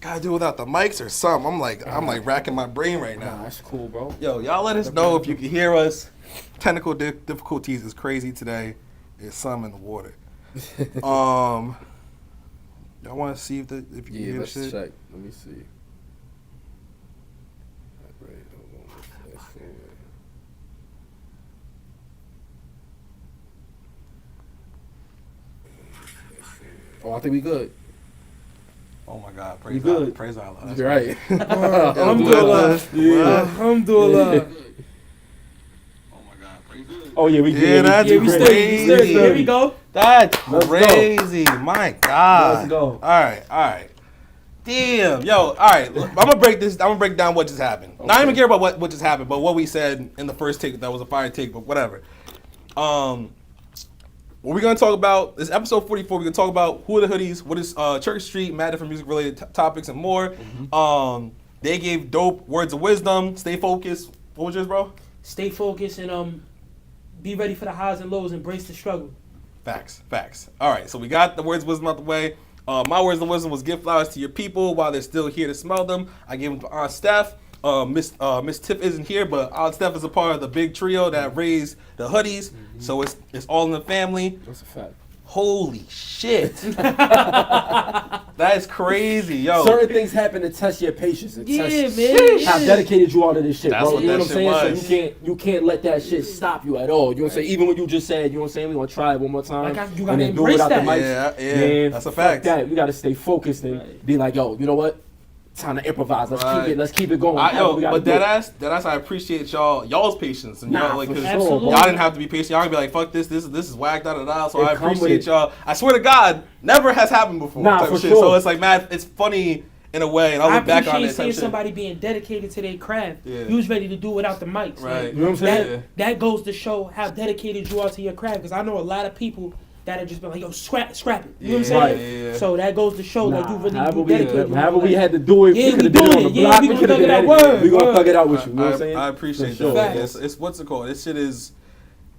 gotta do without the mics or something. I'm like racking my brain right now. Nah, that's cool, bro. Yo, y'all let us know if you can hear us. Technical difficulties is crazy today. There's some in the water. Y'all want to see if you can hear let's shit? check. Let me see. Oh, I think we good. Oh my God! We good. Praise Allah. You're right. Alhamdulillah. Yeah. Alhamdulillah. Oh yeah, we good. That's Yeah, we crazy. stay. Here we go. That's Let's crazy. My God. Let's go. All right. Damn, yo. All right, I'm gonna break down what just happened. Okay. Not even care about what just happened, but what we said in the first take that was a fire take, but whatever. What we're gonna talk about is episode 44. We're gonna talk about who are the Hoodies, what is Church Street, mad different music related topics and more. They gave dope words of wisdom. Stay focused. What was yours, bro? Stay focused and be ready for the highs and lows. Embrace the struggle. Facts. All right, so we got the words of wisdom out the way. My words of wisdom was give flowers to your people while they're still here to smell them. I gave them to Aunt Steph. Miss Tiff isn't here, but Aunt Steph is a part of the big trio that raised the Hoodies. So it's all in the family. That's a fact. Holy shit. That is crazy, yo. Certain things happen to test your patience. And Yeah, test man. how dedicated you are to this shit, That's bro. what You know that what I'm saying? shit So was. you can't let that shit stop you at all. You know what I'm saying? Even when you just said, you know what I'm saying, we gonna try it one more time. You gotta and then do embrace it without that. the mics. Yeah, Man, that's a fuck fact. That. We gotta stay focused and be like, yo, you know what? Time to improvise. Let's keep it going. But deadass, I appreciate y'all's patience and y'all like, for cause sure, bro. y'all didn't have to be patient. Y'all can be like, fuck this is whack, da da da. So I It come with appreciate it. y'all. I swear to God, never has happened before. Nah, type for shit. sure. So it's like, man, it's funny in a way, and I I look back on appreciate it. seeing Type shit. somebody being dedicated to their craft. Yeah. You was ready to do without the mics. Right. Like, You know what I'm saying? that goes to show how dedicated you are to your craft. Because I know a lot of people that have just been like, yo, scrap it. You know what I'm saying? Right. Yeah. So that goes to show that you really do dedicate. However we had to do it, Yeah, we could have we did it on doing the it. Yeah, block. we We gonna could have thug it did out. it. We Word. gonna thug it out with you. You know what I'm saying? I appreciate For that. sure. It's what's it called? This shit is,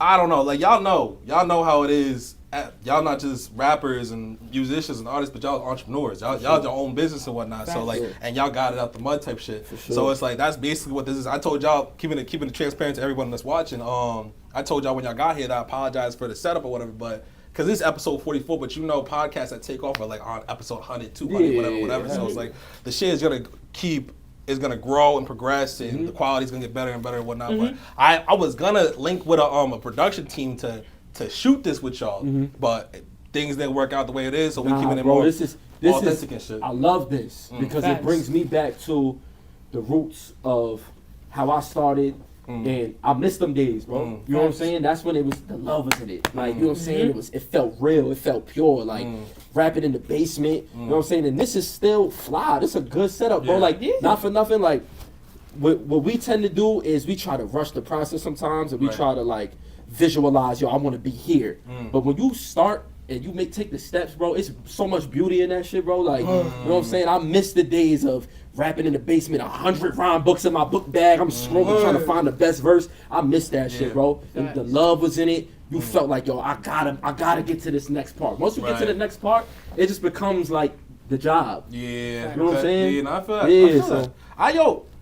I don't know. Like y'all know how it is. Y'all not just rappers and musicians and artists, but y'all entrepreneurs. Y'all your own business and whatnot. So like, and y'all got it out the mud type shit. sure. So it's like that's basically what this is. I told y'all keeping it transparent to everyone that's watching. I told y'all when y'all got here that I apologize for the setup or whatever, but. Because this is episode 44, but you know podcasts that take off are like on episode 100, 200, whatever. So it's like the shit is going to grow and progress and the quality's going to get better and better and whatnot. But I was going to link with a production team to shoot this with y'all, but things didn't work out the way it is, so we keeping it more this is authentic and shit. I love this because Facts. it brings me back to the roots of how I started. And I miss them days, bro. You know what I'm saying? That's when it was the love was in it. Like, you know what I'm saying? It felt real. It felt pure. Like rapping in the basement. You know what I'm saying? And this is still fly. This is a good setup, bro. Yeah. Like, not for nothing. Like, what we tend to do is we try to rush the process sometimes, and we try to like visualize, yo, I want to be here. But when you start and you take the steps, bro, it's so much beauty in that shit, bro. Like, you know what I'm saying? I miss the days of rapping in the basement, 100 rhyme books in my book bag. I'm scrolling trying to find the best verse. I miss that shit, bro. And the love was in it. You felt like, yo, I gotta get to this next part. Once you get to the next part, it just becomes like the job. Yeah, You know what I'm saying? Yeah, and I feel that. Yeah, I feel so- that.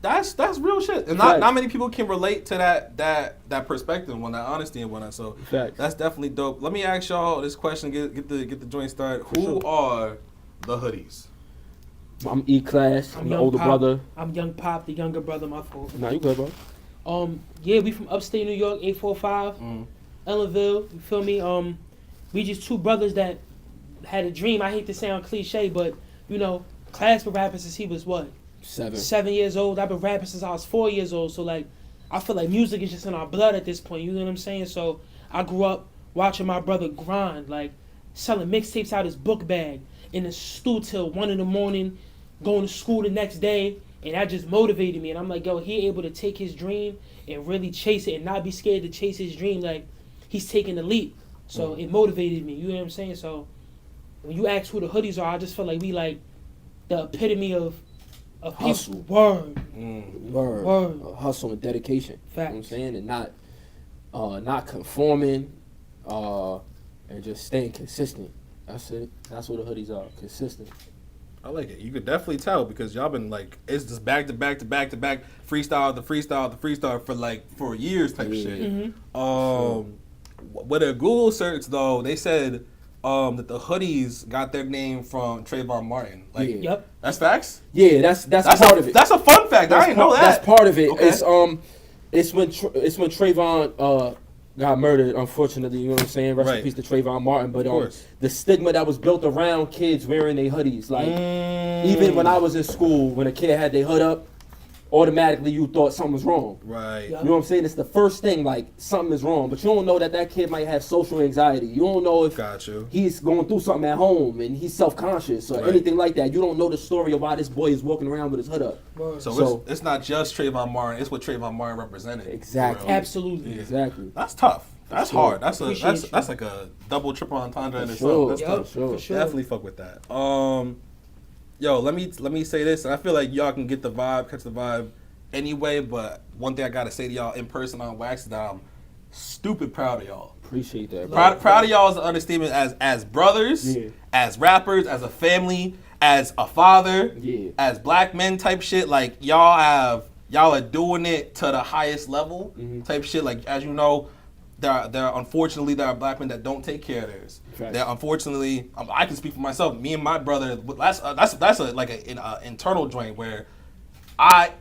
That's real shit, and Facts. not many people can relate to that perspective and that honesty and whatnot. So Facts. that's definitely dope. Let me ask y'all this question. Get the joint started. Who are the Hoodies? I'm E-Class. I'm the Young older Pop. brother. I'm Young Pop, the younger brother, my fault. Nah, you good, bro. Yeah, we from Upstate New York, 845, Ellenville. You feel me? We just two brothers that had a dream. I hate to sound cliche, but you know, Class been rapping since he was what? 7 years old. I've been rapping since I was 4 years old. So like, I feel like music is just in our blood at this point. You know what I'm saying? So I grew up watching my brother grind, like selling mixtapes out his book bag in the stew till 1 a.m, going to school the next day. And that just motivated me. And I'm like, yo, he able to take his dream and really chase it and not be scared to chase his dream. Like, he's taking the leap. So it motivated me. You know what I'm saying? So when you ask who the Hoodies are, I just feel like we like the epitome of Hustle. people. Word. Word. Hustle and dedication. Facts. You know what I'm saying? And not conforming and just staying consistent. That's it. That's what the Hoodies are. Consistent. I like it. You could definitely tell because y'all been like it's just back to back to back to back freestyle for years type shit. With a Google search though, they said that the Hoodies got their name from Trayvon Martin. Like, Yep. That's facts. Yeah, that's part of it. That's a fun fact. I didn't know that. That's part of it. Okay. It's when Trayvon got murdered, unfortunately, you know what I'm saying? Rest in peace to Trayvon Martin. But the stigma that was built around kids wearing their hoodies. Like, even when I was in school, when a kid had their hood up, automatically you thought something was wrong. Right. You know what I'm saying? It's the first thing, like, something is wrong. But you don't know that kid might have social anxiety. You don't know if he's going through something at home and he's self-conscious or anything like that. You don't know the story of why this boy is walking around with his hood up. So it's not just Trayvon Martin. It's what Trayvon Martin represented. Exactly. Absolutely. Yeah. Exactly. That's tough. That's hard. That's Appreciate that's like a double triple entendre in sure. itself. That's tough. For sure. Definitely fuck with that. Yo, let me say this, and I feel like y'all can get the vibe, catch the vibe anyway, but one thing I gotta say to y'all in person on wax is that I'm stupid proud of y'all. Appreciate that. Proud of y'all is an understatement as brothers, as rappers, as a family, as a father, as black men type shit. Like y'all are doing it to the highest level type shit. Like as you know, unfortunately there are black men that don't take care of theirs. There unfortunately, I can speak for myself. Me and my brother, that's an internal joint where I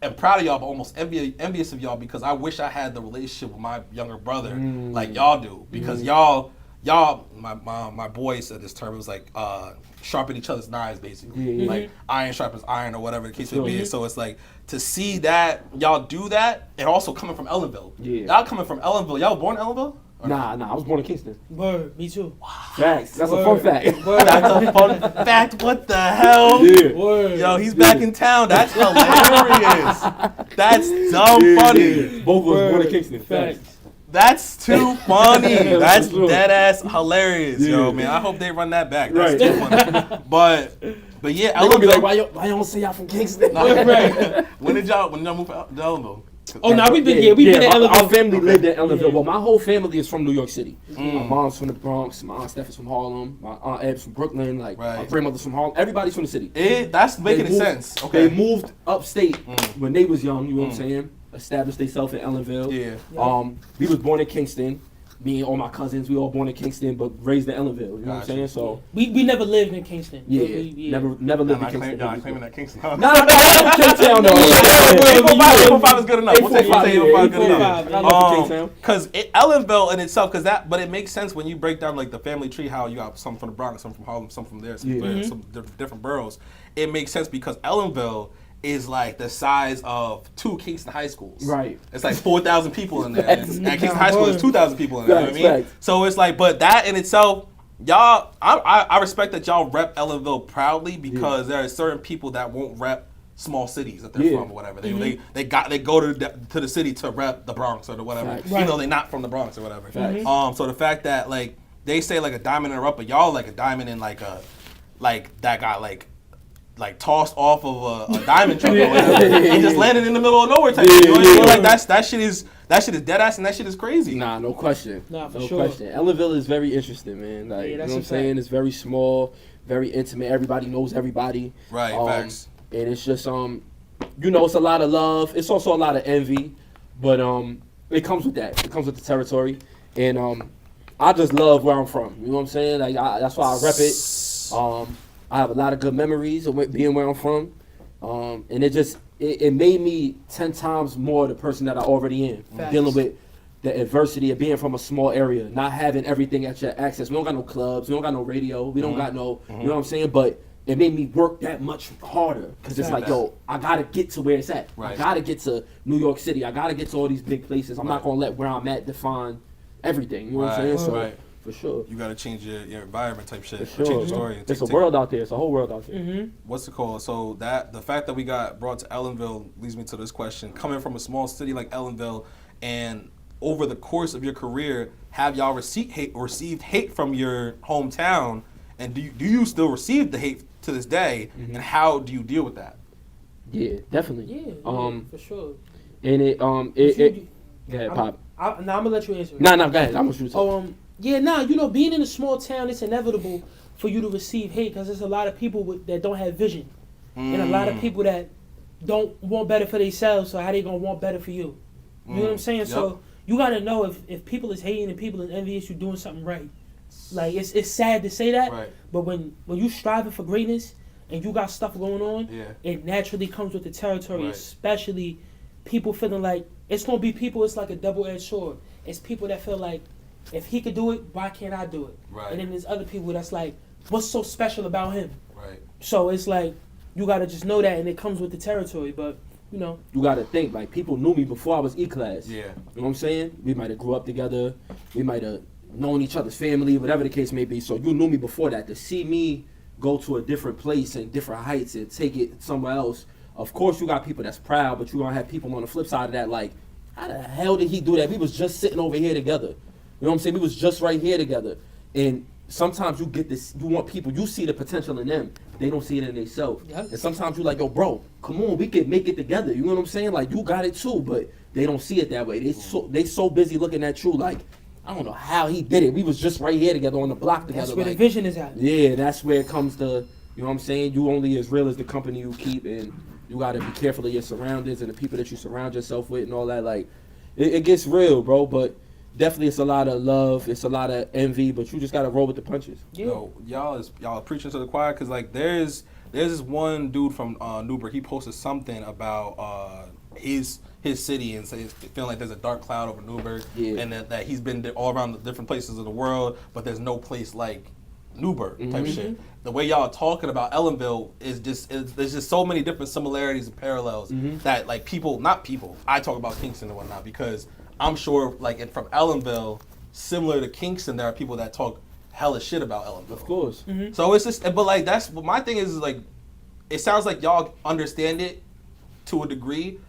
am proud of y'all, but almost envious of y'all because I wish I had the relationship with my younger brother like y'all do. Because y'all, my boy said this term. It was like sharpen each other's knives, basically. Like iron sharpens iron or whatever the case may be. So it's like to see that y'all do that, and also coming from Ellenville. Y'all coming from Ellenville. Y'all born in Ellenville? Nah, I was born in Kingston. Word, me too. Facts. That's a fun fact. That's a fun fact. What the hell? Word. Yo, he's back in town. That's hilarious. That's dumb funny. Both of us born in Kingston. Facts. That's too funny. That's dead ass hilarious, yo, man. I hope they run that back. That's too funny. But yeah, Ellenville. Be like, why you don't say y'all from Kingston? When y'all move to Ellenville? Oh no, we've been in Ellenville. Our family lived in Ellenville. Well, my whole family is from New York City. My mom's from the Bronx. My aunt Steph is from Harlem. My aunt Eb's from Brooklyn. Like my grandmother's from Harlem. Everybody's from the city. That's making sense. Okay. They moved upstate when they was young. You know what I'm saying? Established themselves in Ellenville. We was born in Kingston. Me and all my cousins, we all born in Kingston, but raised in Ellenville. You know what I'm saying? So we never lived in Kingston. Never lived in Kingston. Y'all claiming that Kingston. Huh? Nah, K-Town though. 845 is good enough. We'll take 845 good enough. I love K-Town. Because Ellenville in itself, but it makes sense when you break down like the family tree, how you got some from the Bronx, some from Harlem, some from there, some different boroughs. It makes sense because Ellenville is like the size of 2 Kingston high schools. Right. It's like 4,000 people in there. And Kingston High School is 2,000 people in there. You know what I mean? So it's like, but that in itself, y'all, I respect that y'all rep Ellenville proudly because there are certain people that won't rep small cities that they're from or whatever. They go to the city to rep the Bronx or the whatever. Even though they're not from the Bronx or whatever. So the fact that like they say like a diamond in the rough, but y'all like a diamond in like that got like tossed off of a diamond truck or whatever. He just landed in the middle of nowhere type shit. You know? Like that shit is dead ass and that shit is crazy. Nah, no question. Nah, for no sure. question. Ellenville is very interesting, man. Like you know what I'm saying? It's very small, very intimate. Everybody knows everybody. Right, facts. And it's just it's a lot of love. It's also a lot of envy, but it comes with that. It comes with the territory, and I just love where I'm from. You know what I'm saying? Like that's why I rep it. I have a lot of good memories of being where I'm from, and it made me 10 times more the person that I already am. Facts. Dealing with the adversity of being from a small area, not having everything at your access. We don't got no clubs, we don't got no radio, we don't got no, you know what I'm saying? But it made me work that much harder because it's like, yo, I gotta get to where it's at. I gotta get to New York City. I gotta get to all these big places. I'm not gonna let where I'm at define everything. You know what I'm saying? So. For sure. You gotta change your environment type shit. For sure. Change your story. It's a world out there. It's a whole world out there. What's it called? So the fact that we got brought to Ellenville leads me to this question. Coming from a small city like Ellenville, and over the course of your career, have y'all received hate from your hometown? And do you still receive the hate to this day? And how do you deal with that? Yeah, definitely. Yeah, for sure. And go ahead, Pop. I'm gonna let you answer. Nah, go ahead. I want you to talk. being in a small town, it's inevitable for you to receive hate, because there's a lot of people that don't have vision, and a lot of people that don't want better for themselves. So how they gonna want better for you? You know what I'm saying? Yep. So you gotta know if people is hating and people is envious, you're doing something right. Like it's sad to say that, right. But when you striving for greatness and you got stuff going on, it naturally comes with the territory. Right. Especially people feeling like it's gonna be people. It's like a double-edged sword. It's people that feel like if he could do it, why can't I do it? Right. And then there's other people that's like, what's so special about him? Right. So it's like you gotta just know that, and it comes with the territory. But you know, you gotta think like people knew me before I was E-class. Yeah. You know what I'm saying? We might have grew up together. We might have known each other's family, whatever the case may be. So you knew me before that. To see me go to a different place and different heights and take it somewhere else, of course you got people that's proud, but you're gonna have people on the flip side of that like, how the hell did he do that? We was just sitting over here together. You know what I'm saying? We was just right here together. And sometimes you get this, you want people, you see the potential in them, they don't see it in themselves. Yep. And sometimes you're like, yo, bro, come on, we can make it together. You know what I'm saying? Like, you got it too, but they don't see it that way. They so busy looking at you like, I don't know how he did it. We was just right here together on the block together. That's where like, the vision is at. Yeah, that's where it comes to, you know what I'm saying? You only as real as the company you keep, and you got to be careful of your surroundings and the people that you surround yourself with and all that. Like, it gets real, bro, but definitely it's a lot of love, it's a lot of envy, but you just got to roll with the punches. Yeah. Yo, y'all are preaching to the choir, because like there's this one dude from Newburgh. He posted something about his city and says feeling like there's a dark cloud over Newburgh, and that he's been all around the different places of the world, but there's no place like Newburgh type shit. The way y'all are talking about Ellenville is there's just so many different similarities and parallels that like I talk about Kingston and whatnot, because I'm sure like from Ellenville, similar to Kingston, there are people that talk hella shit about Ellenville. Of course. So it's just, but like that's what my thing is like, it sounds like y'all understand it to a degree.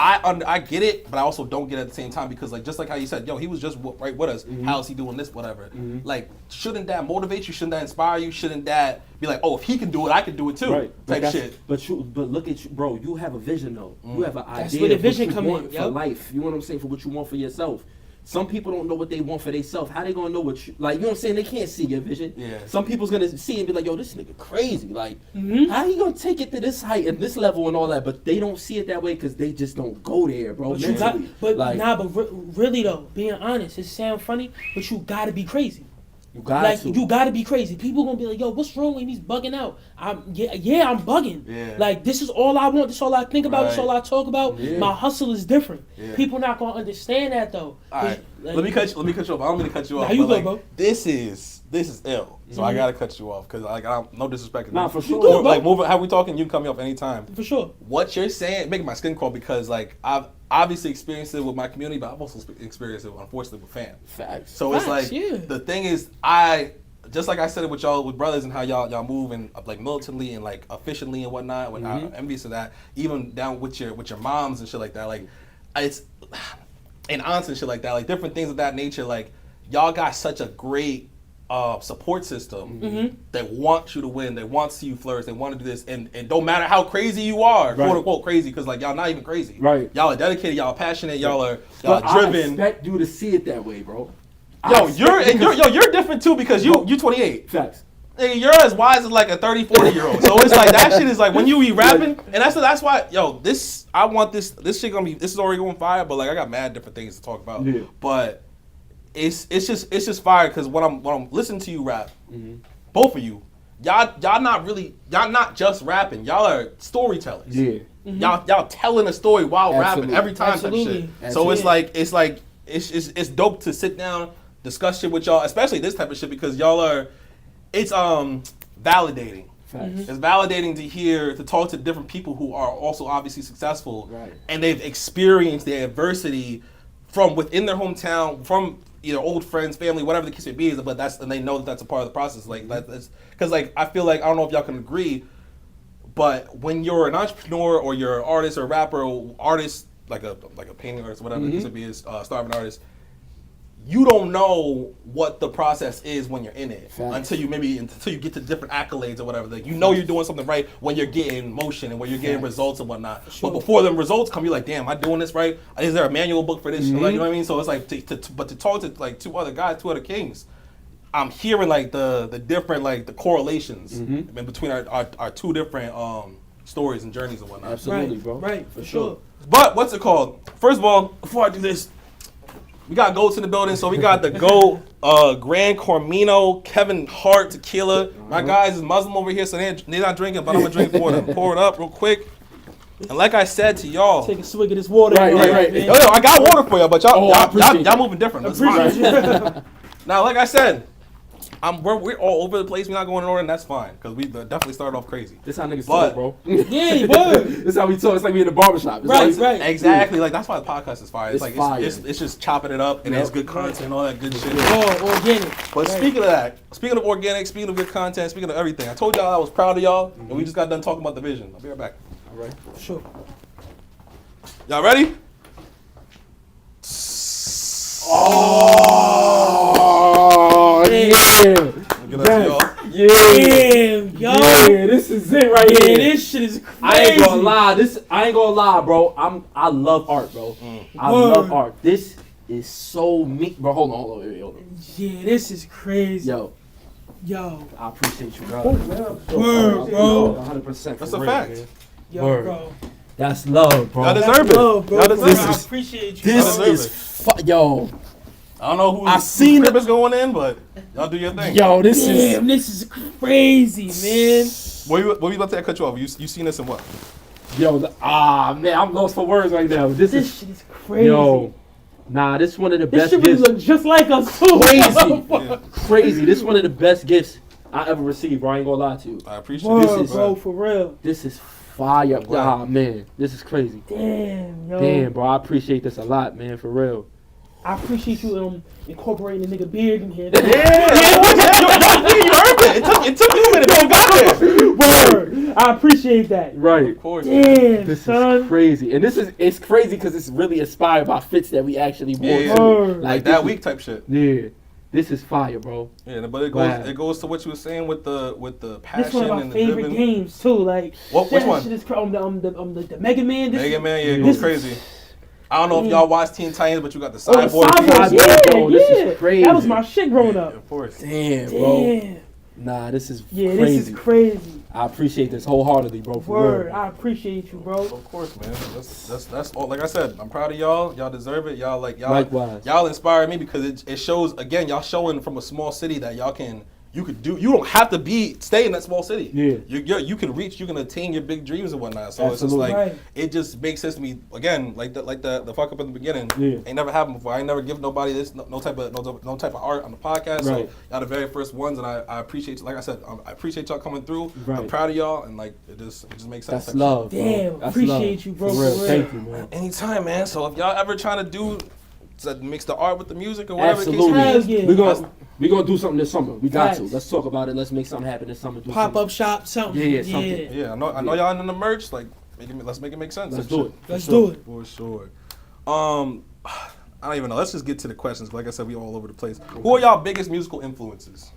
I get it, but I also don't get it at the same time, because like just like how you said, yo, he was just right with us. How is he doing this, whatever? Like, shouldn't that motivate you? Shouldn't that inspire you? Shouldn't that be like, oh, if he can do it, I can do it too? Right. Type shit. But look at you, bro. You have a vision though. You have an idea. That's where the vision of what you want come in, for life. You know what I'm saying? For what you want for yourself. Some people don't know what they want for themselves. How they gonna know what you like? You know what I'm saying? They can't see your vision. Yeah. Some people's gonna see and be like, "Yo, this nigga crazy. Like, how he gonna take it to this height and this level and all that?" But they don't see it that way because they just don't go there, bro. But really though, being honest, it sounds funny, but you gotta be crazy. You gotta be crazy. People gonna be like, yo, what's wrong with him? He's bugging out. I'm bugging. Yeah. Like, this is all I want. This is all I think about. This is all I talk about. Yeah. My hustle is different. Yeah. people not gonna understand that though. All right, Like, let me cut you off. I don't mean to cut you off. Nah, you but go, like, bro. This is ill. So I gotta cut you off because like I don't, no disrespect. Nah, for sure. Or, like moving, how we talking? You can cut me off anytime. For sure. What you're saying, making my skin crawl, because like I've obviously experienced it with my community, but I've also experienced it unfortunately with fam. Facts. So Facts, it's like yeah. the thing is just like I said it with y'all with brothers and how y'all move and like militantly and like efficiently and whatnot. When I'm envious of that, even down with your moms and shit like that. Like it's and aunts and shit like that. Like different things of that nature. Like y'all got such a great support system that wants you to win. They want to see you flourish. They want to do this, and don't matter how crazy you are, quote unquote crazy, because like y'all not even crazy. Right. Y'all are dedicated. Y'all are passionate. Y'all are But driven. I expect you to see it that way, bro. You're different too, because you 28. Facts. Nigga, you're as wise as like a 30, 40-year-old. So it's like that shit is like when you be rapping, and that's why, I want this shit gonna be, this is already going fire, but like I got mad different things to talk about. Yeah. But it's just fire because when I'm listening to you rap, both of you, y'all not just rapping, y'all are storytellers. Yeah. Y'all telling a story while Absolutely. rapping every time Absolutely. type shit. So it's dope to sit down, discuss shit with y'all, especially this type of shit, because y'all are, it's validating. Facts. It's validating to talk to different people who are also obviously successful, Right. and they've experienced their adversity from within their hometown, from either old friends, family, whatever the case may be. But and they know that that's a part of the process. Like that's because like I feel like I don't know if y'all can agree, but when you're an entrepreneur or you're an artist or a rapper or artist like a painting artist, whatever the case may be, is starving artist. You don't know what the process is when you're in it. Facts. until you get to different accolades or whatever. Like you're doing something right when you're getting motion and when you're getting results and whatnot. Sure. But before the results come, you're like, damn, am I doing this right? Is there a manual book for this? Like, you know what I mean? So it's like, but to talk to like two other kings, I'm hearing like the different like the correlations in between our two different stories and journeys and whatnot. Absolutely, Right, bro. right, for sure. But what's it called? First of all, before I do this, we got goats in the building. So we got the goat Gran Cormino Kevin Hart tequila. My guys is Muslim over here, so they're not drinking, but I'm gonna drink for them. Pour it up real quick. And like I said to y'all, Take a swig of this water. Right, man. right. yo, I got water for y'all, but y'all moving different. That's fine. Now, like I said, we're all over the place. We're not going in order, and that's fine because we definitely started off crazy. This how niggas But- talk, bro. Yeah, word. This how we talk. It's like we in the barbershop. It's Right, like, right. Exactly. Like that's why the podcast is fire. It's It's like fire. it's just chopping it up and Yep. it's good content and all that good shit. Oh, organic. But Right. speaking of that, speaking of organic, speaking of good content, speaking of everything, I told y'all I was proud of y'all, and we just got done talking about the vision. I'll be right back. All right. Sure. Y'all ready? Oh, yeah. Get up to y'all. Yeah. Damn, yo. Yeah, this is it right Yeah, here. this shit is crazy. I ain't gonna lie. I ain't gonna lie, bro. I love art, bro. I love art. This is so me, bro. Hold on. Yeah, this is crazy. Yo, I appreciate you, bro. Word, bro. 100%. That's a fact. Man. Yo, Word. bro. That's love, bro. Y'all deserve it. Love, bro. Y'all deserve I it. appreciate you. This bro. is yo. I don't know who I seen crib is going in, but y'all do your thing. Yo, this Damn, this is crazy, man. What we about to cut you off? You seen this in what? man, I'm lost for words right now. This This is shit is crazy. yo. Nah, this one of the This best shit really gifts. look just like us too. Crazy. Yeah, Crazy. This one of the best gifts I ever received, bro. I ain't gonna lie to you. I appreciate Word, this. bro, for real. This is fire. glad. Ah, man. This is crazy. Damn, yo. Damn, bro. I appreciate this a lot, man. For real. I appreciate you incorporating the nigga beard in here. Yeah, you earned it. It took you a minute, but you got there. Word. I appreciate that. Right. Of course. Damn, This son. is crazy. And it's crazy because it's really inspired by fits that we actually wore. Yeah. too. Word. Like this that is- week type shit. Yeah. This is fire, bro. Yeah, but it Wow. goes to what you were saying with the This passion one of my and the favorite driven. games too. Like Which that one? shit is the Mega Man. This Mega Man, yeah, it This goes is- crazy. I don't know if y'all watch Teen Titans, but you got the Oh, the Cyborg. Cyborg, piece. Cyborg, yeah, bro, this is yeah. crazy. That was my shit growing Yeah, up. of course. Damn, bro. Damn. Nah, this is Yeah, crazy. this is crazy. I appreciate this wholeheartedly, bro. For Word. real. I appreciate you, bro. Of course, man. That's all. Like I said, I'm proud of y'all. Y'all deserve it. Y'all Likewise. Y'all inspire me because it shows again. Y'all showing from a small city that y'all can. You could do. You don't have to stay in that small city. Yeah. You can reach. You can attain your big dreams and whatnot. So Absolutely. it's just like Right. it just makes sense to me again. Like the fuck up in the beginning. Yeah. Ain't never happened before. I ain't never give nobody this no type of art on the podcast. Right. So y'all the very first ones, and I appreciate. Like I said, I appreciate y'all coming through. Right. I'm proud of y'all, and like it just makes sense. That's love, bro. Damn, That's appreciate love. you, bro, For real. for real. Thank you, man. Anytime, man. So if y'all ever trying to do to mix the art with the music or whatever Absolutely. the Hell case may be, yeah. We're gonna do something this summer. We got to. Facts. Let's talk about it. Let's make something happen this summer. Do Pop something. up shop, something. Yeah, something. yeah, I know y'all in the merch. Like, let's make it make sense. Let's and do shit. it. Let's For sure. do it. For sure. I don't even know. Let's just get to the questions. Like I said, we all over the place. Who are y'all biggest musical influences?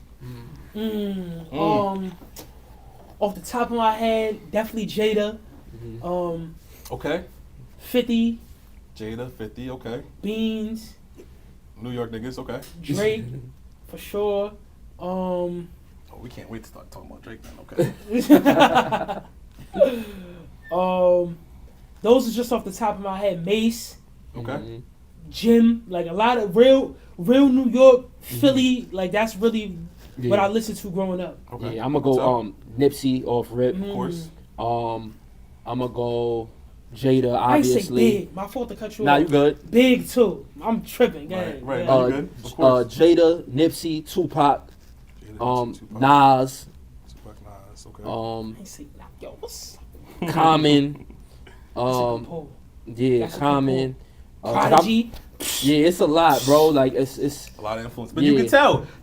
Off the top of my head, definitely Jada. Okay. 50, Jada, 50. Okay. Beans, New York niggas. Okay. Drake, for sure. Oh, we can't wait to start talking about Drake then. Okay. Those are just off the top of my head. Mace, Okay. Jim, like a lot of real New York, Philly. Like that's really what I listened to growing up. Okay. Yeah, I'm gonna go Nipsey off rip. Of course. I'm gonna go Jada, I say obviously. big. My fault to cut you Nah, off. you good. Big too. I'm tripping. Go ahead. Right. Go ahead. You good? Of course. Jada, Nipsey, Tupac, Jada, Tupac, Nas, Tupac, Nas. Okay. I ain't say nah, yo, what's Common, that's a good pull. yeah, That's a good Common. Prodigy. Yeah, it's a lot, bro. Like it's A lot of influence, but Yeah.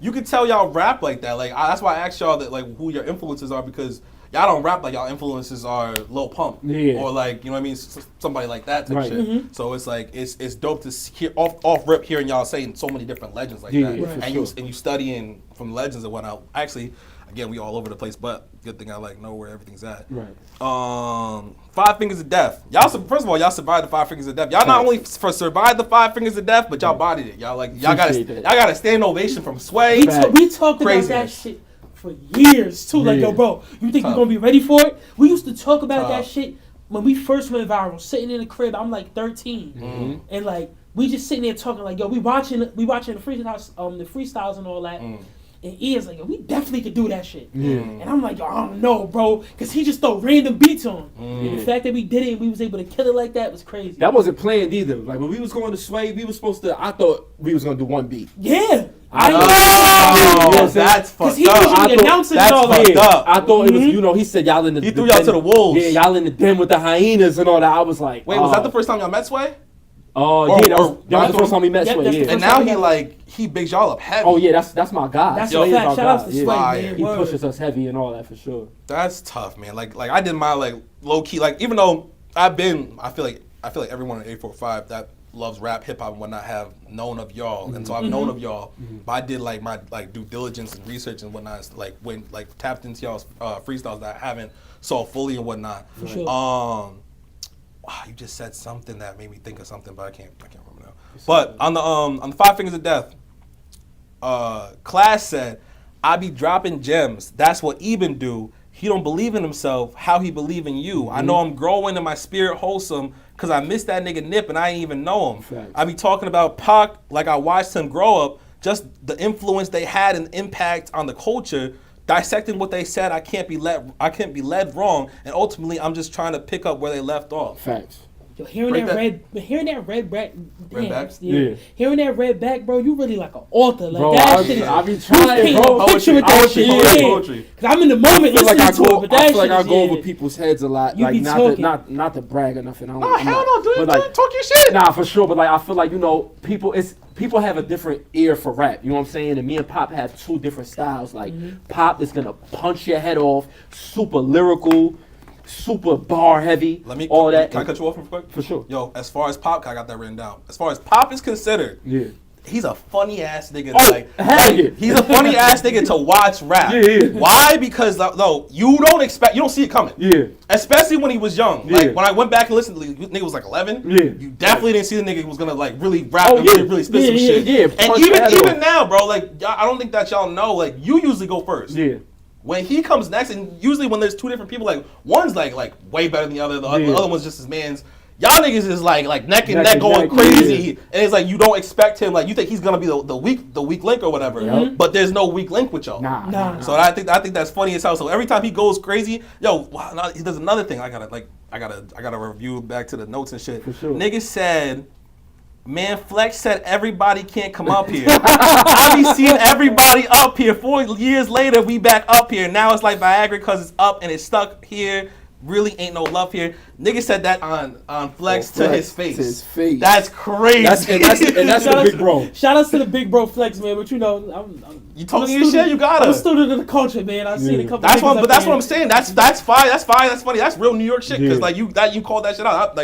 you can tell y'all rap like that. Like that's why I asked y'all that, like who your influences are, because y'all don't rap like y'all influences are Lil Pump, Yeah. or like you know what I mean, somebody like that type Right. shit. So it's like it's dope to hear off rip hearing y'all saying so many different legends like Yeah, that, yeah, for and sure. you studying from legends and whatnot. Actually, Again, we all over the place, but good thing I like know where everything's at. Right. 5 Fingers of Death. Y'all, first of all, y'all survived the 5 Fingers of Death. Y'all not only survived the 5 Fingers of Death, but y'all bodied it. Y'all got a standing ovation from Sway. We talked about that shit for years too. Like, yo, bro, you think we're gonna be ready for it? We used to talk about that shit when we first went viral. Sitting in the crib, I'm like 13, and like we just sitting there talking like, yo, we watching the freestyles and all that. And Ian's like, yo, we definitely could do that shit. And I'm like, yo, I don't know, bro, because he just throw random beats on. And the fact that we did it and we was able to kill it like that was crazy. That wasn't planned either. Like when we was going to Sway, we was supposed to. I thought we was gonna do one beat. Yeah. That's fucked up. Because he usually announcing it all like that. I thought it was, he said y'all in the. He threw y'all to the wolves. Yeah, y'all in the den with the hyenas and all that. I was like, wait, was that the first time y'all met Sway? Oh, that was the first time we met Sway. Yeah. And now he bigs y'all up heavy. Oh yeah, that's my guy. That's a fact. Shout out to Sway, man. He pushes us heavy and all that for sure. That's tough, man. Like I did my like low key. Like even though I feel like everyone in 845 that loves rap, hip hop, and whatnot have known of y'all, and so I've known of y'all. But I did like my like due diligence and research and whatnot. Like when like tapped into y'all's freestyles that I haven't saw fully and whatnot. For sure. You just said something that made me think of something, but I can't remember now. But on the 5 Fingers of Death, Class said, "I be dropping gems. That's what Eben do. He don't believe in himself. How he believe in you? I know I'm growing in my spirit wholesome, cause I miss that nigga Nip and I ain't even know him. Facts. I be talking about Pac like I watched him grow up. Just the influence they had and impact on the culture." Dissecting what they said, I can't be led wrong, and ultimately, I'm just trying to pick up where they left off. Facts. Yo, hearing that red back, Yeah. Hearing that red back, bro, you really like an author. Like Bro, that shit. I be trying, bro. Picture with that shit. Poetry. Cause I'm in the moment listening to it, but that I feel like shit I is, go over people's heads a lot. You Like be not to brag or nothing. Hell no, dude. Talk your shit. Nah, for sure. But like I feel like people have a different ear for rap. You know what I'm saying? And me and Pop have two different styles. Like Pop is gonna punch your head off, super lyrical, super bar heavy. All that. Can I cut you off real quick? For sure. Yo, as far as Pop, I got that written down. As far as Pop is considered, he's a funny ass nigga. He's a funny ass nigga to watch rap. Why? Because though you don't see it coming. Especially when he was young. Like when I went back and listened, the nigga was like 11. You definitely didn't see the nigga was gonna like really rap and really spit some shit. And even now, bro, like I don't think that y'all know. Like you usually go first. When he comes next, and usually when there's two different people, like one's like way better than the other, the other one's just his man's. Y'all niggas is like neck and neck going crazy, and it's like you don't expect him. Like you think he's gonna be the weak link or whatever, but there's no weak link with y'all. Nah. So I think that's funny as hell. So every time he goes crazy, he does another thing. I gotta review back to the notes and shit. For sure. Niggas said, man, Flex said everybody can't come up here. I be seeing everybody up here. 4 years later, we back up here. Now it's like Viagra because it's up and it's stuck here. Really ain't no love here. Nigga said that on Flex to his face. That's crazy. And that's the big bro. Shout outs to the big bro Flex, man. But you know, you talking your shit, you gotta. I'm a student of the culture, man. I've seen a couple. That's what I'm saying. That's fine. That's fine. That's funny. That's real New York shit. Cause like you called that shit out.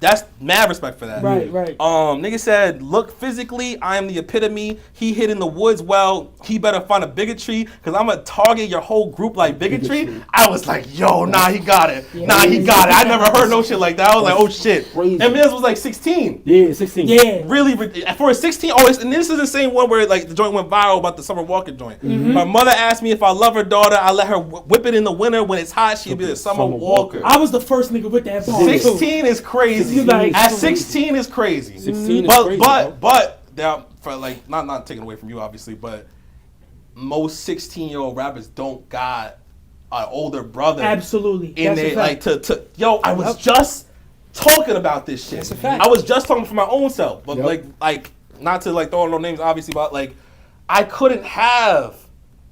That's mad respect for that. Right. Nigga said, look, physically, I am the epitome. He hid in the woods. Well, he better find a bigotry, because I'm going to target your whole group like bigotry. I was like, yo, nah, he got it. He got it. I never heard no shit like that. I was like, oh, shit. Crazy. And Miz was like 16. Yeah, 16. Yeah. Really, for a 16, and this is the same one where like the joint went viral about the Summer Walker joint. My mother asked me if I love her daughter, I let her whip it in the winter. When it's hot, she'll be the Summer Walker. I was the first nigga with that ball. 16 is crazy. At 16 is crazy. 16 is crazy. But now, for like not taking away from you obviously, but most 16-year-old rappers don't got an older brother. Absolutely. In there, like I was just talking about this shit. That's a fact. I was just talking for my own self, but like not to like throw no names obviously, but like I couldn't have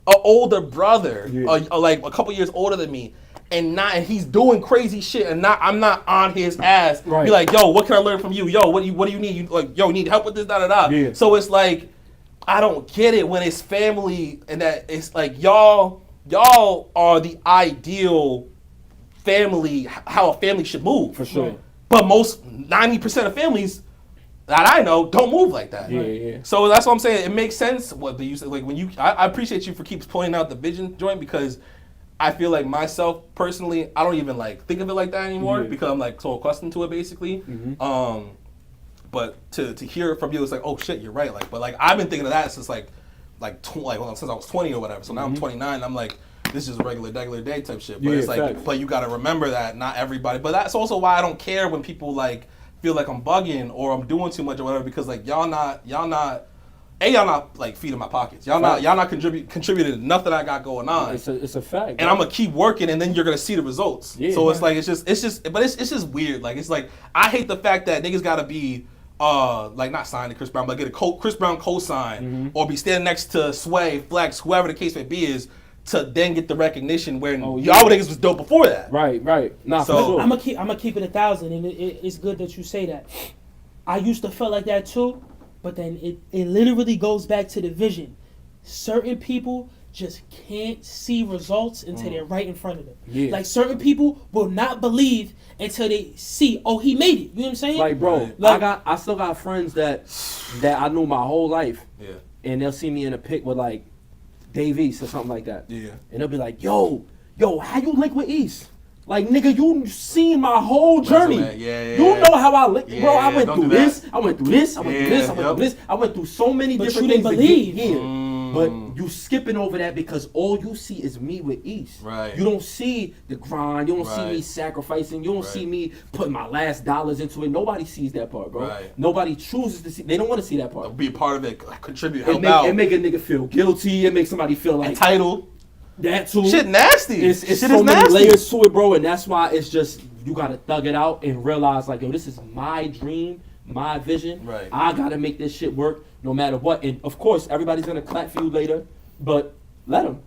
an older brother, like a couple years older than me. And he's doing crazy shit, and I'm not on his ass. Be like, yo, what can I learn from you? Yo, what do you need? You like, yo, need help with this? Da. So it's like, I don't get it when it's family, and that it's like y'all are the ideal family, how a family should move. For sure. But most 90% of families that I know don't move like that. Yeah. So that's what I'm saying. It makes sense. What the use like when you. I appreciate you for keeps pointing out the vision joint because I feel like myself personally, I don't even like think of it like that anymore because I'm like so accustomed to it basically. But to hear it from you, it's like, oh shit, you're right. Like, but like I've been thinking of that since since I was 20 or whatever. So now I'm 29. I'm like, this is a regular day type shit. But it's like, facts. but you got to remember that not everybody. But that's also why I don't care when people like feel like I'm bugging or I'm doing too much or whatever because like y'all not like feeding my pockets. Y'all not contributing to nothing I got going on. It's a fact. And I'm gonna keep working, and then you're gonna see the results. Yeah, so it's like it's just weird. Like it's like I hate the fact that niggas gotta be like not signed to Chris Brown, but get a Chris Brown co-sign or be standing next to Sway, Flex, whoever the case may be is to then get the recognition where y'all niggas was dope before that. Right. Nah, So- for sure. I'm gonna keep it 1,000, and it's good that you say that. I used to feel like that too, but then it literally goes back to the vision. Certain people just can't see results until they're right in front of them. Yeah. Like certain people will not believe until they see, oh, he made it. You know what I'm saying? Like, bro, Right. I still got friends that I knew my whole life, Yeah. and they'll see me in a pic with like Dave East or something like that. Yeah. And they'll be like, yo, how you link with East? Like, nigga, you seen my whole journey. Yeah. You know how I link, bro. I went don't through do that. this. I went through this. I went through this. I went Yep. through this. I went through so many But different you things didn't to get believe. here. But you skipping over that because all you see is me with East. Right. You don't see the grind. You don't see Right. me sacrificing. You don't see Right. me putting my last dollars into it. Nobody sees that part, bro. Right. Nobody chooses to see. They don't want to see that part. Be a part of it, contribute, It help make, out. it make a nigga feel guilty. It makes somebody feel like Entitled. that too. Shit nasty. It's Shit so is many nasty. layers to it, bro, and that's why it's just you gotta thug it out and realize like, yo, this is my dream, my vision. Right. I gotta make this shit work no matter what. And of course, everybody's gonna clap for you later, but let them.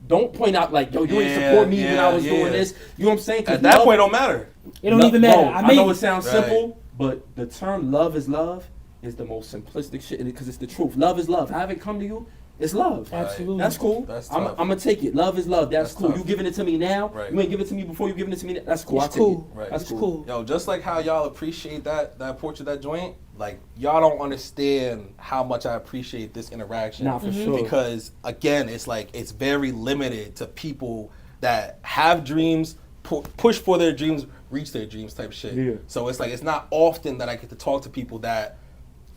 Don't point out like, yo, you ain't support me when I was doing this. You know what I'm saying? 'Cause At that love- point, it don't matter. It don't even matter. No, I I made know it. it sounds Right. simple, but the term "love is love" is the most simplistic shit because it's the truth. Love is love. Have it come to you, it's love. Absolutely. That's cool. That's I'm tough. gonna take it. Love is love. That's cool. tough. You giving it to me now. Right. You ain't give it to me before. You giving it to me. That's cool. It's I'll take cool. it. Right. That's It's cool. cool. Yo, just like how y'all appreciate that porch of that joint, like y'all don't understand how much I appreciate this interaction. Nah, for sure. Because again, it's like it's very limited to people that have dreams, push for their dreams, reach their dreams type shit. Yeah. So it's like it's not often that I get to talk to people that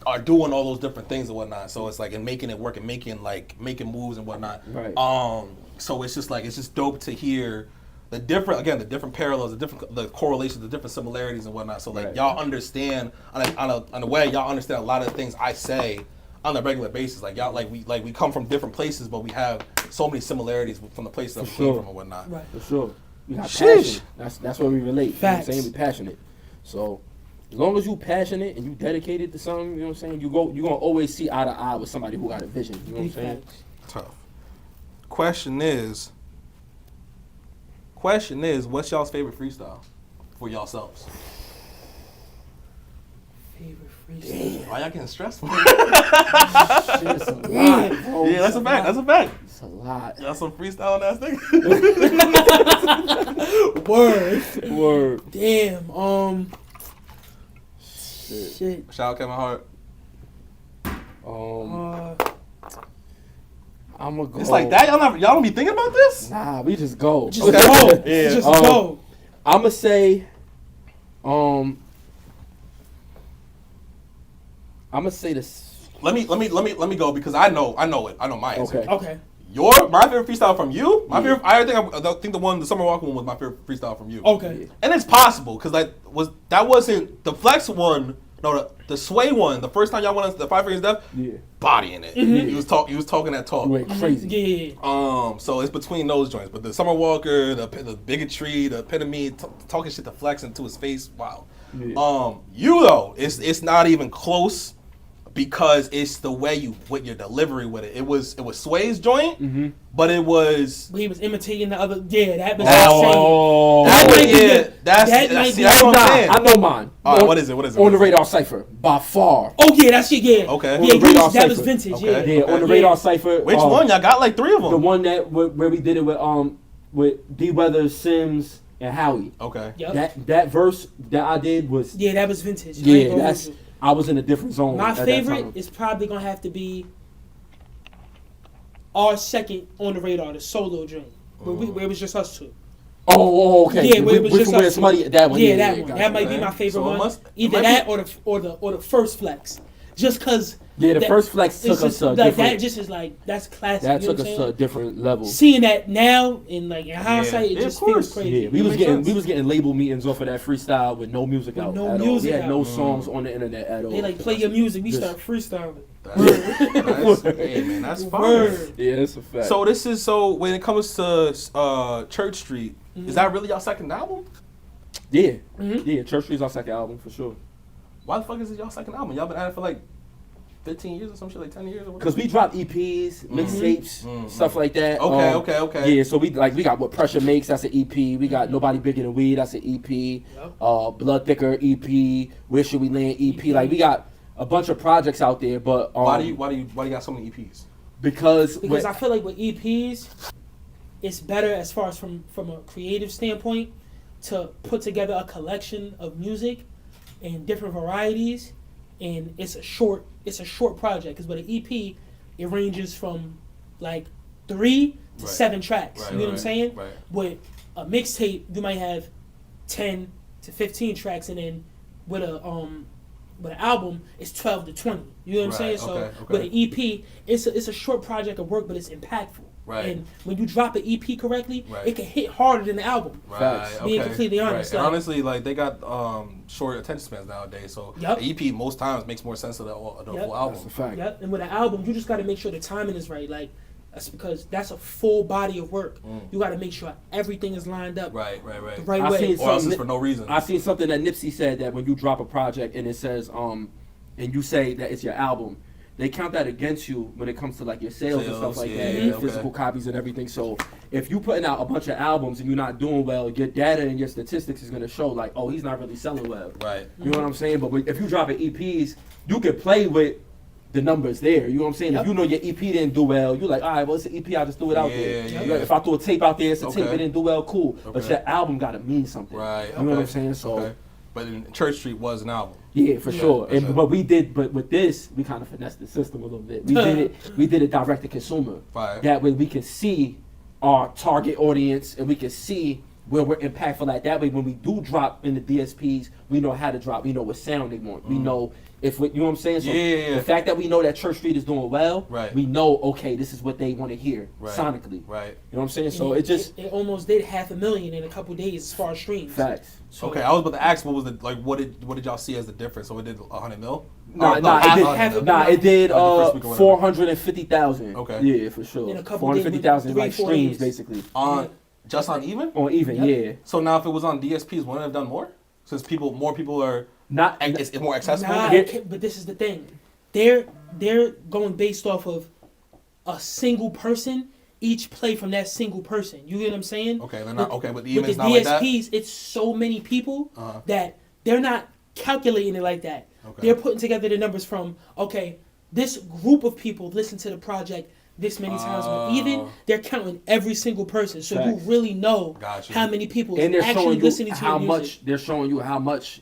are doing all those different things and whatnot. So it's like and making it work and making moves and whatnot. Right. So it's just dope to hear the different parallels, the correlations, the different similarities and whatnot. So like Right. y'all understand on a way, y'all understand a lot of the things I say on a regular basis. Like y'all we come from different places, but we have so many similarities from the places that we came sure. from and whatnot. Right. For sure. We got Sheesh. passion. That's where we relate. Facts. You know what I'm saying? We passionate. So as long as you passionate and you dedicated to something, you know what I'm saying, you're gonna always see eye to eye with somebody who got a vision. You know what I'm Big saying? facts. Tough. Question is, what's y'all's favorite freestyle for yourselves? Favorite freestyle. Why y'all getting stressful? Shit, it's a lot, bro. Yeah, that's a fact. That's a fact. It's a lot. Y'all some freestyle ass niggas. Word. Word. Damn. Shit. Shout out Kevin Hart. I'm gonna go. It's like that. Y'all don't be thinking about this. Nah, we just go. Just Okay. go. Yeah. Just Um, go. I'm gonna say, this. Let me go because I know it. I know my answer. Okay. Okay. My favorite freestyle from you. My favorite. I think the Summer Walker one was my favorite freestyle from you. Okay. And it's possible because that wasn't the Flex one. No, the Sway one. The first time y'all went on the 5 Fingers Death. Yeah. Bodying it. He was talking that talk. You went crazy. Yeah. So it's between those joints, but the Summer Walker, the bigotry, the epitome, talking shit to Flex into his face. Wow. Yeah. You though, it's not even close because it's the way with your delivery with it. It was Sway's joint, but it was. But he was imitating the other. Yeah, that was Oh. That might was, be yeah, the- that's that might be- what I'm Nah, saying. I know mine. All right, what is it? On the Radar Cipher, by far. Oh yeah, that shit. Yeah. Okay. Yeah, On the you- Radar that was Cipher. vintage. Okay. Yeah. Yeah, on the Yeah. Radar Cipher. Which one? Y'all got like 3 of them. The one that where we did it with D Weather, Sims, and Howie. Okay. Yep. That verse that I did was Yeah, that was vintage. I yeah, ain't gonna that's hold I was in a different zone. My at that favorite time. is probably gonna have to be our second on the radar, the solo joint, where it was just us two. Okay. Yeah, where it was we just from where us two. somebody that one. Yeah, that one. gotcha. That might be Okay. my favorite So it one. it Either might that be- or the first flex, just cause. Yeah, the that- first flex took it's us just, to a like, different. that just is like that's classic. That you know took what us I'm to a saying? different level. Seeing that now in like in hindsight, Yeah, it just of course. feels crazy. Yeah, we It was makes getting sense. we was getting label meetings off of that freestyle with no music With out no at music all. We had out. no songs on the internet at all. They like play your music, we Just- start freestyling. Hey man, that's fine. Word. Yeah, that's a fact. So this is when it comes to Church Street, is that really y'all second album? yeah, Mhm. yeah, Church Street's our second album for sure. Why the fuck is it y'all second album? Y'all been at it for like 15 years or some shit, like 10 years or whatever? Cause we dropped EPs, mixtapes, stuff like that. Okay. Yeah, so we got what Pressure Makes. That's an EP. We got Nobody Bigger Than We. That's an EP. Yep. Blood Thicker EP. Where Should We Land EP. Like we got a bunch of projects out there, but Why do you got so many EPs? because I feel like with EPs, it's better as far as from a creative standpoint to put together a collection of music in different varieties, and it's a short project. Because with an EP, it ranges from like 3 to Right. 7 tracks. Right, you know what I'm right, saying? right. With a mixtape, you might have 10 to 15 tracks, and then with an album, it's 12 to 20. You know what I'm Right, saying? So okay. with an EP, it's a short project of work, but it's impactful. Right. And when you drop an EP correctly, Right. it can hit harder than the album. Facts. Being completely honest, And like- honestly, like they got short attention spans nowadays, so Yup. the EP most times makes more sense than the Yup. full that's album. a fact. Yep. And with an album, you just got to make sure the timing is right. Like that's because that's a full body of work. You got to make sure everything is lined up Right. the right I way. seen Or else something- it's for no reason. I seen something that Nipsey said that when you drop a project and it says and you say that it's your album, they count that against you when it comes to like your sales and stuff like that, and your okay. physical copies and everything. So if you putting out a bunch of albums and you're not doing well, your data and your statistics is gonna show like, oh, he's not really selling well. Right. You know what I'm saying? But if you drop an EPs, you can play with the numbers there. You know what I'm saying? Yep. If you know your EP didn't do well, you're like, all right, well, it's an EP, I'll just throw it out there. Yeah, You know, if I throw a tape out there, it's a tape, Okay. it didn't do well, cool. But Okay. your album gotta mean something. Right. You know what I'm saying? So. Okay. But Church Street was an album. Yeah, for sure. for And sure. but with this, we kind of finessed the system a little bit. We did it direct to consumer. Fire. That way we can see our target audience and we can see where we're impactful at. That way when we do drop in the DSPs, we know how to drop. We know what sound they want. We know if we, you know what I'm saying? So Yeah. the fact that we know that Church Street is doing well, Right. we know, okay, this is what they want to hear Right. sonically. Right. You know what I'm saying? So And it just it almost did 500,000 in a couple days as far as streams. facts. So, Okay, I was about to ask, what did y'all see as the difference? So it did 100 mil? Nah, Or nah, half it a did, hundred mil? nah, it did Like the first week or whatever. 450,000. Okay. Yeah, for sure. In a couple days, 450,000 like 3-4 streams days. basically. Just on even? On even, Yep. yeah. So now if it was on DSPs, wouldn't it have done more? Since more people are, Not it's more accessible? Nah, Yeah. it can't- but this is the thing. They're going based off of a single person, each play from that single person. You get what I'm saying? Okay, they're not, okay, but With even the it's not like that? DSPs, it's so many people Uh-huh. that they're not calculating it like that. Okay. They're putting together the numbers from, okay, this group of people listen to the project this many times. But even they're counting every single person, so you Facts. really know Got you. how many people and they're actually showing you listening to how your much music. they're showing you how much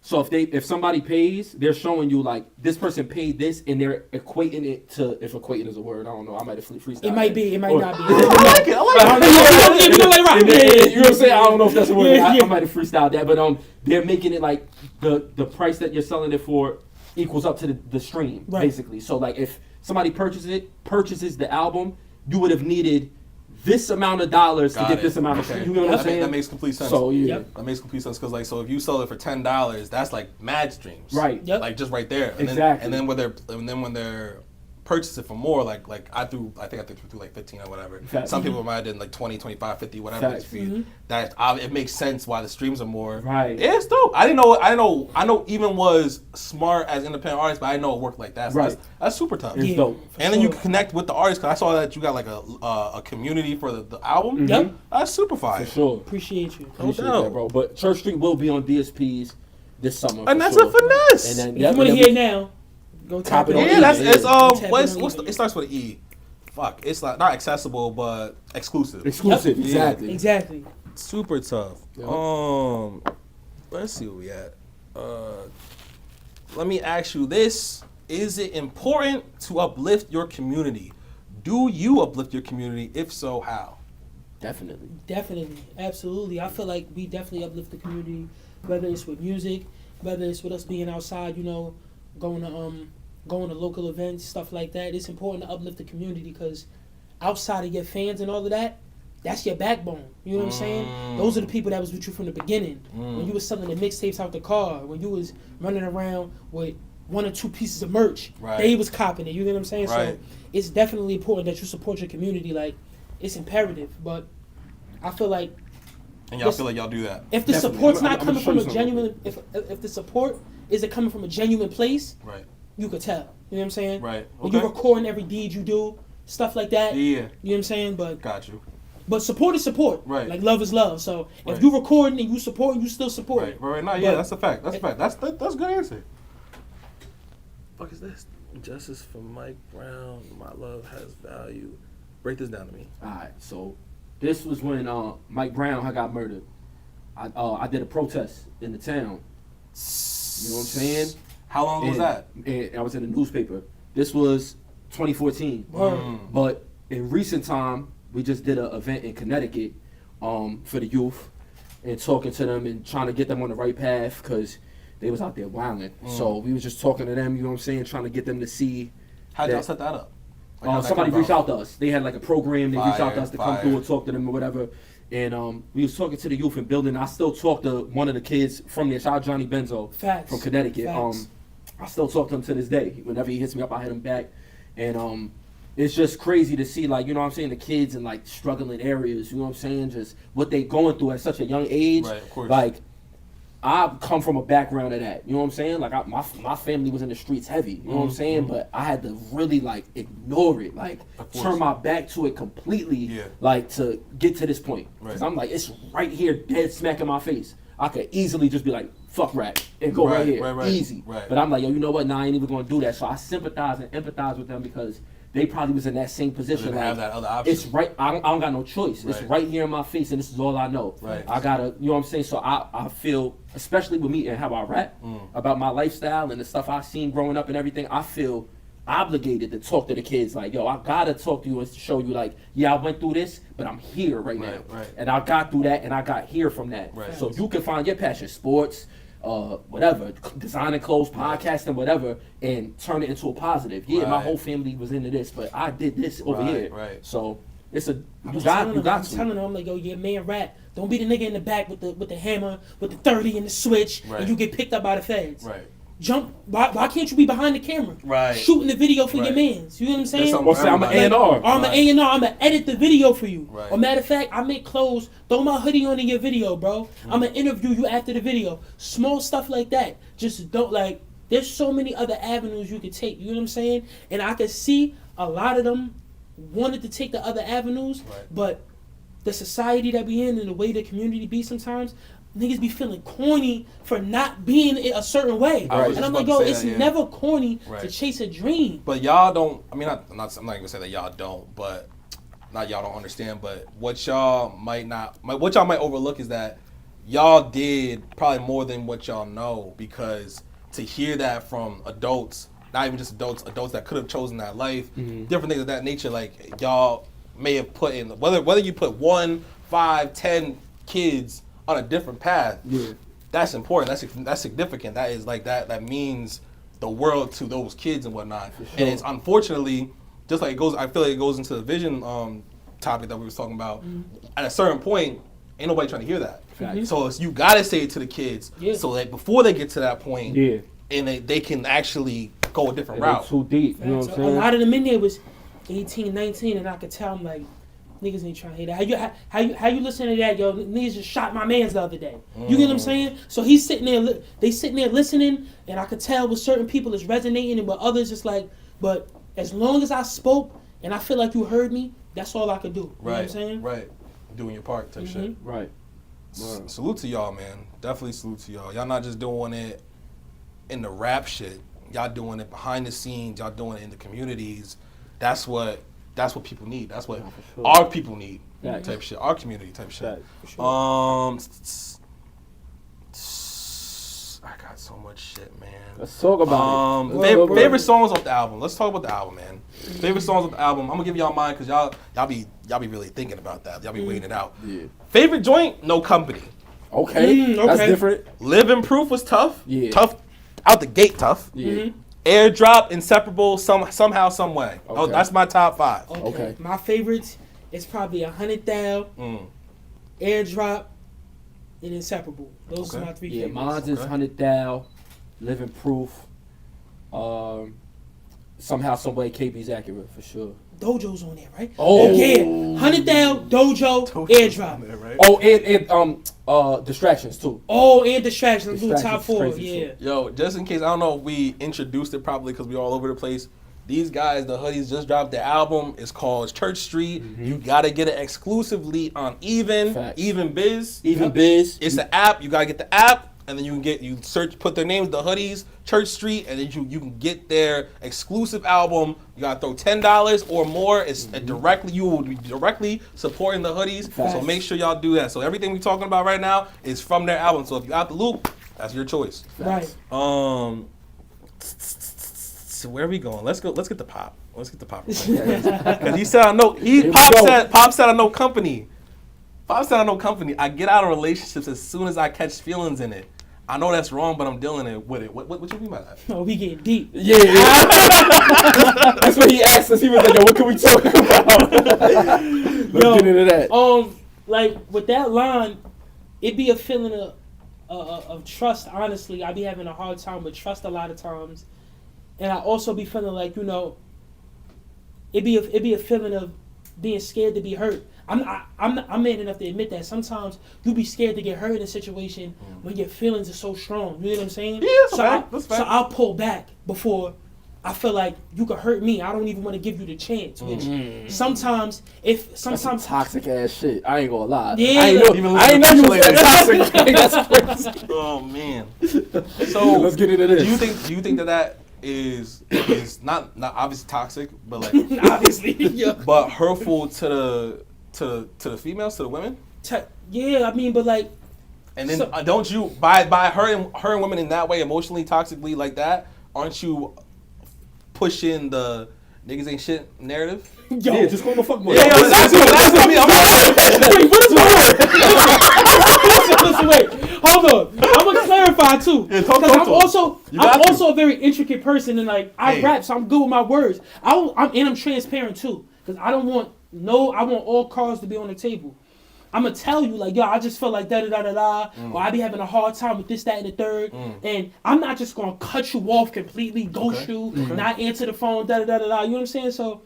so if somebody pays, they're showing you like this person paid this and they're equating it to, if equating is a word, I don't know, I might have freestyle. It might be, it might Or- not be. I like it. I like I it. don't know. You know, like, right. And then, you know what I'm saying? I don't know if that's a word. Yeah, I yeah. might have freestyled that, but they're making it like the price that you're selling it for equals up to the stream, Right. basically. So like if somebody purchases the album, you would have needed this amount of dollars to Got get it. this amount of Okay. streams. You know what I'm That saying? that makes complete sense. So yeah. Yep. That makes complete sense because, like, so if you sell it for $10, that's like mad streams, Right. Yep. Like just right there. And Exactly. Then when they're purchase it for more, like I threw like 15 or whatever. Facts. Some people might have done like 20, 25, 50, whatever. Facts. It's for that it makes sense why the streams are more. Right. Yeah, it's dope. I know even was smart as independent artist, but I didn't know it worked like that. So Right. that's super tough. It's Yeah. dope. For And then you sure. can connect with the artist because I saw that you got like a community for the album. Yep. That's super fire. For sure. Appreciate you. Appreciate doubt. that, bro. But Church Street will be on DSPs this summer. And for that's sure. a finesse. And then, If you want to hear it now, go tap it on. Yeah, that's it's Tap what's it on it starts with an E. Fuck, it's like not accessible but exclusive. exclusive. Yep. Exactly. Exactly. Super tough. Yeah. Let's see where we at. let me ask you this. Is it important to uplift your community? Do you uplift your community? If so, how? Definitely. Definitely, absolutely. I feel like we definitely uplift the community, whether it's with music, whether it's with us being outside, you know, going to local events, stuff like that. It's important to uplift the community because outside of your fans and all of that, that's your backbone. You know what I'm saying? Those are the people that was with you from the beginning. When you was selling the mixtapes out the car, when you was running around with 1 or 2 pieces of merch, they was copping it. You know what I'm saying? Right. So it's definitely important that you support your community. Like, it's imperative. But I feel like, And y'all feel like y'all do that? if the Definitely. support's I'm not coming from a something. genuine, if the support isn't coming from a genuine place, Right. you could tell. You know what I'm saying? Right. When you're Okay. recording every deed you do, stuff like that. Yeah. You know what I'm saying? Got you. But support is support. Right. Like, love is love. So Right. if you recording and you supporting, you still support. Right. Right. No. Yeah. But- That's a fact. That's a fact. That's a good answer. Fuck is this? Justice for Mike Brown. My love has value. Break this down to me. All right, so this was when Mike Brown had got murdered. I did a protest in the town. You know what I'm saying? How long was that? And I was in the newspaper. This was 2014. Word. But in recent time, we just did an event in Connecticut for the youth and talking to them and trying to get them on the right path because they was out there wilding. So we was just talking to them, you know what I'm saying, trying to get them to see. How'd y'all set that up? Like, how'd that Somebody come reached about? out to us. They had like a program. They reached out to us to come Fire. through and talk to them or whatever. And we was talking to the youth and building. I still talk to one of the kids from there, shout out Johnny Benzo Facts. from Connecticut. Facts. I still talk to him to this day. Whenever he hits me up, I hit him back. And it's just crazy to see, like, you know what I'm saying, the kids in like struggling areas, you know what I'm saying, just what they going through at such a young age. Right, of course. Like, I come from a background of that, you know what I'm saying? Like, my family was in the streets heavy, you know what I'm saying? But I had to really, like, ignore it, like, Of course. turn my back to it completely, Yeah. like, to get to this point. Because Right. I'm like, it's right here, dead smack in my face. I could easily just be like, fuck rap, and go right, Right, here, right. easy. Right. But I'm like, yo, you know what? Nah, I ain't even gonna do that. So I sympathize and empathize with them because they probably was in that same position. didn't Like, have that other option. it's right. I don't got no choice. It's Right. right here in my face, and this is all I know. Right. I gotta, you know what I'm saying. So I feel, especially with me and how I rap about my lifestyle and the stuff I've seen growing up and everything. I feel obligated to talk to the kids. Like, yo, I gotta talk to you and show you, like, yeah, I went through this, but I'm here right now, Right. and I got through that, and I got here from that. Right. So you can find your passion, sports. Whatever, designing clothes, podcasting, whatever, and turn it into a positive. Yeah, my Right. whole family was into this, but I did this over Right, here. right. So it's a I'm you got telling to. them, I'm like, yo, yeah, man, rap. Don't be the nigga in the back with the hammer, with the 30 and the switch, Right. and you get picked up by the feds. Right. Jump. Why can't you be behind the camera? Right. Shooting the video for your Right. mans. You know what I'm saying? something Well, say I'm an Everybody. A&R. Or I'm an Right. A&R, I'm gonna edit the video for you. Right. Or matter of fact, I make clothes, throw my hoodie on in your video, bro. I'm gonna interview you after the video. Small stuff like that. Just don't, like, there's so many other avenues you could take, you know what I'm saying? And I could see a lot of them wanted to take the other avenues, Right. but the society that we in and the way the community be sometimes, niggas be feeling corny for not being a certain way. I was And I'm just like, about yo, to say it's that, yeah. never corny to Right. chase a dream. But y'all don't. I mean, I'm not gonna say that y'all don't, but not y'all don't understand. But what y'all might overlook is that y'all did probably more than what y'all know, because to hear that from adults, not even just adults that could have chosen that life, different things of that nature, like y'all may have put in whether you put 1, 5, 10 kids on a different path. Yeah. That's important. That's significant. That is like that means the world to those kids and whatnot. And it's unfortunately just like it goes. I feel like it goes into the vision topic that we were talking about. At a certain point, ain't nobody trying to hear that. Facts. So you gotta say it to the kids, Yeah. so that before they get to that point, Yeah. and they can actually go a different They route. too deep. You know what I'm So a saying? lot of them in there was 18, 19, and I could tell I'm like, niggas ain't trying to hear that. How you listen to that, yo? Niggas just shot my man's the other day. You get what I'm saying? So he's sitting there, they sitting there listening, and I could tell with certain people it's resonating, and with others it's like, but as long as I spoke and I feel like you heard me, that's all I could do. You know what I'm Right, saying? right. Doing your part type shit. Right. Salute to y'all, man. Definitely salute to y'all. Y'all not just doing it in the rap shit. Y'all doing it behind the scenes. Y'all doing it in the communities. That's what people need. That's what for sure. our people need. Facts. Type shit. Our community type shit. Facts. For sure. I got so much shit, man. Let's talk about it. Favorite songs off the album. Let's talk about the album, man. Favorite songs off the album. I'm gonna give y'all mine because y'all be really thinking about that. Y'all be waiting it out. Yeah. Favorite joint, No Company. Okay. That's different. Living Proof was tough. Yeah. Tough out the gate, tough. Yeah. Airdrop, Inseparable, somehow, some way. Okay. Oh, that's my top 5. Okay. My favorites is probably 100 Thou, Airdrop, and Inseparable. Those are my 3 Yeah, favorites. mine's is 100 Thou, Living Proof. Somehow, some way, KB's accurate for sure. Dojo's on there, right? Oh. Yeah. 100 Thou, Dojo, Airdrop. There, right? Oh, and Distractions too. Oh, and Distractions. Do top Distractions 4. crazy Yeah. too. Yo, just in case, I don't know if we introduced it properly because we all over the place. These guys, the Hoodies, just dropped their album. It's called Church Street. You gotta get it exclusively on Facts. Even Biz. Even Biz. It's the app. You gotta get the app, and then you search, put their names, the Hoodies, Church Street, and then you can get their exclusive album. You gotta throw $10 or more. It's directly, you will be directly supporting the Hoodies. Facts. So make sure y'all do that. So everything we're talking about right now is from their album. So if you out the loop, that's your choice. Right. So where are we going? Let's get the Pop. Let's get the Pop. Because he said I know. Pop said I know company. Pop said I know company. I get out of relationships as soon as I catch feelings in it. I know that's wrong, but I'm dealing with it. What you mean by that? Oh, we getting deep. Yeah. That's what he asked us. He was like, "Yo, what can we talk about?" Let's get into that. Like with that line, it be a feeling of trust. Honestly, I be having a hard time with trust a lot of times. And I also be feeling like, it be a feeling of being scared to be hurt. I'm man enough to admit that sometimes you be scared to get hurt in a situation when your feelings are so strong. You know what I'm saying? Yeah, that's fact. So I'll pull back before I feel like you could hurt me. I don't even want to give you the chance. Which sometimes That's some toxic ass shit. I ain't gonna lie. Yeah, I ain't know you was that toxic. That's crazy. Oh man. So let's get into this. Do you think that is not obviously toxic, but like obviously, yeah. but hurtful to the females, to the women? Yeah, I mean, but like, and then don't you by hurting women in that way, emotionally, toxically like that? Aren't you pushing the niggas ain't shit narrative? Yo. Yeah, just call the fuck boy. Yeah, that's what I mean. Wait, what is my word? Listen, wait. Hold on. I'm gonna clarify too. Yeah, Because I'm also a very intricate person, and like I Hey. rap, so I'm good with my words. I'm transparent too, because I want all cards to be on the table. I'm gonna tell you like, yo, I just feel like da da da da da, or I be having a hard time with this, that, and the third, and I'm not just gonna cut you off completely, ghost you, not answer the phone, da da da da da. You know what I'm saying? So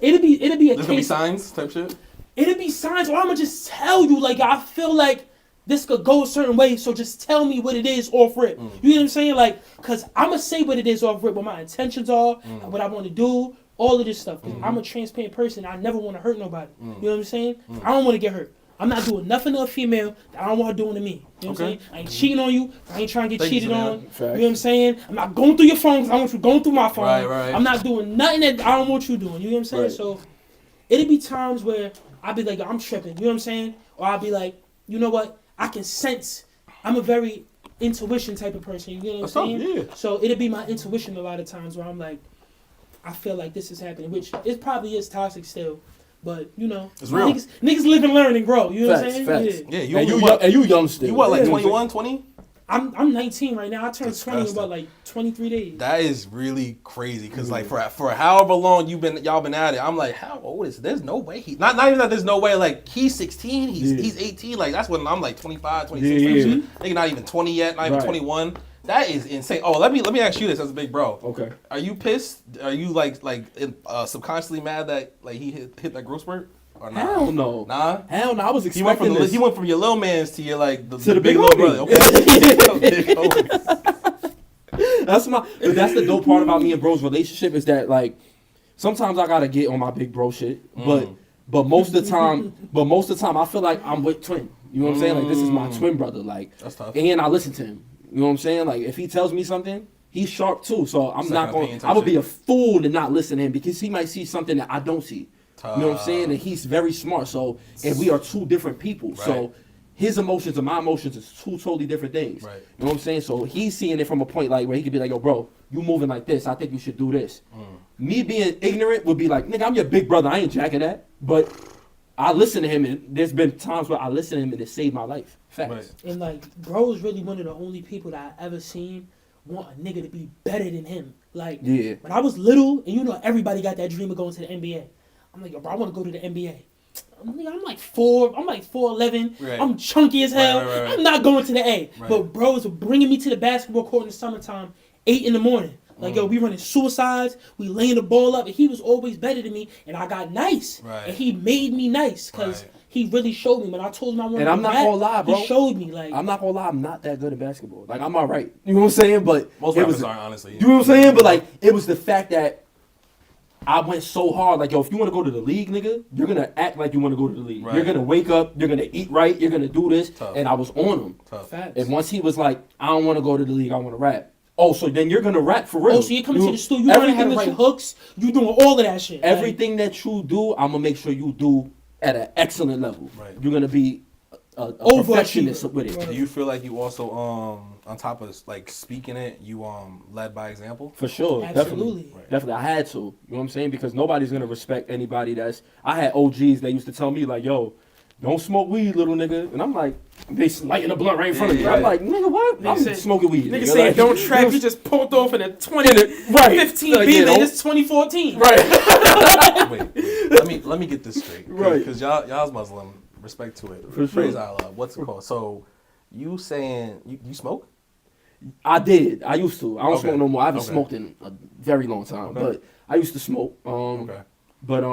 it'll be a There's case. gonna be signs type shit. It'll be signs, or I'm gonna just tell you like I feel like this could go a certain way, so just tell me what it is off rip. You know what I'm saying? Like, cause I'm gonna say what it is off rip, what my intentions are, what I want to do, all of this stuff. Cause I'm a transparent person. I never want to hurt nobody. You know what I'm saying? I don't want to get hurt. I'm not doing nothing to a female that I don't want her doing to me. You know what I'm saying? I ain't cheating on you. I ain't trying to get cheated on. You know what I'm saying? I'm not going through your phone 'cause I want you going through my phone. Right. I'm not doing nothing that I don't want you doing. You know what I'm saying? Right. So it'll be times where I'll be like, I'm tripping. You know what I'm saying? Or I'll be like, you know what? I can sense. I'm a very intuition type of person. You know what I'm saying? Yeah. So it'll be my intuition a lot of times where I'm like, I feel like this is happening, which it probably is toxic still. But It's real. Niggas live and learn and grow. You know what I'm saying? Facts. Yeah. Yeah, you young still. You what, like Yeah. 21, 20? I'm 19 right now. I turned 20 in Disgusting. about like 23 days. That is really crazy because like for however long y'all been at it, I'm like, how old is? There's no way he not even that. There's no way like he's 16, he's 18. Like that's when I'm like 25, 26. Yeah. Nigga not even 20 yet, not even Right. 21. That is insane. Oh, let me ask you this as a big bro. Okay. Are you pissed? Are you like subconsciously mad that like he hit that growth spurt? Or not? Hell no. Nah. Hell no. I was He went expecting from this. he went from your little man's to your like the big little homie. brother. Okay. Big homie. That's the dope part about me and bro's relationship is that like sometimes I gotta get on my big bro shit, but most of the time I feel like I'm with twin. You know what I'm saying? Like this is my twin brother. Like That's tough. and I listen to him. You know what I'm saying? Like if he tells me something, he's sharp too. So I'm Second not going. opinion type I would be shit. a fool to not listen to him because he might see something that I don't see. You know what I'm saying? Tough. And he's very smart. So and we are two different people. So his emotions and my emotions is two totally different things. Right. You know what I'm saying? So he's seeing it from a point like where he could be like, yo, bro, you moving like this. I think you should do this. Me being ignorant would be like, nigga, I'm your big brother. I ain't jacking that. But I listen to him, and there's been times where I listen to him and it saved my life. Facts. Right. And like, bro is really one of the only people that I ever seen want a nigga to be better than him. Like, Yeah. when I was little, and you know everybody got that dream of going to the NBA. I'm like, yo, bro, I want to go to the NBA. I'm like 4'11". Right. I'm chunky as hell. Right. I'm not going to the A. Right. But bros were bringing me to the basketball court in the summertime, 8 in the morning. Like, yo, we running suicides, we laying the ball up, and he was always better than me, and I got nice. Right. And he made me nice, because he really showed me. When I told him I wanted And to I'm not rap, gonna lie, bro. he showed me, like... I'm not gonna lie, I'm not that good at basketball. Like, I'm all right. You know what I'm saying? But Most it rappers was, aren't, honestly. you know what I'm saying? But like, it was the fact that I went so hard. Like, yo, if you want to go to the league, nigga, you're gonna act like you want to go to the league. Right. You're gonna wake up. You're gonna eat right. You're gonna do this. Tough. And I was on him. Tough. Facts. And once he was like, I don't want to go to the league. I want to rap. Oh, so then you're gonna rap for real? Oh, so you're coming to the studio, you learning how to write hooks, you doing all of that shit. Everything that you do, I'm gonna make sure you do at an excellent level. Right. You're gonna be a Overachiever. perfectionist with it. Right. Do you feel like you also, on top of like speaking it, you led by example? For sure, Absolutely. definitely. Definitely, I had to. You know what I'm saying? Because nobody's gonna respect anybody that's. I had OGs that used to tell me like, "Yo, don't smoke weed, little nigga," and I'm like, they lighting a blunt right in front of me. Yeah. I'm like, nigga, what? I'm said- smoking weed. Nigga nigga. saying Like, don't trap, you you just pulled off in a 20, Right. 15 Like, B, yeah, man, don't- it's 2014. right. Wait. Let me get this straight. Right. Because y'all's Muslim. Respect to it. For Praise sure. Allah. What's it called? So, you saying you smoke? I did. I used to. I don't Okay. smoke no more. I haven't Okay. smoked in a very long time, Okay. but I used to smoke. Okay. But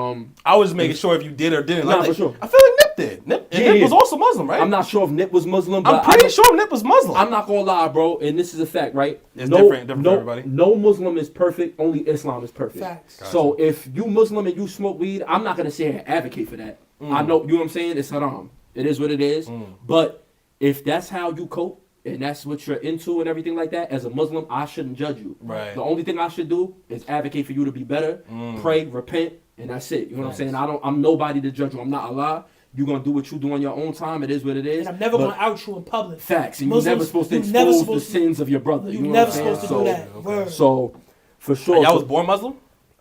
I was making sure if you did or didn't. Nah, Like, for sure. I feel like Nip did. Nip Yeah. was also Muslim, right? I'm not sure if Nip was Muslim, but I'm pretty sure Nip was Muslim. I'm not gonna lie, bro, and this is a fact, right? It's different for everybody. No Muslim is perfect. Only Islam is perfect. Facts. Gotcha. So if you Muslim and you smoke weed, I'm not gonna sit here and advocate for that. I know, you know what I'm saying? It's haram. It is what it is. But if that's how you cope and that's what you're into and everything like that, as a Muslim, I shouldn't judge you. Right. The only thing I should do is advocate for you to be better, pray, repent, and that's it. You know what I'm saying? I'm nobody to judge you. I'm not Allah. You're gonna do what you do on your own time. It is what it is. And I'm never But going to out you in public. facts. And Muslims, you're never supposed to you never expose the supposed to- sins of your brother. You You know never what I'm supposed to saying? do that. Word. So, for sure. Y'all so- was born Muslim?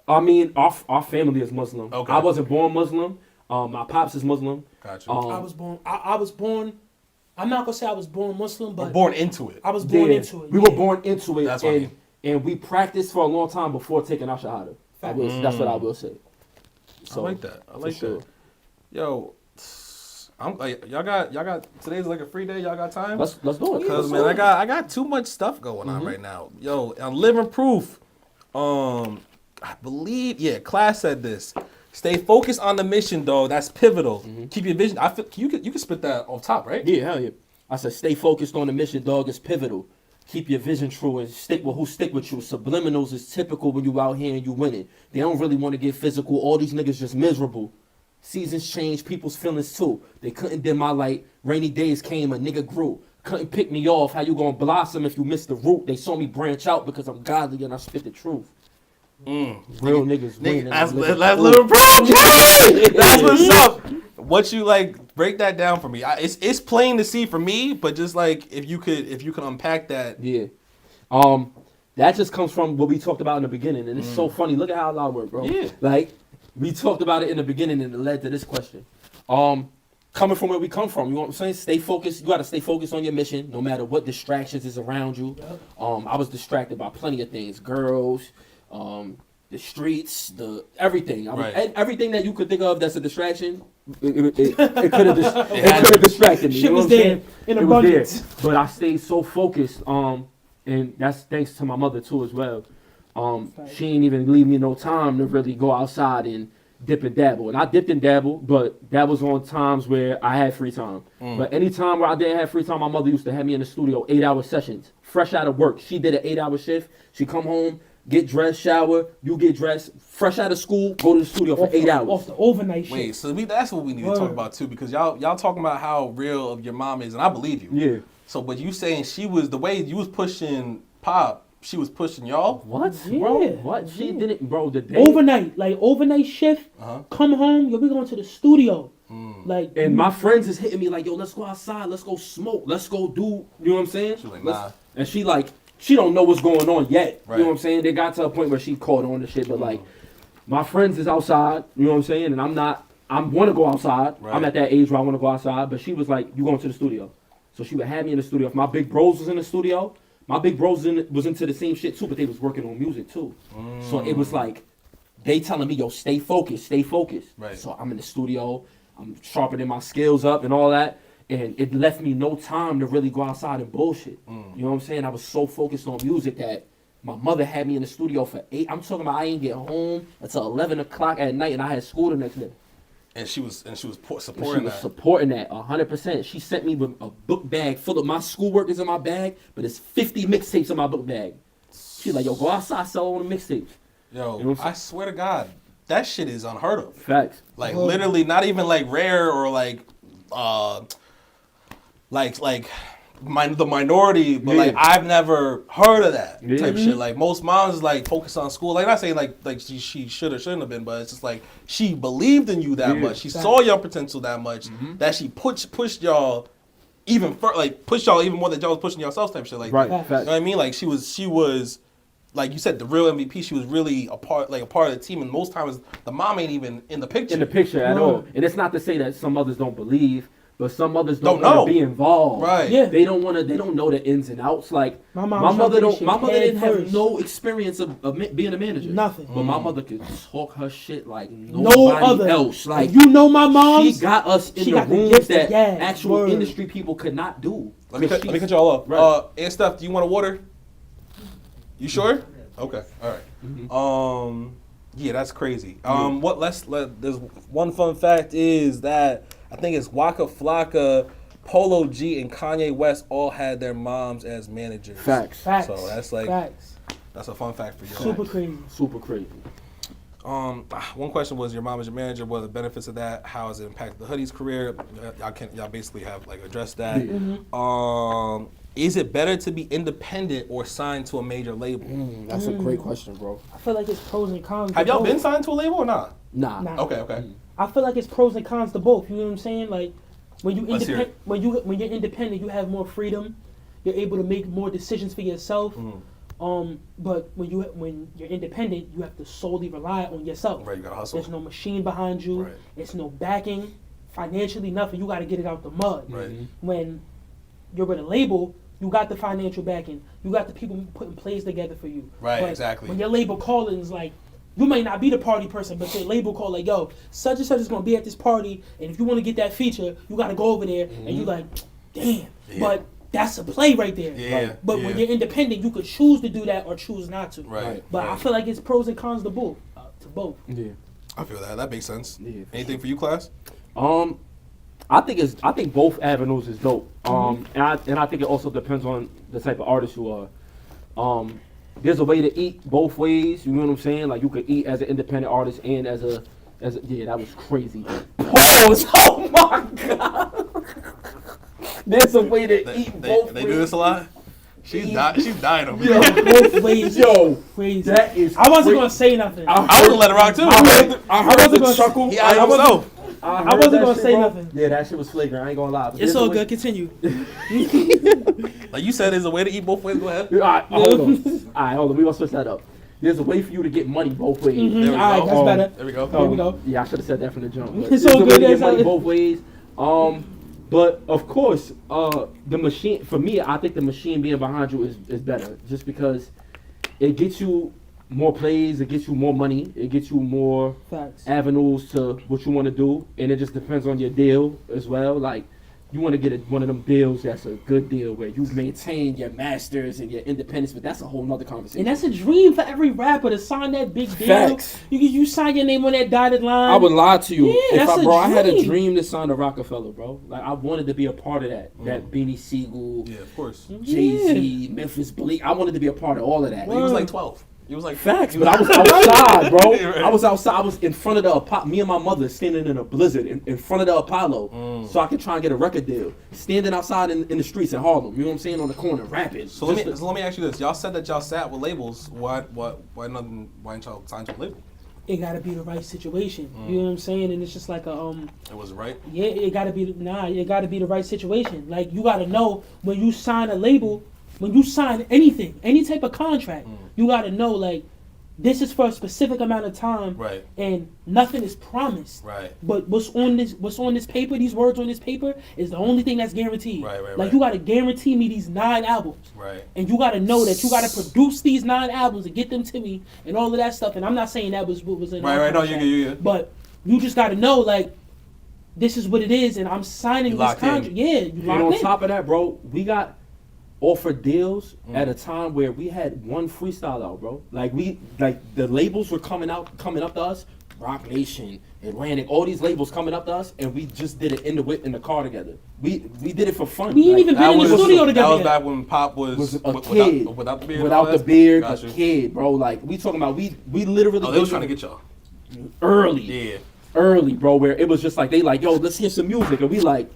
I mean, our family is Muslim. Okay. I wasn't born Muslim. My pops is Muslim. Gotcha. I was born. I'm not gonna say I was born Muslim, We're but born into it. I was born Yeah, into it. We were born into it, That's what I mean. and we practiced for a long time before taking our shahada. That's what I will say. I like that. I like sure. that. Yo, I'm like, y'all got today's like a free day. Y'all got time? Let's do it. Cause man, I got too much stuff going on right now. Yo, on Living Proof, I believe class said this. Stay focused on the mission, though. That's pivotal. Keep your vision. I feel you can spit that off top, right? Yeah, hell yeah. I said, stay focused on the mission, dog. It's pivotal. Keep your vision true and stick with who stick with you. Subliminals is typical when you out here and you winning. They don't really want to get physical. All these niggas just miserable. Seasons change, people's feelings too. They couldn't dim my light. Rainy days came, a nigga grew. Couldn't pick me off. How you gonna blossom if you miss the root? They saw me branch out because I'm godly and I spit the truth. Real niggas win. That's Living Proof. That's what's up. What you like? Break that down for me. It's plain to see for me, but just like if you could unpack that. Yeah. That just comes from what we talked about in the beginning, and it's so funny. Look at how Allah work, bro. Yeah. Like we talked about it in the beginning, and it led to this question. Coming from where we come from, you know what I'm saying? Stay focused. You got to stay focused on your mission, no matter what distractions is around you. Yep. I was distracted by plenty of things, girls, the streets, everything. Right. Everything that you could think of that's a distraction, it could have distracted me. Shit you know was what I'm there saying? in It was there. abundance. But I stayed so focused, and that's thanks to my mother too as well. She ain't even leave me no time to really go outside and dip and dabble. And I dipped and dabbled, but that was on times where I had free time. But any time where I didn't have free time, my mother used to have me in the studio 8-hour sessions, fresh out of work. She did an 8-hour shift. She come home, get dressed, shower, you get dressed, fresh out of school, go to the studio for 8 hours. Off the overnight shit. Wait, so that's what we need to talk about too, because y'all talking about how real of your mom is, and I believe you. Yeah. So, but you saying she was the way you was pushing Pop, she was pushing y'all. What, Yeah. bro? What? She didn't, bro. The day Overnight shift. Come home, yo, we going to the studio. Like, and my friends is hitting me like, yo, let's go outside, let's go smoke, let's go do. You know what I'm saying? She's like, nah. And she like, she don't know what's going on yet. Right. You know what I'm saying? They got to a point where she caught on to shit, but like, my friends is outside. You know what I'm saying? And I'm not. I want to go outside. Right. I'm at that age where I want to go outside. But she was like, you going to the studio? So she would have me in the studio. If my big bros was in the studio, my big bros was into the same shit too, but they was working on music too. So it was like, they telling me, yo, stay focused, stay focused. Right. So I'm in the studio, I'm sharpening my skills up and all that. And it left me no time to really go outside and bullshit. You know what I'm saying? I was so focused on music that my mother had me in the studio for 8. I'm talking about I ain't get home until 11 o'clock at night and I had school the next day. And she was supporting She was that. supporting that 100%. She sent me with a book bag full of my schoolwork is in my bag, but it's 50 mixtapes in my book bag. She's like, yo, go outside, sell all the mixtapes. Yo, You know what I'm I swear to God, that shit is unheard of. Facts. Like literally, not even like rare or like the minority, but like I've never heard of that type shit. Like most moms is like focus on school. Like not saying like she should or shouldn't have been, but it's just like she believed in you that much. She saw your potential that much that she pushed y'all even pushed y'all even more than y'all was pushing yourselves type shit. Like Right. you know Facts. what I mean? Like she was like you said, the real MVP. She was really a part of the team, and most times the mom ain't even in the picture. In the picture at all. And it's not to say that some others don't believe, but some others don't want to be involved. Right. Yeah. They don't know the ins and outs. Like My my mother didn't have first. no experience of being a manager. Nothing. But my mother could talk her shit like no nobody other else. Like you know my mom. she got us in she the got the rooms gift of that gas. actual Word. industry people could not do. Let me cut y'all off. Right. And Steph, do you want a water? You sure? Okay. All right. Yeah, that's crazy. There's one fun fact is that I think it's Waka Flocka, Polo G, and Kanye West all had their moms as managers. Facts. So that's like Facts. that's a fun fact for you. Super crazy. Super crazy. One question was your mom is your manager. What are the benefits of that? How has it impacted the Hoodies career? Y'all basically have like addressed that. Is it better to be independent or signed to a major label? That's a great question, bro. I feel like it's pros and cons. Have to y'all both. been signed to a label or not? Nah. Okay. I feel like it's pros and cons to both. You know what I'm saying? Like when you Let's hear it. when you're independent, you have more freedom. You're able to make more decisions for yourself. But when you're independent, you have to solely rely on yourself. Right, you gotta hustle. There's no machine behind you. Right. There's no backing, financially nothing. You got to get it out the mud. Right. When you're with a label, you got the financial backing. You got the people putting plays together for you. Right, But exactly. When your label calling is like, you may not be the party person, but your label call like, yo, such and such is gonna be at this party, and if you want to get that feature, you got to go over there, and you like, damn. Yeah. But that's a play right there. Yeah. But when you're independent, you could choose to do that or choose not to. Right. But I feel like it's pros and cons to both. Yeah. I feel that. That makes sense. Yeah, for Anything for you, class? I think both avenues is dope. And I think it also depends on the type of artist you are. There's a way to eat both ways. You know what I'm saying? Like you could eat as an independent artist and as a that was crazy. Pause. Oh my god. There's a way to eat both ways. They do this a lot. She's dying over Yo, here. Both ways. Yo, Crazy. that is. I wasn't crazy. gonna say nothing. I was gonna let it rock too. I heard wasn't the gonna- chuckle. He out himself. I wasn't that gonna shit, say bro. nothing. Yeah, that shit was flagrant. I ain't gonna lie. But It's there's all a way- good. Continue. Like you said, there's a way to eat both ways. Go ahead. All right, hold on. All right, hold on. We gonna switch that up. There's a way for you to get money both ways. There we All right, go. that's better. There we go. There we go. Yeah, I should have said that from the jump. But It's there's all a way good, to get that's money all- both ways. But of course, the machine. For me, I think the machine being behind you is better, just because it gets you more plays, it gets you more money, it gets you more Facts. avenues to what you want to do, and it just depends on your deal as well. Like, you want to get one of them deals that's a good deal where you maintain your masters and your independence, but that's a whole nother conversation. And that's a dream for every rapper to sign that big deal. Facts. You sign your name on that dotted line. I would lie to you. Yeah, If that's I had a dream. dream to sign to Rockefeller, bro. Like, I wanted to be a part of that. That Beanie Siegel, Yeah, of course. Jay-Z, Memphis Bleak. I wanted to be a part of all of that. He was like 12. You was like Facts, but I was outside, bro. Right. I was outside. I was in front of the Apollo. Me and my mother standing in a blizzard in front of the Apollo, so I could try and get a record deal. Standing outside in the streets in Harlem. You know what I'm saying? On the corner, rapping. So let me ask you this: y'all said that y'all sat with labels. Why didn't y'all sign to a label? It gotta be the right situation. You know what I'm saying? And it's just like a It was right. Yeah, it gotta be the right situation. Like you gotta know when you sign a label, when you sign anything, any type of contract, you gotta know like this is for a specific amount of time, Right. and nothing is promised. Right. But what's on this paper, these words on this paper, is the only thing that's guaranteed. Right. You gotta guarantee me these 9 albums. Right. And you gotta know that you gotta produce these 9 albums and get them to me and all of that stuff. And I'm not saying that was what was in our Right. No, contract, you. but you just gotta know like this is what it is, and I'm signing You this locked in. contract. Yeah, you And locked on in. top of that, bro, we got offered deals at a time where we had one freestyle out, bro. Like the labels were coming up to us, Rock Nation, Atlantic, all these labels coming up to us, and we just did it in the car together. We did it for fun. We ain't even been in the studio together. That was yet. back when Pop was a kid, without the beard. without the beard, a Gotcha. kid, bro. Like we talking about, we literally. Oh, they was trying to get y'all. early, Yeah. bro. Where it was just like they like, yo, let's hear some music, and we like.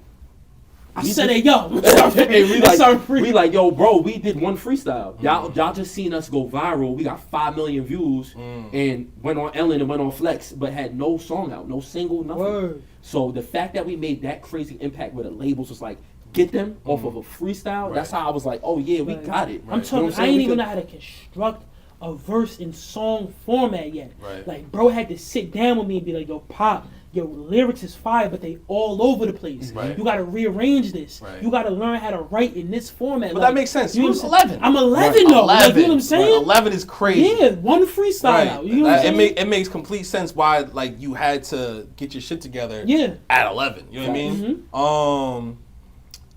I said, hey, yo, we like, yo, bro, we did one freestyle. Y'all just seen us go viral. We got 5 million views and went on Ellen and went on Flex, but had no song out, no single, nothing. Word. So the fact that we made that crazy impact with the labels was like, get them off of a freestyle. Right. That's how I was like, oh yeah, we got it. I'm Right. talking, You know what I'm I ain't saying? even know how to construct a verse in song format yet. Right. Like, bro had to sit down with me and be like, yo, Pop, your lyrics is fire, but they all over the place. Right. You gotta rearrange this. Right. You gotta learn how to write in this format. But like, that makes sense. You You know was what I'm saying? 11. I'm 11 though. Like, you know what I'm saying? 11 is crazy. Yeah, one freestyle Right. out. You know what I'm saying? It makes complete sense why like you had to get your shit together. Yeah. At 11. You know what I mean?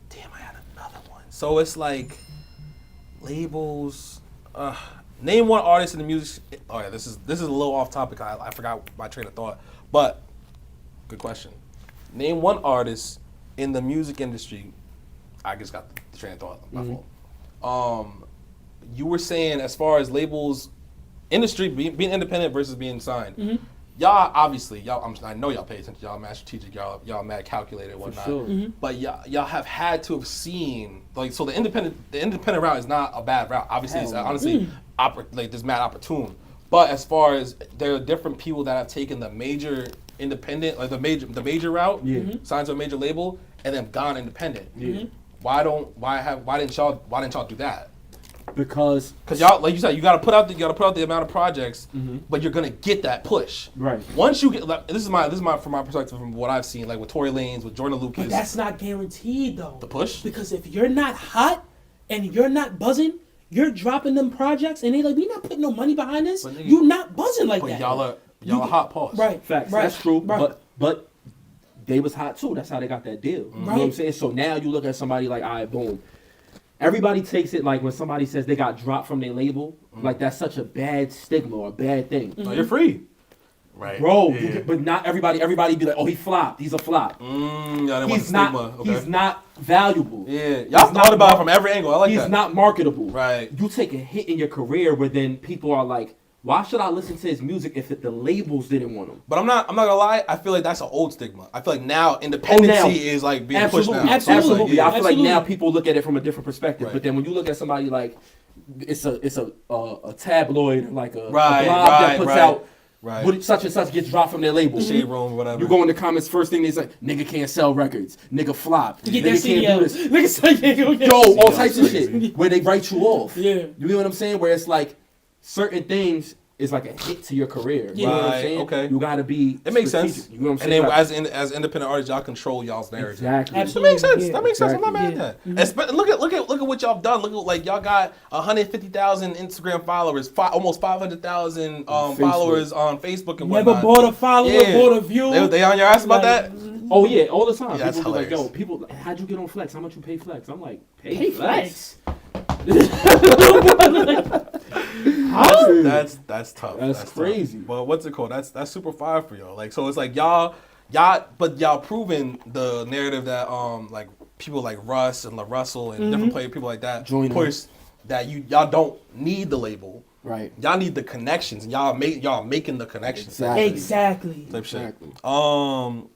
Damn, I had another one. So it's like labels. Name one artist in the music. Oh yeah, this is a little off topic. I forgot my train of thought, but good question. Name one artist in the music industry. I just got the train of thought. My fault. You were saying as far as labels, industry being independent versus being signed. Y'all obviously I know y'all pay attention. Y'all mad strategic. Y'all mad calculated and whatnot. sure. But y'all have had to have seen like so the independent route is not a bad route. Obviously, it's honestly there's mad opportune. But as far as there are different people that have taken the major independent like the major route, signed to a major label, and then gone independent. Why didn't y'all do that? Because y'all, like you said, you gotta put out the amount of projects, but you're gonna get that push. Right. Once you get, like, this is my from my perspective from what I've seen, like with Tory Lanez, with Jordan Lucas. But that's not guaranteed though. The push? Because if you're not hot and you're not buzzing, you're dropping them projects and they like, we not putting no money behind this. But nigga, You not buzzing like but that. y'all are hot pause. Right. facts, Right. that's true. Right. But they was hot too. That's how they got that deal. You know what I'm saying? So now you look at somebody like, all right, boom. Everybody takes it like when somebody says they got dropped from their label, like that's such a bad stigma or a bad thing. No, you're free. Right. Bro, Yeah. but not everybody be like, oh, he flopped. He's a flop. Yeah, that was He's the not stigma. Okay. he's not valuable. Yeah. Y'all thought about it from every angle. I like He's that. not marketable. Right. You take a hit in your career where then people are like, why should I listen to his music if the labels didn't want him? But I'm not gonna lie. I feel like that's an old stigma. I feel like now independency is like being pushed now. Absolutely. So it's like, Absolutely. yeah. I feel like now Absolutely. people look at it from a different perspective. Right. But then when you look at somebody like it's a tabloid, like a Right, blog that right, puts right, out right. what such and such gets dropped from their label. Shade room or whatever. You go in the comments, first thing they say, nigga can't sell records, nigga flop, You get that nigga can't do CDL. this. Niggas say, yeah, Yo, all CDL types of crazy. shit where they write you off. Yeah. You know what I'm saying? Where it's like certain things is like a hit to your career. You know what I'm Right, saying? okay. You gotta be It makes strategic. sense. You know what I'm And saying? then as independent artists, y'all control y'all's narrative. Exactly. Absolutely. That makes sense. Yeah. That makes sense. I'm not Exactly. mad at that. Look at what y'all have done. Look at like y'all got 150,000 Instagram followers, almost 500,000 followers on Facebook and Never whatnot. bought a follower, Yeah. bought a view. They on your ass about Like, that? Oh yeah, all the time. Yeah, that's People be like, hilarious. yo, people, how'd you get on Flex? How much you pay Flex? I'm like, pay Hey, Flex. That's tough. That's crazy. Tough. But what's it called? That's super fire for y'all. Like so, it's like y'all proving the narrative that like people like Russ and La Russell and different people like that Join push that y'all don't need the label. Right. Y'all need the connections. Y'all making the connections. Exactly. Type shit. Exactly. Now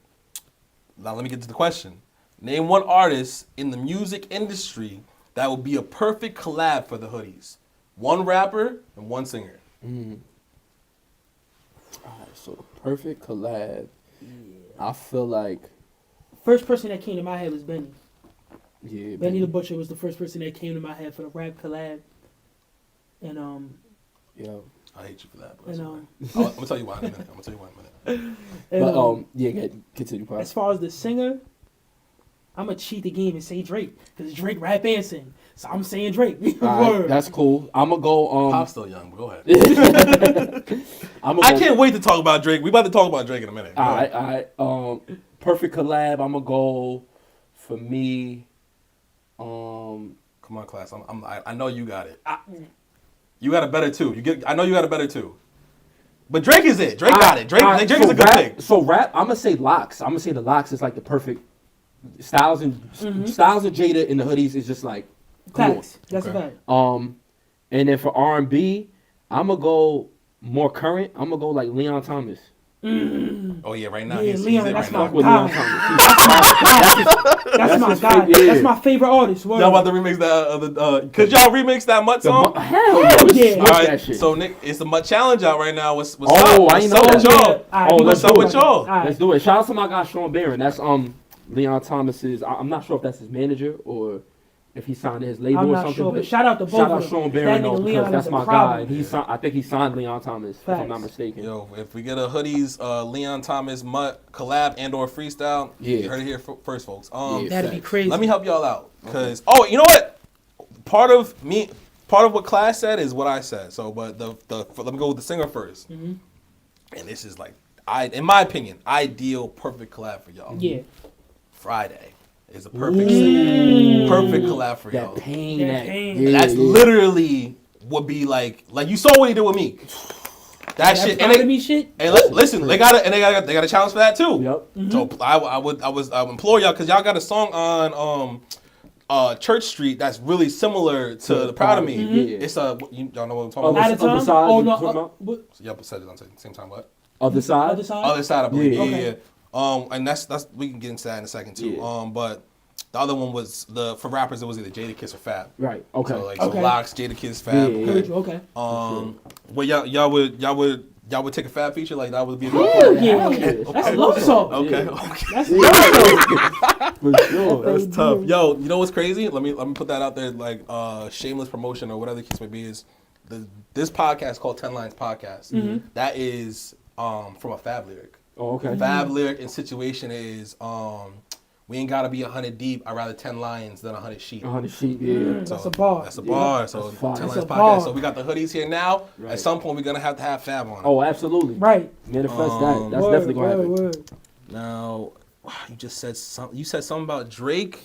let me get to the question. Name one artist in the music industry that would be a perfect collab for the Hoodies. One rapper and one singer. Alright, so perfect collab. Yeah. I feel like First person that came to my head was Benny. yeah, Benny the Butcher was the first person that came to my head for the rap collab. And yeah. I hate you for that. But and I'm gonna tell you why in a minute. and, But continue. Pop. as far as the singer, I'm gonna cheat the game and say Drake because Drake rap and sing. So I'm saying Drake. Alright, that's cool. I'm gonna go. Pop's still young, but go ahead. I Go, can't wait to talk about Drake. We about to talk about Drake in a minute. Go ahead. Alright. Perfect collab. I'm gonna go for me. Come on, class. I know you got it. You got a better two. I know you got a better two. But Drake is it. Drake got it. Drake is a good pick. So rap. I'm gonna say Locks. I'm gonna say the Locks is like the perfect. Styles and Jada in the Hoodies is just like Facts. That's Okay. a fact. And then for R&B, I'm gonna go more current. I'm gonna go like Leon Thomas. Oh yeah, right now Yeah, he's Leon, it that's right my now. With guy. Leon Thomas. That's my his guy. favorite, yeah. That's my favorite artist. Word. Y'all about to remix that? Could y'all remix that Mutt song? Hell yeah. Yeah. Smash All that right, shit. so Nick, it's the Mutt challenge out right now. What's Oh, up? I What's ain't up know with that. y'all? All right, Oh, we let's gonna do talk it. about Y'all. that. All right. Let's do it. Shout out to my guy Sean Barron. That's Leon Thomas's. I'm not sure if that's his manager or if he signed his label I'm or not something. sure, but shout out to both Shout of out them. Sean Barron That though, nigga because Leon that's is a my problem. guy. I think he signed Leon Thomas, if I'm not mistaken. Yo, if we get a Hoodies, Leon Thomas Mutt collab and or freestyle, you heard it here first, folks. Yeah. That'd be crazy. Let me help y'all out, cause you know what? Part of what class said is what I said. So, but let me go with the singer 1st And this is like, in my opinion, ideal perfect collab for y'all. Yeah. Friday is a perfect collab for y'all. That pain. That pain. Yeah, That's yeah. literally would be like you saw what he did with Meek. That shit. Proud of me shit. Hey, listen, they got a challenge for that too. Yep. So I would implore y'all, because y'all got a song on Church Street that's really similar to the Proud of Me. Yeah. It's y'all know what I'm talking At about. a time. side, Oh you talking no. about? Yep, said it on the same time. What? Other side. Other side. Other side, I believe. Yeah. Yeah, Okay. yeah. And that's we can get into that in a second too. Yeah. But the other one was for rappers. It was either Jadakiss or Fab. Right. Okay. So Okay. Locks, Jadakiss, Fab. Yeah. Okay. Okay. Well, y'all would take a Fab feature, like that would be a Hell good yeah. Okay. That's love song. Okay, Yeah. okay. That's Yeah. love song. For sure. That's tough. Yo, you know what's crazy? Let me put that out there, like shameless promotion or whatever the case may be. Is this podcast called 10 Lines Podcast? That is from a Fab lyric. Oh, okay. Fab lyric and situation is we ain't gotta be 100 deep. I'd rather 10 lions than 100 sheep. 100 sheep. Yeah. That's a bar. That's a bar. Yeah, So that's fire. 10 That's Lines a Podcast. bar. So we got the Hoodies here now. Right. At some point we're gonna have to have Fab on it. Oh, absolutely. Right. Manifest that. That's definitely gonna happen. Word. Now, you just said something. You said something about Drake,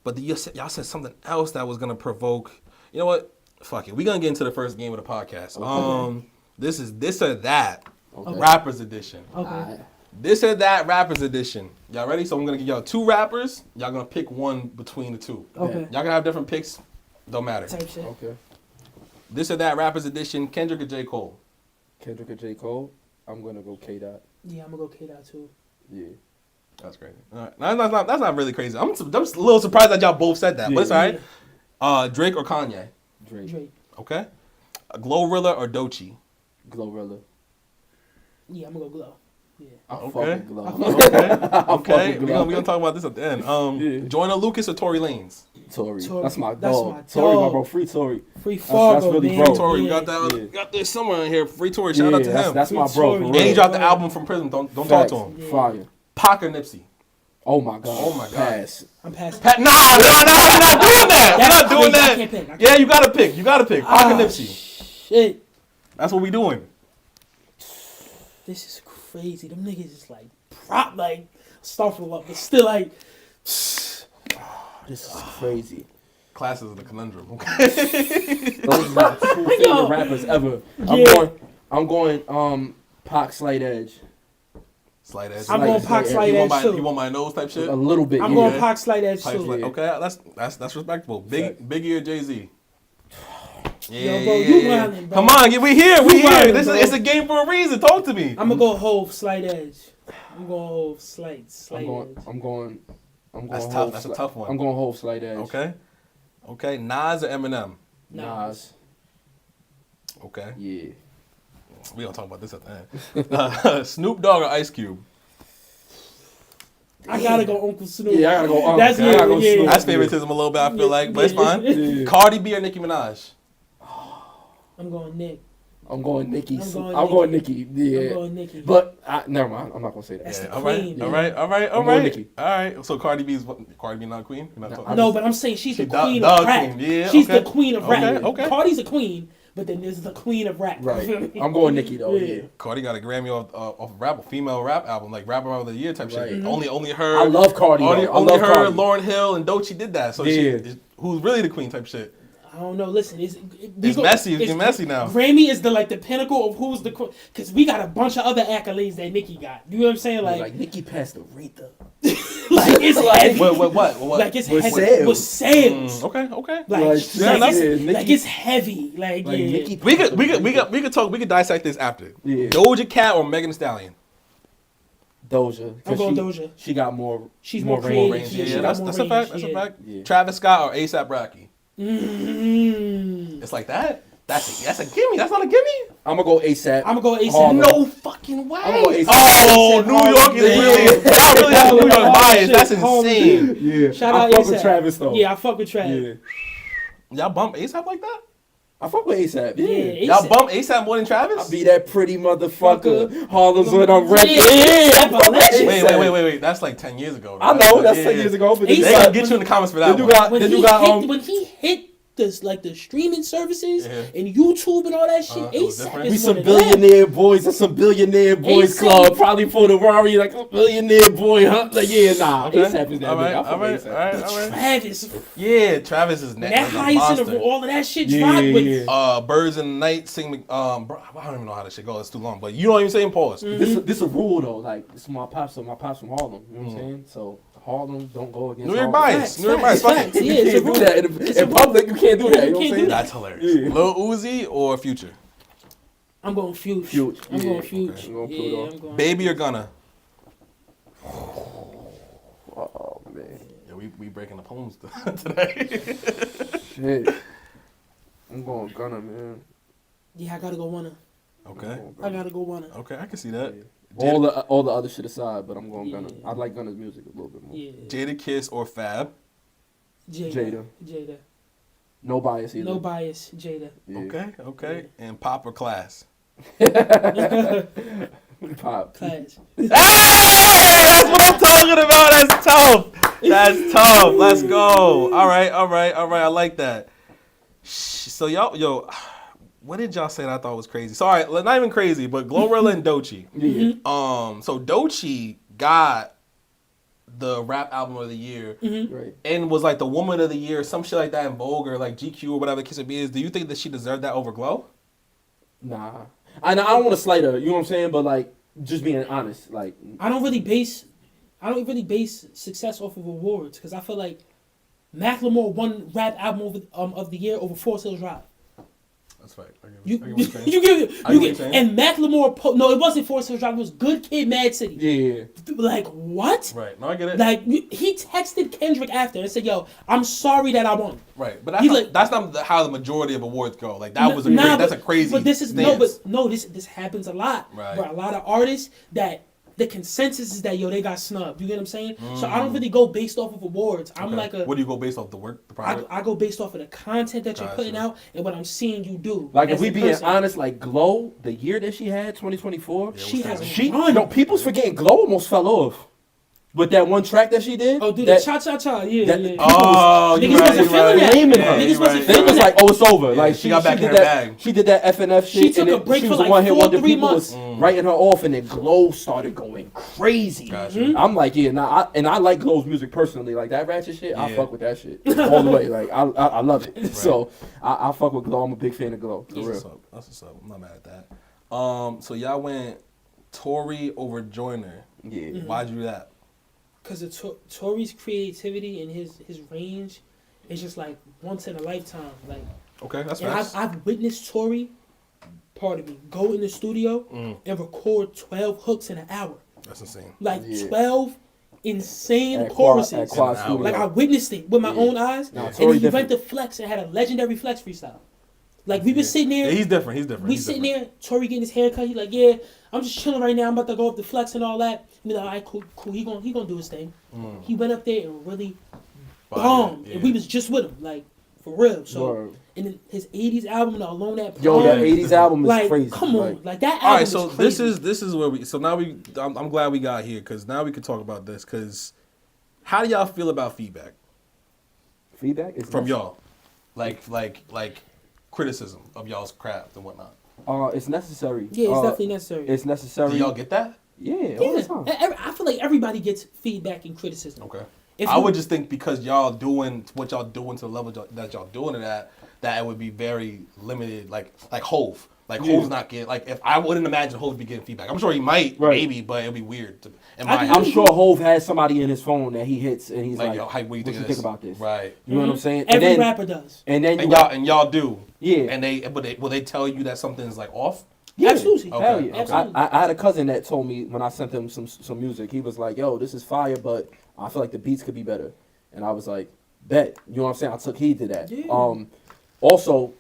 but y'all said something else that was gonna provoke. You know what? Fuck it. We're gonna get into the first game of the podcast. Okay. This is this or that Okay. rappers edition. Okay. Alright. This or that rappers edition. Y'all ready? So I'm gonna give y'all 2 rappers. Y'all gonna pick one between the 2. Okay. Y'all gonna have different picks. Don't matter. Type shit. Okay. This or that rappers edition. Kendrick or J. Cole. Kendrick or J. Cole. I'm gonna go K. Dot. Yeah, I'm gonna go K-Dot too. Yeah. That's crazy. All right. That's not really crazy. I'm just a little surprised that y'all both said that, but it's all right. Drake or Kanye. Drake. Okay. Glorilla or Doechii. Glorilla. Yeah, I'm gonna go Glow. Yeah. I'm Okay. fucking Glow. Okay. We're Glow. gonna talk about this at the end. Yeah. Joyner Lucas or Tory Lanez. Tory. Tory. That's my That's dog. my Tory, my dog. bro. Free Tory. Free Fargo, really man. bro. Tory, we Yeah. got this somewhere in here. Free Tory. Shout out to him. That's my Free bro. Tory. For And he real. dropped the album from prison. Don't talk Facts. to him. Yeah. Fire. Pac or Nipsey. Oh my god. Oh my God. Pass. I'm past. Nah, we're not doing that. We're not doing I that. can't pick. Yeah, you gotta pick. Pac or Nipsey. Shit. That's what we doing. This is crazy. Them niggas is like stuff up, but still like. This is crazy. Classes of the conundrum. Those are my 2 favorite rappers ever. Yeah. I'm going Pac Slight Edge. Slight edge. I'm going Pac Slight You want Edge my, too. you want my nose type shit? A little bit. I'm yeah. going Pac Slight Edge Type too. slight- Okay, that's respectable. Facts. Biggie or Jay-Z? Yo, bro, you wildin', bro. Come on, we here. We here. wildin', This is bro. it's a game for a reason. Talk to me. I'm gonna go Hove slight edge. I'm going Hove slight edge. I'm going. That's tough. Hove That's a sli- tough one. I'm going Hove slight edge. Okay. Nas or Eminem? Nas. Okay. Yeah. We gonna talk about this at the end. Snoop Dogg or Ice Cube? I gotta go Uncle Snoop. Yeah, I gotta go. That's I gotta go yeah. Snoop. That's favoritism a little bit. I feel like, but it's fine. Yeah. Cardi B or Nicki Minaj? I'm going Nick. I'm going Nicki. I'm going I'm going Nicki. Yeah. I'm going Nicki. But never mind. I'm not gonna say that. That's the All right. queen. All right. All right. All I'm going right. Nicki. All right. So Cardi B is what? Cardi B not queen? You're not talking- No, but I'm saying she's the She queen the of rap. queen, yeah, She's okay. the queen of rap. Okay, okay. Cardi's a queen, but then there's the queen of rap. Right. You feel me? I'm going Nicki though. Yeah. Cardi got a Grammy off rap, a female rap album, like rapper of the year type shit. Right. Only her. I love Cardi. Only, though. I only love her, Cardi. Lauryn Hill, and Doechii did that. So Yeah. who's really the queen type shit? I don't know. Listen, It's messy. It's messy now. Grammy is the pinnacle of who's the because we got a bunch of other accolades that Nicki got. You know what I'm saying? Like Nicki passed Aretha. like it's heavy. What? Like it's With heavy. sales. With sales. Okay. Like, Like, like, yeah, it's, Nicki- like it's heavy. Like yeah. Nicki We passed could talk. We could dissect this after. Yeah. Doja Cat or Megan Thee Stallion? Doja. I'm 'cause going she- Doja. She got more. She's more range. creative. Yeah, she got that's more a fact. range, That's a yeah. fact. Yeah. Travis Scott or ASAP Rocky? Mm. It's like that. That's a gimme. That's not a gimme. I'm gonna go ASAP. I'm gonna go ASAP. Harlem. No fucking way. I'm gonna go ASAP. Oh, ASAP New York is Harlem. really. Y'all really have New York Oh, bias. shit. That's Harlem. insane. Yeah. Shout I out fuck ASAP. with Travis though. Yeah, I fuck with Travis. Yeah. Y'all bump ASAP like that? I fuck with ASAP. Yeah. Yeah, Y'all bump ASAP more than Travis? I be that pretty motherfucker. Harlem's what I'm repping. Yeah. I fuck with ASAP. Wait. That's like 10 years ago. I right? know that's Yeah, 10 yeah. years ago, but They ASAP gonna get you in the comments for that then you one. got When he hit this like the streaming services Yeah. and YouTube and all that shit, It was ASAP different. is we one some of them. billionaire boys. That's some billionaire boys ASAP. club. Probably for the Rari, like a billionaire boy, huh? Like yeah, nah. Okay. ASAP is that All right, nigga. I fuck all right, with ASAP. all right, But all right. Travis, Yeah, Travis is that next. heist and all of that shit Yeah, dropped. But yeah. Birds in the Night, sing. Bro, I don't even know how this shit goes. It's too long. But you don't even say in pause. This a rule though. Like this is my pops. So my pops from Harlem. You know what I'm saying? So Harlem don't go against. New York Harlem. bias. New York bias. Facts, Fuck facts. it. Yeah, You it's a can't do rule. that in public. You can't do that. You know what I'm can't do saying? that. That's hilarious. Yeah. Lil Uzi or Future? I'm going Fuge. Fuge, I'm yeah. going Fuge. Okay. I'm going Yeah, Pluto. I'm going. Baby or Gunna? Oh man, Yeah, we breaking the poems today. shit. I'm going Gunna, man. Yeah, I gotta go Wanna. Okay. I gotta go Wanna. Okay, I can see that. All the other shit aside, but I'm going Gunna. Yeah. I like Gunna's music a little bit more. Yeah. Jada Kiss or Fab? Jada. No bias either. No bias, Jada. Yeah. Okay. And Pop or Class? Pop. Class. Hey, that's what I'm talking about. That's tough. That's tough. Let's go. All right. I like that. So y'all, what did y'all say that I thought was crazy? Sorry, not even crazy, but Glorilla and Doechii. Yeah. So Doechii got the rap album of the year Right. and was like the woman of the year, some shit like that in Vogue or like GQ or whatever the case it be is. Do you think that she deserved that over Glow? Nah. I don't want to slight her. You know what I'm saying? But like, just being honest, like. I don't really base success off of awards because I feel like Macklemore won rap album of the year over Forest Hills Drive. That's right. You get and Macklemore no, it wasn't Forest Hills Drive. It was Good Kid, Mad City. Yeah. Like what? Right. No, I get it. Like he texted Kendrick after and said, "Yo, I'm sorry that I won." Right, but He's that's not how the majority of awards go. Like that was that's a crazy. But this is stance. this happens a lot. Right. Where a lot of artists that the consensus is that they got snubbed. You get what I'm saying? So I don't really go based off of awards. I'm like what do you go based off the work, the product? I go based off of the content that you're Gotcha. putting out and what I'm seeing you do. Like if as we a being person. honest, like Glow, the year that she had, 2024, she has she run. no people's forgetting Glow almost fell off with that one track that she did. Oh, dude, that, the cha cha cha, yeah. that- Oh, Niggas you right, wasn't you feeling right. that. Blaming her. Niggas you wasn't right. Then it feeling was that. like, oh, it's over. Yeah, Like she got back did in her that. bag. She did that FNF shit. She took and a break she for was like the one hit 4 wonder. 3 People months. was writing her off, and then Glow started going crazy. Gotcha. I'm like, yeah, nah, I like Glow's music personally. Like that ratchet shit, I Yeah. fuck with that shit all the way. Like I love it. So I fuck with Glow. I'm a big fan of Glow. For That's what's real. up. That's what's up. I'm not mad at that. So y'all went Tory over Joyner. Yeah. Why'd you do that? Because Tory's creativity and his range is just like once in a lifetime. Like Okay, that's And facts. I've witnessed Tory, pardon me, go in the studio and record 12 hooks in an hour. That's insane. Like Yeah. 12 insane At choruses. Quad In an hour. Studio. Like I witnessed it with my Yeah. own eyes. Nah, And Tory then he went different. to Flex and had a legendary Flex freestyle. Like we was sitting Yeah, there. he's different. He's different. We He's sitting different. there, Tory getting his hair cut. He like, yeah, I'm just chilling right now. I'm about to go up to Flex and all that. And be like, all right, cool. He gonna do his thing. He went up there and really bombed. Yeah. And we was just with him, like, for real. So, Word. and then his 80s album, the Alone at Yo, that Prom, 80s album is like, crazy. come on. Like, that album All right, so is crazy. this is where we. So now I'm glad we got here because now we can talk about this. Because how do y'all feel about feedback Feedback is from necessary. y'all, like criticism of y'all's craft and whatnot? It's necessary. Yeah, it's definitely necessary. It's necessary. Do y'all get that? Yeah, all the Yeah, time. I feel like everybody gets feedback and criticism. Okay. If I you- would just think because y'all doing what y'all doing to the level that y'all doing it at, that it would be very limited. Like Hove. Like Yeah. Hove's not getting. Like if I wouldn't imagine Hove be getting feedback. I'm sure he might, Right. maybe, but it'd be weird. In my I- head. I'm sure Hove has somebody in his phone that he hits and he's Like, like, yo, how, what do you think of this? about this? Right. You know what I'm saying? Every and then, rapper does. And then And you y'all do. Yeah. And will they tell you that something's like off? Yeah. Absolutely. Okay. Hell yeah. Absolutely. I had a cousin that told me when I sent him some music, he was like, yo, this is fire, but I feel like the beats could be better. And I was like, bet. You know what I'm saying? I took heed to that. Yeah. Also,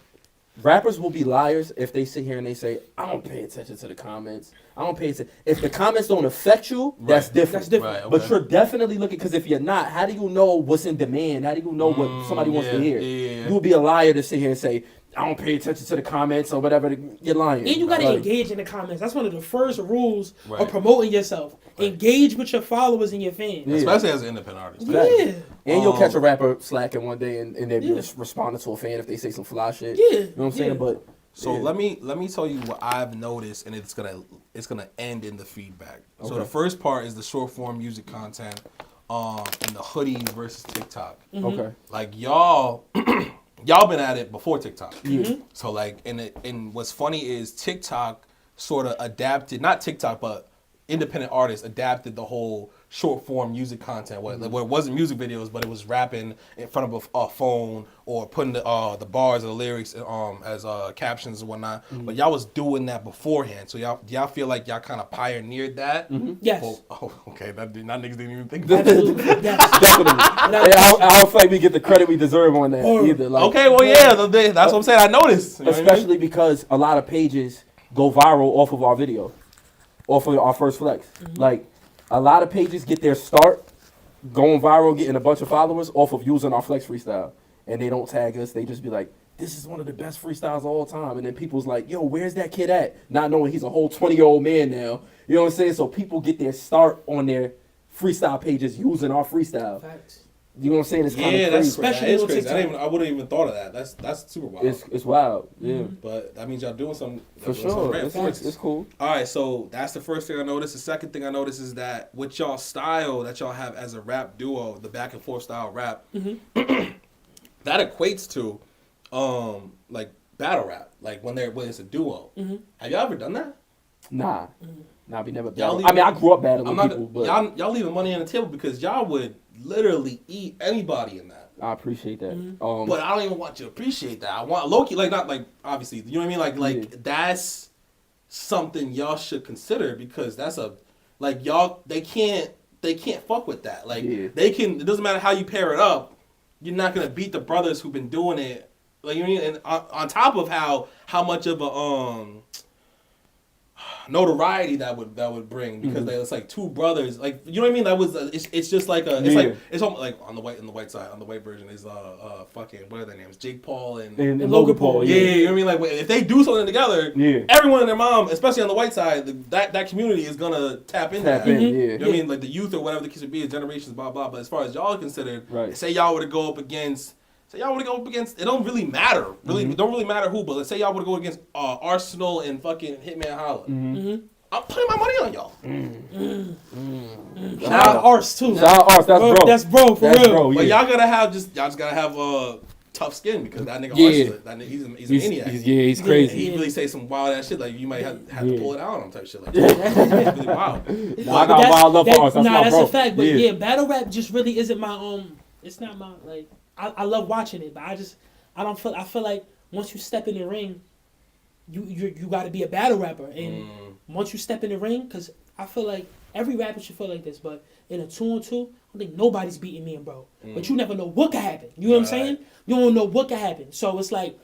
rappers will be liars if they sit here and they say, I don't pay attention to the comments. I don't pay attention. If the comments don't affect you, that's Right. different. That's different. Right, okay. But you're definitely looking, because if you're not, how do you know what's in demand? How do you know what somebody wants to hear? yeah. You would be a liar to sit here and say, I don't pay attention to the comments or whatever. You're lying. And you gotta Like, engage in the comments. That's one of the first rules Right. of promoting yourself. Right. Engage with your followers and your fans. Yeah. Especially as an independent artist. Yeah. And you'll catch a rapper slacking one day and they'll be Yeah. responding to a fan if they say some fly shit. Yeah. You know what I'm saying? Yeah. But So yeah. let me tell you what I've noticed, and it's gonna end in the feedback. So Okay. the first part is the short form music content, and the Hoodies versus TikTok. Okay. Like y'all been at it before TikTok. Yeah. So like, and what's funny is TikTok sort of adapted, not TikTok, but independent artists adapted the whole short form music content where it wasn't music videos, but it was rapping in front of a phone or putting the bars or the lyrics as captions and whatnot. But y'all was doing that beforehand. So y'all feel like y'all kind of pioneered that. Yes. Oh, okay. That niggas didn't even think about it. Absolutely. Yes. Definitely. Hey, I don't feel like we get the credit we deserve on that Or- either. Like, Okay, well, yeah, that's what I'm saying. I noticed. You know what I mean? especially because a lot of pages go viral off of our video, off of our first flex. Like, a lot of pages get their start going viral, getting a bunch of followers off of using our flex freestyle. And they don't tag us. They just be like, this is one of the best freestyles of all time. And then people's like, yo, where's that kid at? Not knowing he's a whole 20-year-old man now. You know what I'm saying? So people get their start on their freestyle pages using our freestyle. Facts. You know what I'm saying? It's kind Yeah, of that's crazy. Especially that is on crazy. TikTok. I wouldn't even thought of that. That's super wild. It's wild. Yeah. But that means y'all doing something For doing something sure. great. It's cool. All right, so that's the first thing I noticed. The second thing I noticed is that with y'all style that y'all have as a rap duo, the back and forth style rap, that equates to like battle rap, like when it's a duo. Have y'all ever done that? Nah, we never. Y'all Battled. I mean, I grew up battling I'm not. people, but Y'all leaving money on the table because y'all would literally eat anybody in that. I appreciate that. But I don't even want you to appreciate that. I want Loki, like not like obviously, you know what I mean? Like Yeah. that's something y'all should consider because that's a like y'all they can't fuck with that. Like Yeah. they can. It doesn't matter how you pair it up. You're not gonna beat the brothers who've been doing it. Like you know what I mean? And on top of how much of a notoriety that would bring because it's like two brothers, like you know what I mean. That was it's just like a it's Yeah. like it's almost like on the white side, on the white version is fucking what are their names, Jake Paul and and Logan Paul, yeah, you know what I mean. Like if they do something together, Yeah. everyone and their mom, especially on the white side, that community is gonna tap into Tap that. in, You yeah. know what I mean? Like the youth or whatever the case would be, generations, blah blah. But as far as y'all are considered, Right. say y'all were to go up against. Say y'all would go up against. It don't really matter. Really, it don't really matter who. But let's say y'all would go against Arsenal and fucking Hitman Holla. I'm putting my money on y'all. Shout out Arse too. Shout out Arse, that's bro. That's bro for That's real. bro, But yeah. y'all just gotta have tough skin because that nigga Yeah. Arsenal, that nigga, he's a maniac. He's And crazy. he really say some wild ass shit like you might have to Yeah. pull it out on him type shit like that. It's really wild. Nah, I got wild love for Arse. That's my that's bro. a fact. But yeah, battle rap just really isn't my It's not my like. I love watching it, but I feel like once you step in the ring, you got to be a battle rapper. And once you step in the ring, because I feel like every rapper should feel like this, but in a 2-on-2, I think nobody's beating me and bro. But you never know what could happen. You know what I'm saying? You don't know what could happen. So it's like,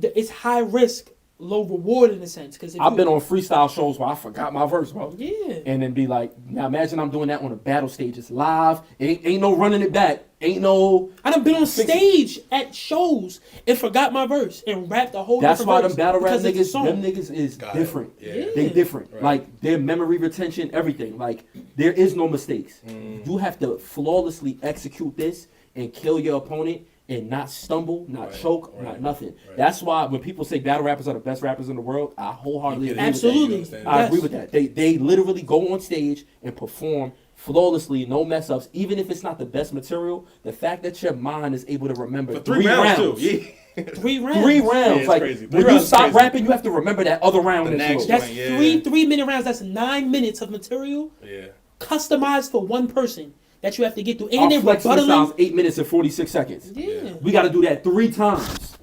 it's high risk, low reward in a sense. Cause I've been on freestyle shows where I forgot my verse, bro. Yeah. And then be like, now imagine I'm doing that on a battle stage. It's live. Ain't no running it back. Ain't no. I done been on stage at shows and forgot my verse and rapped a whole That's different why verse them battle rap because it's a niggas, song. them niggas is different. Yeah. They different. Right. Like their memory retention, everything. Like there is no mistakes. You have to flawlessly execute this and kill your opponent and not stumble, not choke, not nothing. That's why when people say battle rappers are the best rappers in the world, I wholeheartedly agree Absolutely. with that. I agree with that. They literally go on stage and perform flawlessly, no mess ups, even if it's not the best material. The fact that your mind is able to remember For 3 rounds too. Yeah. 3 rounds. 3 rounds. Yeah, it's like crazy. when 3 you rounds is stop crazy. rapping, you have to remember that other round. The next That's Yeah. 3 minute rounds. That's 9 minutes of material Yeah. customized for one person that you have to get through. Our And they're flex rebuttaling. freestyle's 8 minutes and 46 seconds. Yeah. We got to do that 3 times.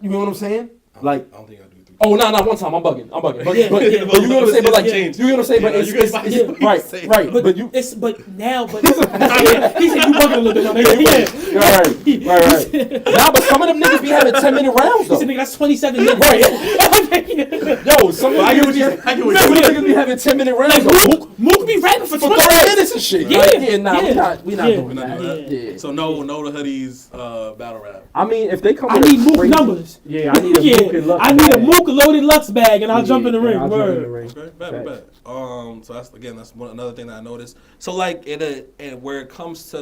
You know what I'm saying? Like, I don't think I do 3. oh no, one time I'm bugging. But, Yeah, but, yeah. but you know what I'm saying? But like, Yeah. you know what I'm saying? But Yeah, it's, you can it's, find it's it. You can right, say it. right. But you. But now, but he said you bugging a little bit, my nigga. Yeah. Right. Nah, but some of them niggas be having 10-minute rounds He though. said, nigga, that's 27 minutes. Yo, some of I them get what you- I get what you some of them saying. niggas be having 10-minute rounds. Like, though. Mook be rapping for For 20 30 minutes and shit. Yeah. Like, yeah, nah, Yeah. we not Yeah. doing We're not that. doing that. Yeah. So no the Hoodies battle rap. I mean, if they come I with a need Mook crazy- numbers. Yeah, I need a Mook and Lux I need a bag. Mook loaded Lux bag, and I'll jump in the ring. I'll jump in the Word. ring. Okay, bet. So that's another thing that I noticed. So like and where it comes to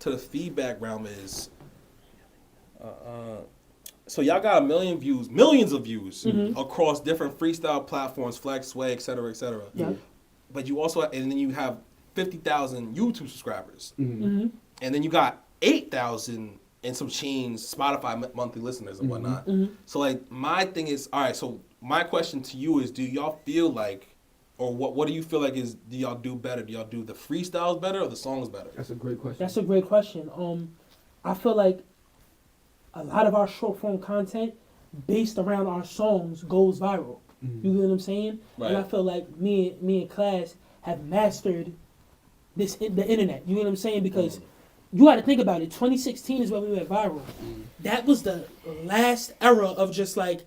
the feedback realm is, so y'all got millions of views across different freestyle platforms, Flex, Sway, et cetera, et cetera. Yeah. But you also and then you have 50,000 YouTube subscribers, Mm-hmm. and then you got 8,000 and some change Spotify monthly listeners and whatnot. So like my thing is, all right. So my question to you is, do y'all feel like, or what do you feel like is, do y'all do better? Do y'all do the freestyles better or the songs better? That's a great question. That's a great question. I feel like a lot of our short form content based around our songs goes viral. You know what I'm saying? Right. And I feel like me and Class have mastered the internet. You know what I'm saying? Because you got to think about it. 2016 is when we went viral. That was the last era of just like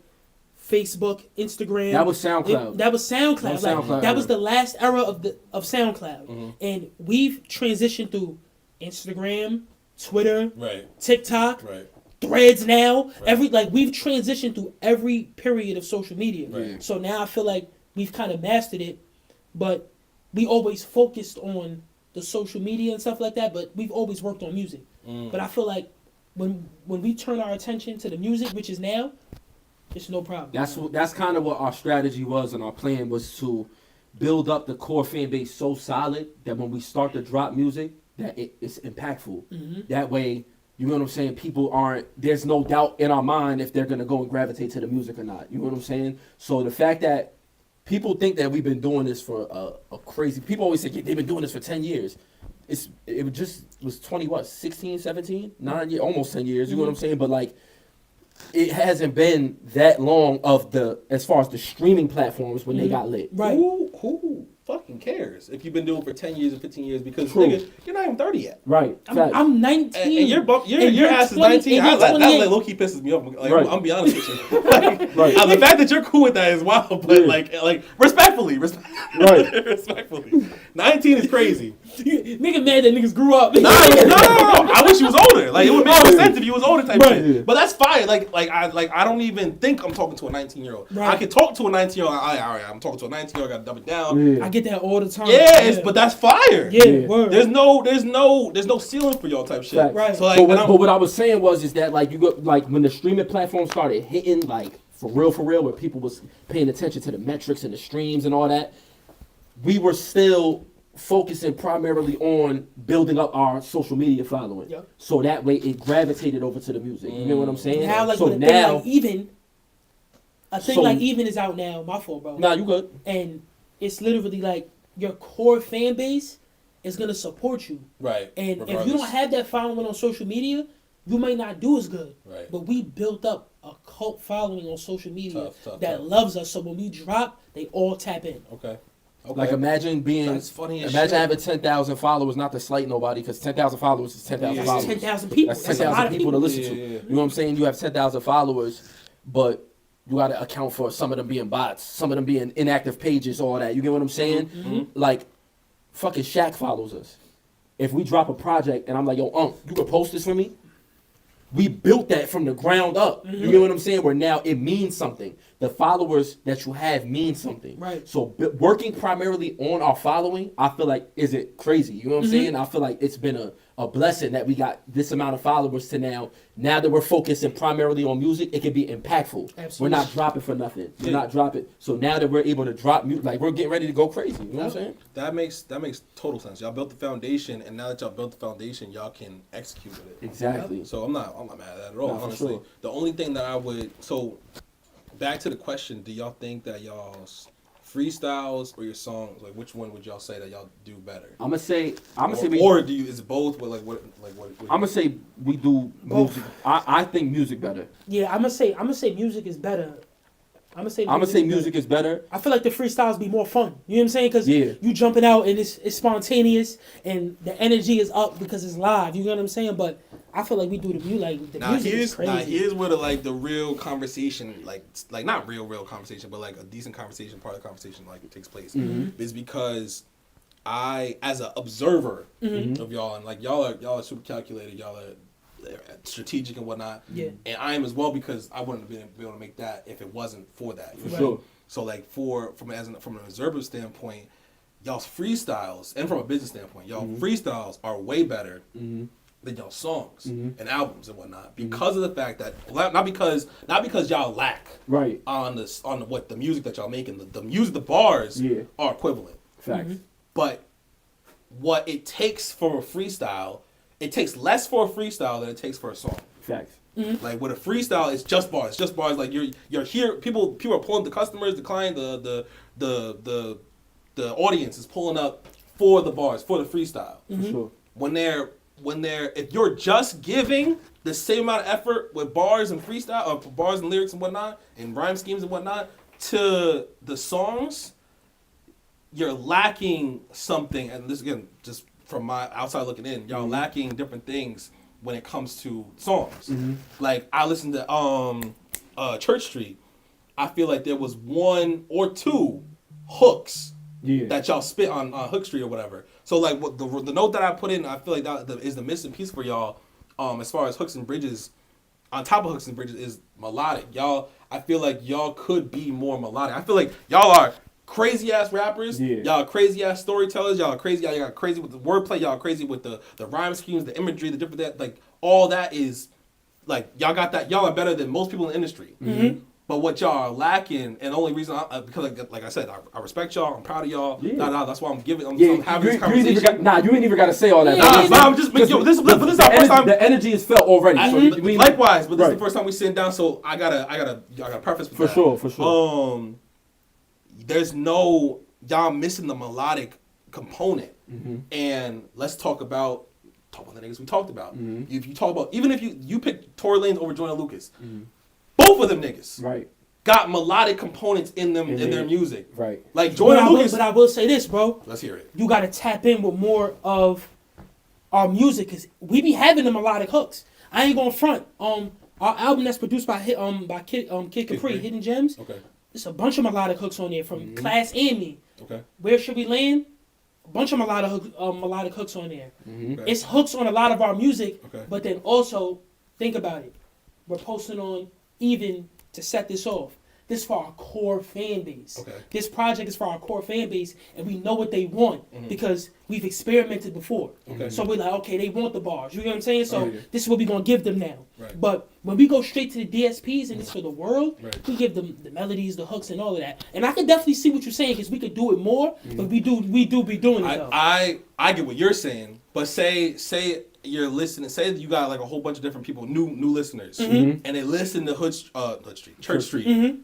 Facebook, Instagram. That was SoundCloud. That was SoundCloud. That was Like, SoundCloud that was era. the last era of SoundCloud. And we've transitioned through Instagram, Twitter, Right. TikTok, Right. Threads now. We've transitioned through every period of social media. Right. So now I feel like we've kind of mastered it, but we always focused on the social media and stuff like that, but we've always worked on music. But I feel like when we turn our attention to the music, which is now, it's no problem. That's kind of what our strategy was, and our plan was to build up the core fan base so solid that when we start to drop music, that it's impactful. That way, you know what I'm saying, there's no doubt in our mind if they're gonna go and gravitate to the music or not. You know what I'm saying? So the fact that people think that we've been doing this for a crazy, people always say they've been doing this for 10 years. It was 16, 17, 9 years, almost 10 years. You know what I'm saying? But like, it hasn't been that long as far as the streaming platforms when they got lit. Right. Who fucking cares if you've been doing it for 10 years or 15 years? Because True. nigga, you're not even 30 yet. Right. Facts. I'm 19. And And your ass is 20 19. and you're That 28. low key pisses me off. Like, Right. I'm be honest with you. Like, Right. the fact that you're cool with that is wild, but Yeah. like respectfully, Right. respectfully, 19 is crazy. Nigga mad that niggas grew up. No. I wish he was older. Like it would make more sense if he was older type Right. shit. But that's fine. I don't even think I'm talking to a 19-year-old. Right. I can talk to a 19-year-old. All right, I'm talking to a 19-year-old. I got to dumb it down. Yeah. I get that all the time. Yeah, but that's fire. Yeah, Yeah. word. There's no ceiling for y'all type shit. Facts. Right. So like, but what I was saying is that like you go like when the streaming platform started hitting like for real, where people was paying attention to the metrics and the streams and all that, we were still focusing primarily on building up our social media following. Yep. So that way it gravitated over to the music. You know what I'm saying? Now, like, so with a thing like Even, a thing So- like Even is out now. My fault, bro. nah, you good. And it's literally like your core fan base is gonna support you. right. And if you regardless. don't have that following on social media, you might not do as good. Right. But we built up a cult following on social media Tough. loves us. So when we drop, they all tap in. Okay. Like imagine That's funny as imagine shit. having 10,000 followers, not to slight nobody, because 10,000 followers is 10,000 Yeah. followers. 10,000 people. That's That's a lot 10,000 of people to listen to. Yeah. You know what I'm saying? You have 10,000 followers, but you got to account for some of them being bots, some of them being inactive pages, all that. You get what I'm saying? Like, fucking Shaq follows us. If we drop a project and I'm like, yo, you can post this for me? We built that from the ground up. You get what I'm saying? Where now it means something. The followers that you have mean something. Right. So working primarily on our following, I feel like isn't crazy. You know what I'm saying? I feel like it's been a blessing that we got this amount of followers to now that we're focusing primarily on music, it can be impactful. Absolutely. We're not dropping for nothing. We're not dropping. So now that we're able to drop music, like we're getting ready to go crazy. You know what I'm saying? That makes total sense. Y'all built the foundation, and now that y'all built the foundation, y'all can execute with it. Exactly. So I'm not mad at that at all. Nah, for honestly, sure. The only thing that I would back to the question: do y'all think that y'all's freestyles or your songs, like which one would y'all say that y'all do better? I'm gonna say or do you is it both? But what I'm gonna say we do Both. music. I think music better. Yeah, I'm gonna say music is better. I'm gonna say music is better. I feel like the freestyles be more fun. You know what I'm saying? Because Yeah. you jumping out and it's spontaneous and the energy is up because it's live. You know what I'm saying? But I feel like we do the music is crazy. Here's where the real conversation, like not real conversation, but like a decent conversation, part of the conversation like takes place, is because I, as an observer of y'all, and like y'all are super calculated, y'all are strategic and whatnot, and I am as well, because I wouldn't have been able to make that if it wasn't for that. For sure. So like from an observer standpoint, y'all's freestyles, and from a business standpoint, y'all freestyles are way better than y'all songs and albums and whatnot, because of the fact that not because y'all lack Right. on what the music that y'all making, the music, the bars are equivalent. Facts. But what it takes for a freestyle, it takes less for a freestyle than it takes for a song. Facts. Like with a freestyle, it's just bars. Like you're here. People are pulling, the customers, the client, the audience is pulling up for the bars, for the freestyle. For sure. When they're if you're just giving the same amount of effort with bars and freestyle, or bars and lyrics and whatnot, and rhyme schemes and whatnot, to the songs, you're lacking something. And this again, just from my outside looking in, y'all lacking different things when it comes to songs. Like I listened to Church Street. I feel like there was one or two hooks that y'all spit on Hook Street or whatever. So like what the note that I put in, I feel like that is the missing piece for y'all. As far as hooks and bridges, on top of hooks and bridges is melodic. Y'all, I feel like y'all could be more melodic. I feel like y'all are crazy ass rappers. Y'all are crazy ass storytellers. Y'all are crazy. Y'all are crazy with the wordplay. Y'all are crazy with the rhyme schemes, the imagery, the different that, like all that is like y'all got that. Y'all are better than most people in the industry. But what y'all are lacking, and the only reason, because like I said, I respect y'all. I'm proud of y'all. That's why I'm having this conversation. You ain't even got to say all that. I'm just this is our first time. The energy is felt already. Likewise, but this is the first time we sitting down, so I gotta preface with that. For sure. There's no, y'all missing the melodic component, and let's talk about the niggas we talked about. If you talk about, even if you pick Tory Lanez over Joyner Lucas. Both of them niggas got melodic components in them in their music. Right. Like Joyner Lucas. But I will say this, bro. Let's hear it. You gotta tap in with more of our music, cause we be having the melodic hooks. I ain't gonna front. Our album that's produced by Kid Capri, Hidden Gems. Okay. There's a bunch of melodic hooks on there from Class and Me. Okay. Where Should We Land? A bunch of melodic hooks on there. Okay. It's hooks on a lot of our music, Okay. but then also think about it. We're posting on even to set this off. This is for our core fan base. Okay. This project is for our core fan base, and we know what they want because we've experimented before. Okay. So we're like, okay, they want the bars. You know what I'm saying? So this is what we're gonna give them now. Right. But when we go straight to the DSPs and it's for the world, Right. we give them the melodies, the hooks, and all of that. And I can definitely see what you're saying because we could do it more, but we do be doing it though. I get what you're saying, but say you're listening. Say you got like a whole bunch of different people, new listeners, and they listen to Church Street,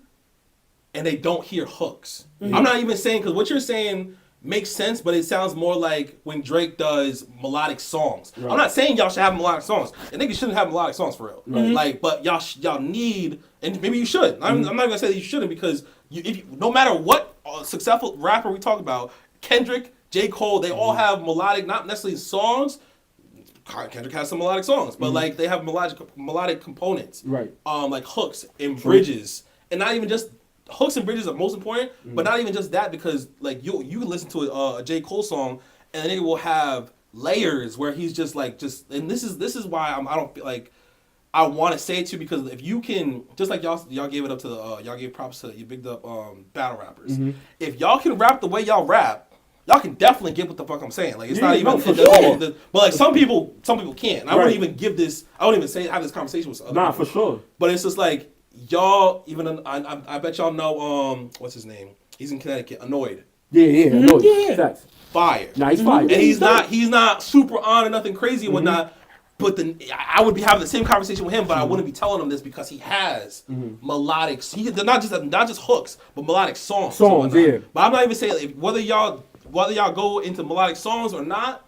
and they don't hear hooks. I'm not even saying, because what you're saying, makes sense, but it sounds more like when Drake does melodic songs. Right. I'm not saying y'all should have melodic songs. And niggas shouldn't have melodic songs for real. Right. Like, but y'all need, and maybe you should. I'm not gonna say that you shouldn't because no matter what successful rapper we talk about, Kendrick, J. Cole, they all have melodic, not necessarily songs. Kendrick has some melodic songs, but like they have melodic components, Right. Like hooks and bridges, and not even just hooks and bridges are most important, but not even just that because like you can listen to a J. Cole song and it will have layers where he's just and this is why I don't feel like I want to say it to you because if you can just like y'all gave it up to the y'all gave props to you bigged up battle rappers, if y'all can rap the way y'all rap. Y'all can definitely get what the fuck I'm saying. Like it's not even. For sure. But like some people can't. I Right. wouldn't even give this. I wouldn't even have this conversation with other Nah, people. for sure. But it's just like y'all. Even I bet y'all know. What's his name? He's in Connecticut. Annoyed. Yeah. No, Yeah. facts. Fire. Nah, he's fire. And he's not super on or nothing crazy and whatnot. But then I would be having the same conversation with him, but I wouldn't be telling him this because he has melodic. They're not just hooks, but melodic songs. and Songs, whatnot. yeah. But I'm not even saying whether y'all go into melodic songs or not.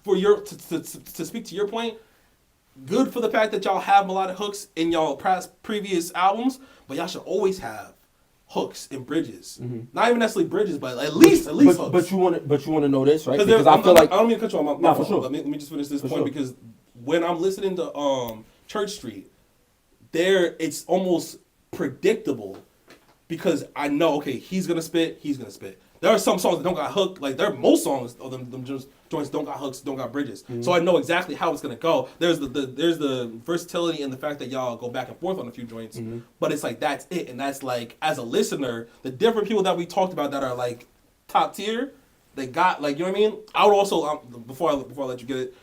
For your to speak to your point, good for the fact that y'all have melodic hooks in y'all previous albums, but y'all should always have hooks and bridges. Not even necessarily bridges, but at least hooks. But you want to know this, right? Because I feel like I don't mean to cut you off. Nah, for sure. Let me just finish this For point sure. because when I'm listening to Church Street, it's almost predictable because I know he's gonna spit. There are some songs that don't got hook. Like most songs of them joints don't got hooks, don't got bridges. So I know exactly how it's gonna go. There's the versatility and the fact that y'all go back and forth on a few joints, but it's like that's it, and that's like as a listener, the different people that we talked about that are like top tier, they got like you know what I mean. I would also before I let you get it,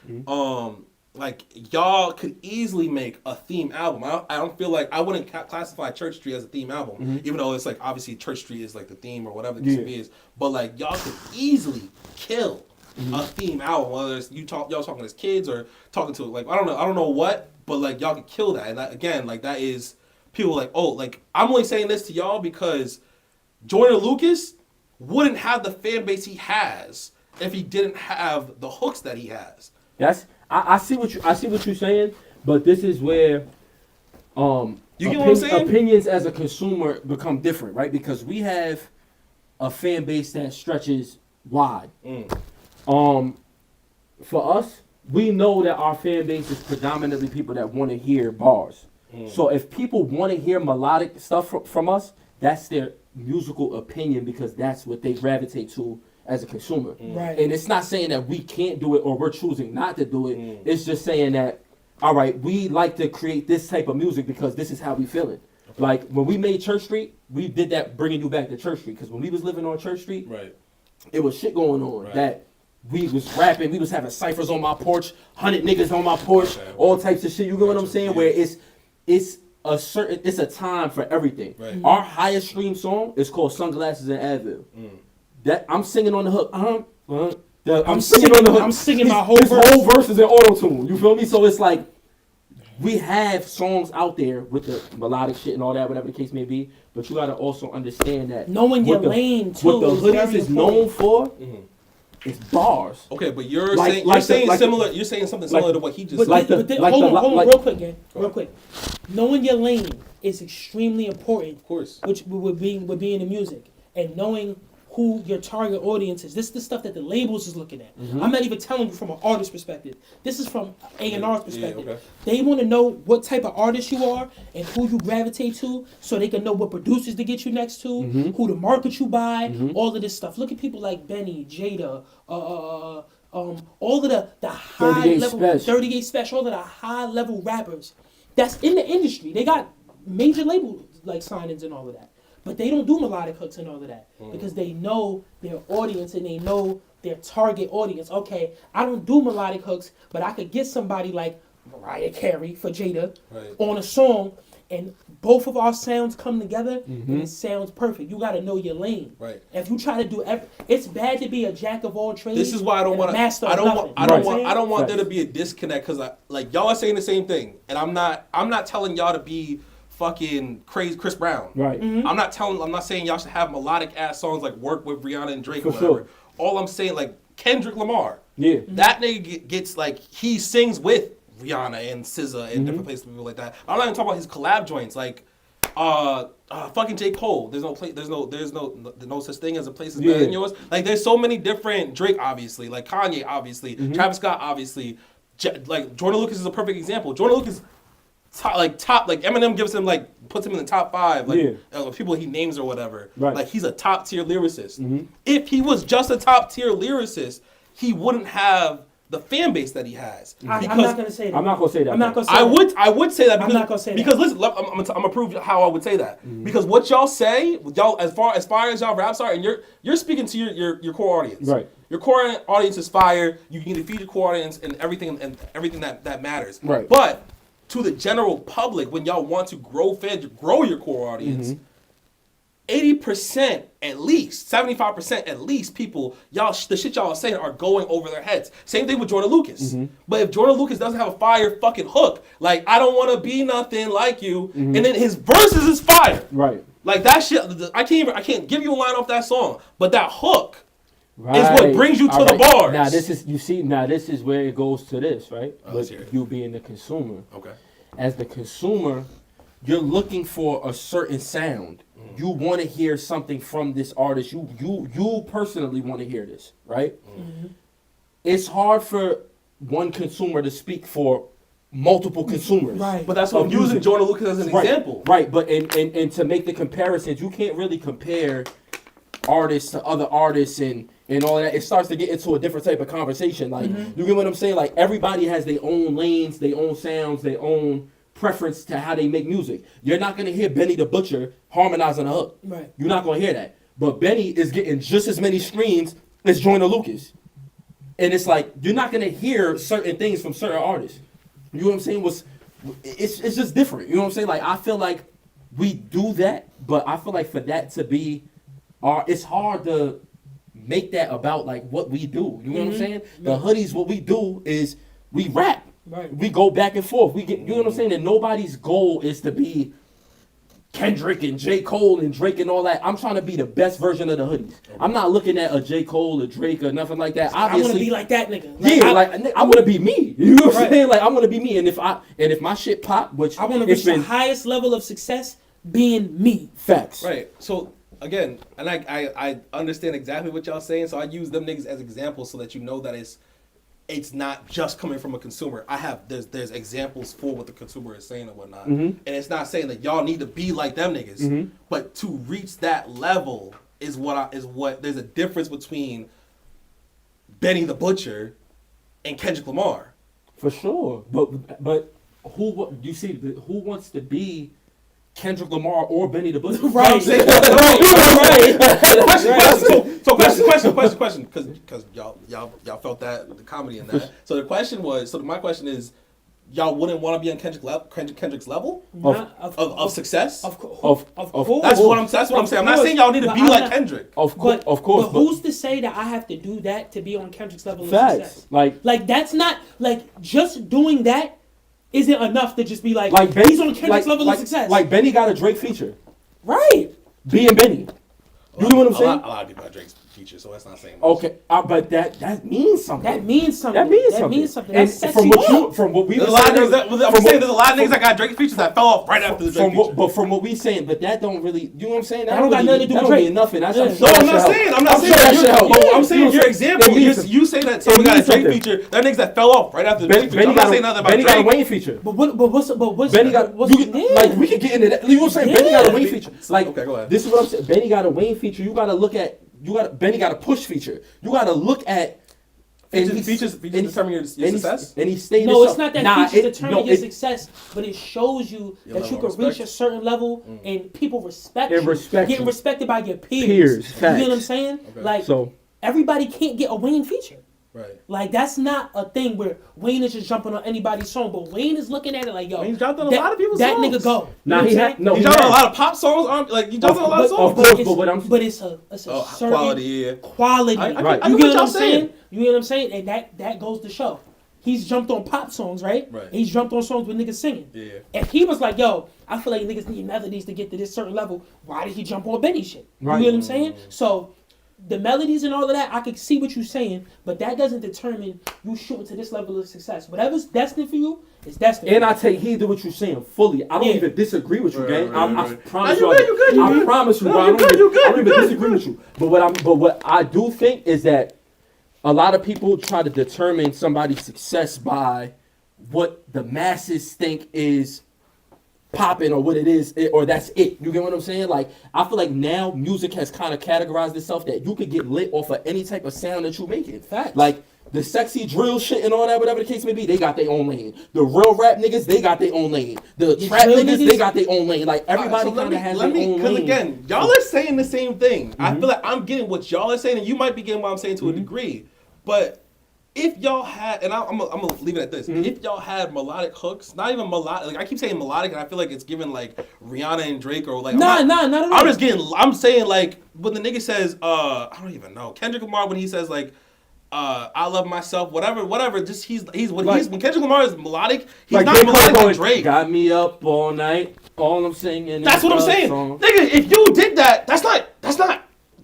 like y'all could easily make a theme album. I don't feel like I wouldn't classify Church Street as a theme album, even though it's like obviously Church Street is like the theme or whatever the case is. But like y'all could easily kill a theme album, whether it's y'all talking as kids or talking to like I don't know what, but like y'all could kill that. And that, again, like that is people like like I'm only saying this to y'all because Joyner Lucas wouldn't have the fan base he has if he didn't have the hooks that he has. I see what you're saying, but this is where you get what I'm saying? Opinions as a consumer become different, right? Because we have a fan base that stretches wide. For us, we know that our fan base is predominantly people that want to hear bars. So if people want to hear melodic stuff from us, that's their musical opinion because that's what they gravitate to as a consumer. Right. And it's not saying that we can't do it or we're choosing not to do it. It's just saying that, all right, we like to create this type of music because this is how we feel it. Okay. Like when we made Church Street, we did that bringing you back to Church Street because when we was living on Church Street, right, it was shit going on that we was rapping, we was having ciphers on my porch, 100 niggas on my porch, all types of shit. You get what I'm saying? Where it's a time for everything. Right. Our highest stream song is called Sunglasses and Advil. That I'm singing on the hook. I'm singing on the hook. I'm singing my whole His verse. whole verse is in auto-tune. You feel me? So it's like we have songs out there with the melodic shit and all that, whatever the case may be. But you gotta also understand that knowing your lane too. What the Hoodies is known for is bars. Okay, but you're Like- saying like similar. You're saying something similar to what he just But said. hold on, real quick, gang. Real quick. Knowing your lane is extremely important. Of course. Which would be in the music and knowing who your target audience is. This is the stuff that the labels is looking at. I'm not even telling you from an artist perspective. This is from A&R's perspective. okay. They want to know what type of artist you are and who you gravitate to, so they can know what producers to get you next to, who to market you by, all of this stuff. Look at people like Benny, Jada, all of the high 38 level, Special. 38 Special, all of the high level rappers that's in the industry. They got major label like signings and all of that. But they don't do melodic hooks and all of that because they know their audience and they know their target audience. Okay, I don't do melodic hooks, but I could get somebody like Mariah Carey for Jada on a song, and both of our sounds come together and it sounds perfect. You got to know your lane. Right. If you try to do it's bad to be a jack of all trades. This is why I don't want to. I don't want there to be a disconnect because like y'all are saying the same thing, and I'm not telling y'all to be fucking crazy Chris Brown. Right. Mm-hmm. I'm not saying y'all should have melodic ass songs like Work with Rihanna and Drake For or whatever. sure. All I'm saying, like Kendrick Lamar. Yeah. That nigga gets like, he sings with Rihanna and SZA and Mm-hmm. different places, people like that. I'm not even talking about his collab joints, like fucking J. Cole. There's no such thing as a place is better than yours. Like there's so many different, Drake obviously, like Kanye obviously, Mm-hmm. Travis Scott obviously, like Jordan Lucas is a perfect example. Jordan Lucas top like Eminem gives him puts him in the top 5 people he names or whatever. Right. Like he's a top tier lyricist. Mm-hmm. If he was just a top tier lyricist, he wouldn't have the fan base that he has. I'm not gonna say that. I'm not gonna say that. I'm not gonna say I that. would say that because, I'm not gonna say that. because listen, I'm gonna prove how I would say that. Because what y'all say, y'all as far as y'all raps are, and you're speaking to your core audience. Right. Your core audience is fire. You can feed your core audience and everything that matters. Right. But to the general public, when y'all want to grow fans, grow your core audience, 80% at least, 75% at least people, the shit y'all are saying are going over their heads. Same thing with Jordan Lucas. But if Jordan Lucas doesn't have a fire fucking hook, like I don't want to be nothing like you, and then his verses is fire. Right. Like that shit, I can't give you a line off that song, but that hook Right. is what brings you to All the right. bars. Now this is where it goes to this, right? let's hear it. You being the consumer. Okay. As the consumer, you're looking for a certain sound. You want to hear something from this artist. You personally want to hear this, right? It's hard for one consumer to speak for multiple consumers. Right. But that's what I'm Of using music. Jordan Lucas as an example. Right, but and to make the comparisons, you can't really compare artists to other artists and all that. It starts to get into a different type of conversation. Like, you get what I'm saying? Like, everybody has their own lanes, their own sounds, their own preference to how they make music. You're not gonna hear Benny the Butcher harmonizing a hook. Right. You're not gonna hear that. But Benny is getting just as many streams as Jordan Lucas. And it's like, you're not gonna hear certain things from certain artists. You know what I'm saying? It's just different. You know what I'm saying? Like, I feel like we do that, but I feel like for that to be it's hard to make that about like what we do. You know what I'm saying? The Hoodies, what we do is we rap. Right. We go back and forth. We get, you know what I'm saying? And nobody's goal is to be Kendrick and J. Cole and Drake and all that. I'm trying to be the best version of the Hoodies. I'm not looking at a J. Cole or Drake or nothing like that. I Obviously, want to be like that nigga. I want to be me. You know what I'm Right. saying? Like, I want to be me. And if my shit pop, which I want to reach the highest level of success being me. facts. Right. So again, and I understand exactly what y'all saying. So I use them niggas as examples so that you know that it's not just coming from a consumer. There's examples for what the consumer is saying and whatnot. And it's not saying that y'all need to be like them niggas, but to reach that level is what there's a difference between Benny the Butcher and Kendrick Lamar. For sure. But who you see who wants to be Kendrick Lamar or Benny the Butcher? Right. Question, because y'all felt that the comedy in that. So the question was, my question is, y'all wouldn't want to be on Kendrick's level of success? Of course. That's what I'm saying. I'm not saying y'all need to be like Kendrick. Of course. But who's to say that I have to do that to be on Kendrick's level of facts. success? Like that's not like just doing that isn't enough to just be like Benny, he's on Kendrick's level of success. Like Benny got a Drake feature. Right. Being Benny. You know what I'm saying? A lot of people have Drake's feature, so that's not saying much. Okay, but that means something. That means something. That means That something. And sets from you what up. from what we were There's a lot of saying, niggas there's a lot of niggas that got Drake features that fell off right after the Drake feature. but from what we saying, but that don't really, you know what I'm saying? That don't got nothing to do with Drake. Mean nothing. That's Yeah. I'm sure No, that I'm not should saying. help. I'm not saying sure that. that should help. I'm saying your example. It means You say that someone got a means Drake something. feature. There are niggas that fell off right after the Drake feature. I'm not saying nothing about Benny got a Drake. Wayne feature. But what's Benny got like we could get into that. You know what I'm saying? Benny got a Wayne feature. Like Okay, go ahead. this is what I'm saying. Benny got a Wayne feature. You got to look at. Benny got a push feature. You got to look at. Features determine your success? And he stayed. No, it's not that features determine your success, but it shows you that you can reach a certain level and people respect you. Getting respected by your peers. You get what I'm saying? Okay. Like, So everybody can't get a Wayne feature. Right. Like, that's not a thing where Wayne is just jumping on anybody's song, but Wayne is looking at it like, yo, Wayne's jumped on a lot of people's that songs. nigga go. Nah, he had no. He jumped on a lot of pop songs. He jumped on a lot of songs. Of course, but what I'm But it's a certain quality, yeah. quality. I You get get what what y'all I'm saying? saying. You get what I'm saying? And that goes to show. he's jumped on pop songs, right? Right. And he's jumped on songs with niggas singing. Yeah. If he was like, yo, I feel like niggas need melodies to get to this certain level, why did he jump on Benny shit? Right. You know what I'm saying? So the melodies and all of that, I could see what you're saying, but that doesn't determine you shooting to this level of success. Whatever's destined for you is destined. And I take heed to what you're saying fully. I don't Yeah. even disagree with you, gang. I promise No, you. you good, you I good. promise you, No, bro. you good, you good, I don't you even good. disagree with you. But what I do think is that a lot of people try to determine somebody's success by what the masses think is popping or what it is, or that's it. You get what I'm saying? Like, I feel like now music has kind of categorized itself that you could get lit off of any type of sound that you making. Facts. Like the sexy drill shit and all that, whatever the case may be, they got their own lane. The real rap niggas, they got their own lane. The trap drill niggas, niggas? they got their own lane. Like everybody Alright, so kind of has let their me, own because lane. again, y'all are saying the same thing. I feel like I'm getting what y'all are saying, and you might be getting what I'm saying to a degree. But if y'all had, and I'm gonna leave it at this, if y'all had melodic hooks, not even melodic, like I keep saying melodic, and I feel like it's given like Rihanna and Drake or like not at all. I'm saying like when the nigga says, I don't even know, Kendrick Lamar when he says like, I love myself, whatever. Just when Kendrick Lamar is melodic, he's Like not J. melodic Cole like Drake. got me up all night. All I'm singing. That's is what I'm love saying, songs. nigga. If you did that, that's not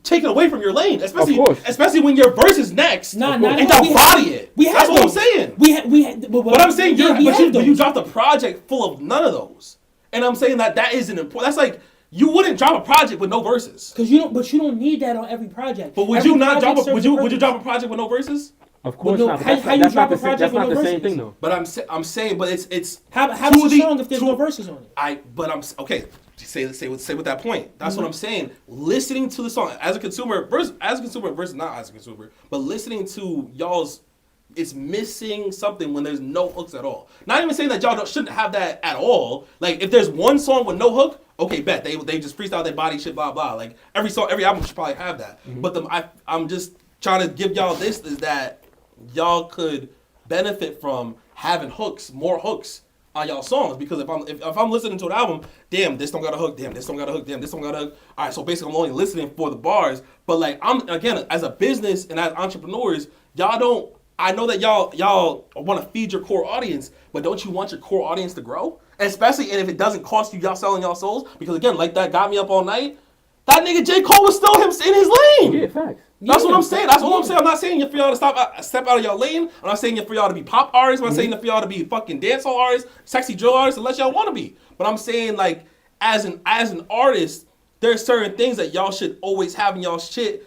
taken away from your lane, especially when your verse is next. Nah, and nah, y'all we body had- it. we had That's what I'm those. saying. We had. But I'm saying yeah, you dropped a project full of none of those, and I'm saying that isn't important. That's like you wouldn't drop a project with no verses. Because you don't need that on every project. But would Every you not drop? project Would serves a you purpose. drop a project with no verses? Of course no, not. how you That's drop not a project that's with not no the same verses? thing though. But I'm saying, but it's How's to a the- song if there's to- no verses on it? Okay. Say with that point. That's what I'm saying. Listening to the song as a consumer versus not as a consumer, but listening to y'all's, it's missing something when there's no hooks at all. Not even saying that y'all shouldn't have that at all. Like if there's one song with no hook, okay, bet they just freestyle their body shit, blah blah. Like every album should probably have that. But I'm just trying to give y'all this is that y'all could benefit from having more hooks on y'all songs, because if I'm listening to an album, damn, this don't got a hook, damn, this don't got a hook, damn, this don't got a hook. All right, so basically I'm only listening for the bars. But like I'm again, as a business and as entrepreneurs, y'all don't. I know that y'all want to feed your core audience, but don't you want your core audience to grow? And especially, and if it doesn't cost you y'all selling y'all souls, because again, like that got me up all night. That nigga J. Cole was still in his lane. Yeah, facts. That's what I'm saying. That's what I'm saying. I'm not saying for y'all to step out of your lane. I'm not saying for y'all to be pop artists. I'm not saying for y'all to be fucking dancehall artists, sexy drill artists, unless y'all want to be. But I'm saying like as an artist, there's certain things that y'all should always have in y'all shit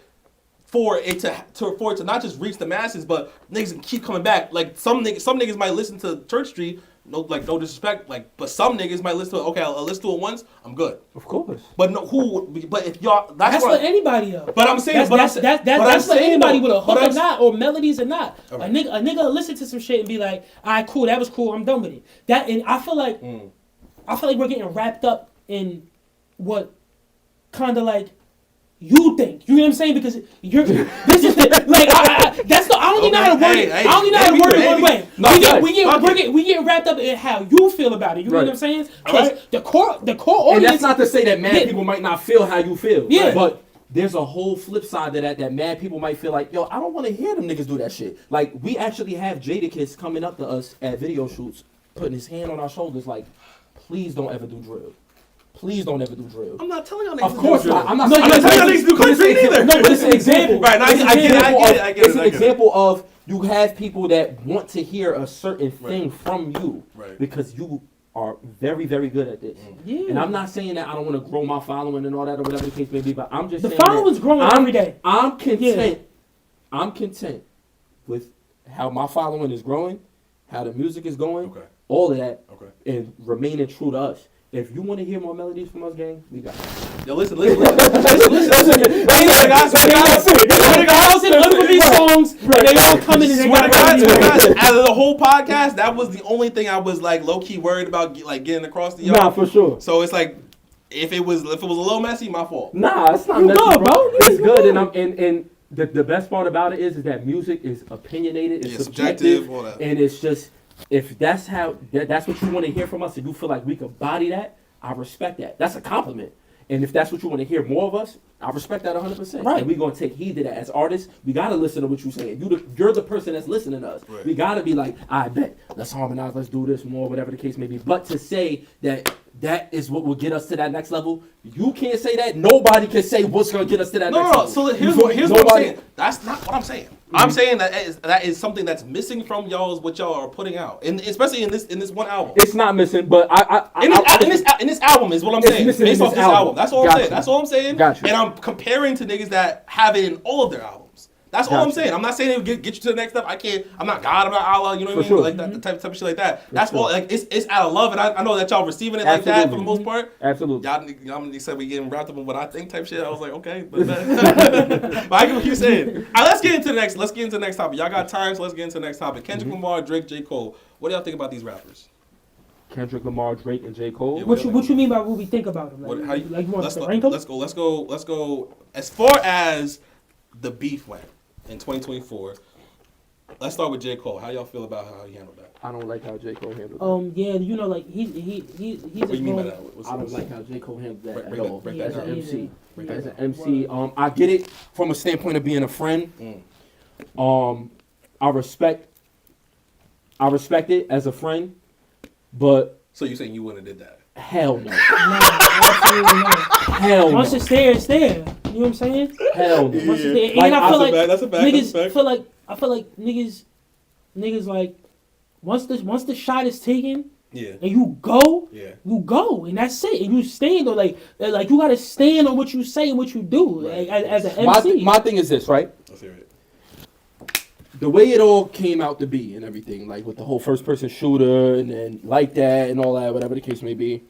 for it to not just reach the masses, but niggas can keep coming back. Like some niggas might listen to Church Street. No disrespect, but some niggas might listen to it. Okay, I'll listen to it once. I'm good. Of course. But but if y'all, That's for anybody though. But I'm saying, that's for anybody with a hook or not, or melodies or not. Okay. A nigga will listen to some shit and be like, all right, cool, that was cool, I'm done with it. And I feel like we're getting wrapped up in what kind of like you think. You know what I'm saying? Because you're this is like that's the I don't even know how to word it. I don't even know how to word it one way. We get wrapped up in how you feel about it. You know what I'm saying? Because the core And audience. that's not to say that mad people might not feel how you feel. Yeah. But there's a whole flip side to that mad people might feel like, yo, I don't want to hear them niggas do that shit. Like, we actually have Jadakiss coming up to us at video shoots, putting his hand on our shoulders like, please don't ever do drill. Please don't ever do drill. I'm not telling y'all niggas Of course not. I'm not telling y'all niggas to do country either. No, but it's an example. Right, no, I get it. It's an example of you have people that want to hear a certain thing from you because you are very, very good at this. Yeah. And I'm not saying that I don't want to grow my following and all that or whatever the case may be, but I'm just saying the following's growing every day. I'm content. I'm content with how my following is growing, how the music is going, all of that, and remaining true to us. If you want to hear more melodies from us, gang, we got it. Yo, listen. Look at these songs, they all come in and they got out of the whole podcast, that was the only thing I was like low key worried about, like getting across the yard. Nah, for sure. So it's like if it was a little messy, my fault. Nah, it's not messy, bro. It's good, and the best part about it is that music is opinionated, it's subjective, all that. and it's just if that's what you want to hear from us, and you feel like we could body that, I respect that. That's a compliment. And if that's what you want to hear more of us, I respect that 100%. Right. And we're going to take heed to that. As artists, we got to listen to what you're saying. You're the person that's listening to us. Right. We got to be like, I bet, let's harmonize, let's do this more, whatever the case may be. But to say that is what will get us to that next level, you can't say that. Nobody can say what's going to get us to that next level. So here's what I'm saying. That's not what I'm saying. I'm saying that is something that's missing from what y'all are putting out, and especially in this one album. It's not missing, but in this album is what I'm saying. Missing in Based off this this album. album. That's all I'm saying. That's all I'm saying. Gotcha. And I'm comparing to niggas that have it in all of their albums. That's all I'm Gotcha. saying. I'm not saying it will get you to the next step. I'm not God, I'm not Allah, you know what I mean? sure. Like that, the type of shit like that. That's all. Like it's out of love, and I know that y'all receiving it like that Absolutely. for the most part. Absolutely. Y'all said we getting wrapped up in what I think type shit. I was like, okay, but I get what you're saying. All right, let's get into the next topic. Y'all got time, so let's get into the next topic. Kendrick Lamar, Drake, J. Cole. What do y'all think about these rappers? Kendrick Lamar, Drake, and J. Cole. Yeah, What you mean by what we think about them? Like, you want us to rank them? Let's go. As far as the beef went in 2024, let's start with J. Cole. How y'all feel about how he handled that? I don't like how J. Cole handled that. Yeah, you know, like he's What do you mean by that? I don't like how J. Cole handled that at all. break As that an down. MC. Break that As an down. MC, I get it from a standpoint of being a friend. I respect it as a friend, but So you saying you wouldn't have did that? hell no. No, absolutely not. Hell Once no. it's there, it's there. You know what I'm saying? Hell no. Once it's there. Like, And I feel like that's a fact. niggas That's a fact. I feel like niggas like once the shot is taken Yeah. and you go, Yeah. and that's it. And you stand on like you gotta stand on what you say and what you do. Right. Like, as an MC. My thing is this, right? Let's hear it. The way it all came out to be and everything, like with the whole first person shooter and then like that and all that, whatever the case may be,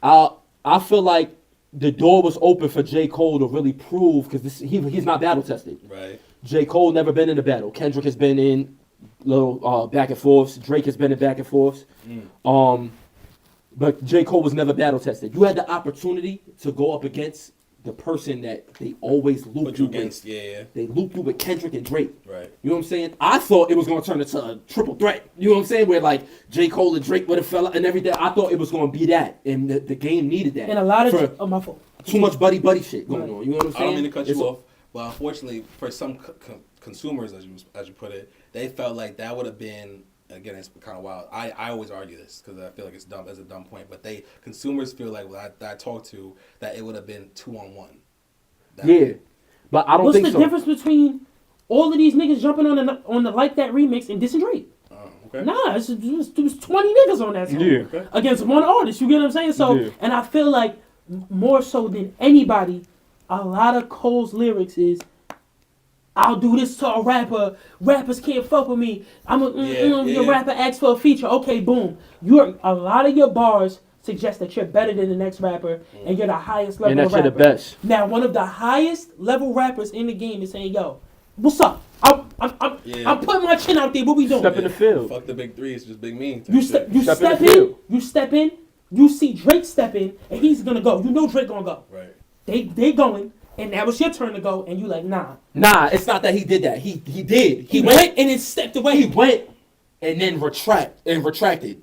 I feel like the door was open for J. Cole to really prove, because he's not battle tested. Right. J. Cole never been in a battle. Kendrick has been in little back and forths. Drake has been in back and forths. But J. Cole was never battle tested. You had the opportunity to go up against the person that they always loop Put you you against, with. yeah. They loop you with Kendrick and Drake. Right. You know what I'm saying? I thought it was going to turn into a triple threat. You know what I'm saying? Where like J. Cole and Drake would have fell and everything. I thought it was going to be that. And the game needed that. And a lot For of my fault. too much buddy shit going on. You know what I'm saying? I don't mean to cut It's you off, but unfortunately, for some consumers, as you put it, they felt like that would have been. Again, it's kind of wild. I always argue this because I feel like it's dumb as a dumb point. But consumers feel like that I talked to that it would have been 2-on-1. Yeah, but I don't What's think the so. difference between all of these niggas jumping on the Like That remix and dissing Drake? Okay. Nah, it was 20 niggas on that song. Yeah. Okay. Against one artist, you get what I'm saying? So, Yeah. and I feel like more so than anybody, a lot of Cole's lyrics is, I'll do this to a rapper. Rappers can't fuck with me. Your rapper asks for a feature. Okay, boom. A lot of your bars suggest that you're better than the next rapper and you're the highest level And that rapper. you're the best. Now, one of the highest level rappers in the game is saying, "Yo, what's up? I'm putting my chin out there. What we doing?" Step in the field. Fuck the big three. It's just big mean. You Step step in the field. in. You step in. You see Drake step in, and he's gonna go. You know Drake gonna go. Right. They going, and now it's your turn to go, and you like, nah. Nah, it's not that he did that. He did. He went and then stepped away. He went and then retracted.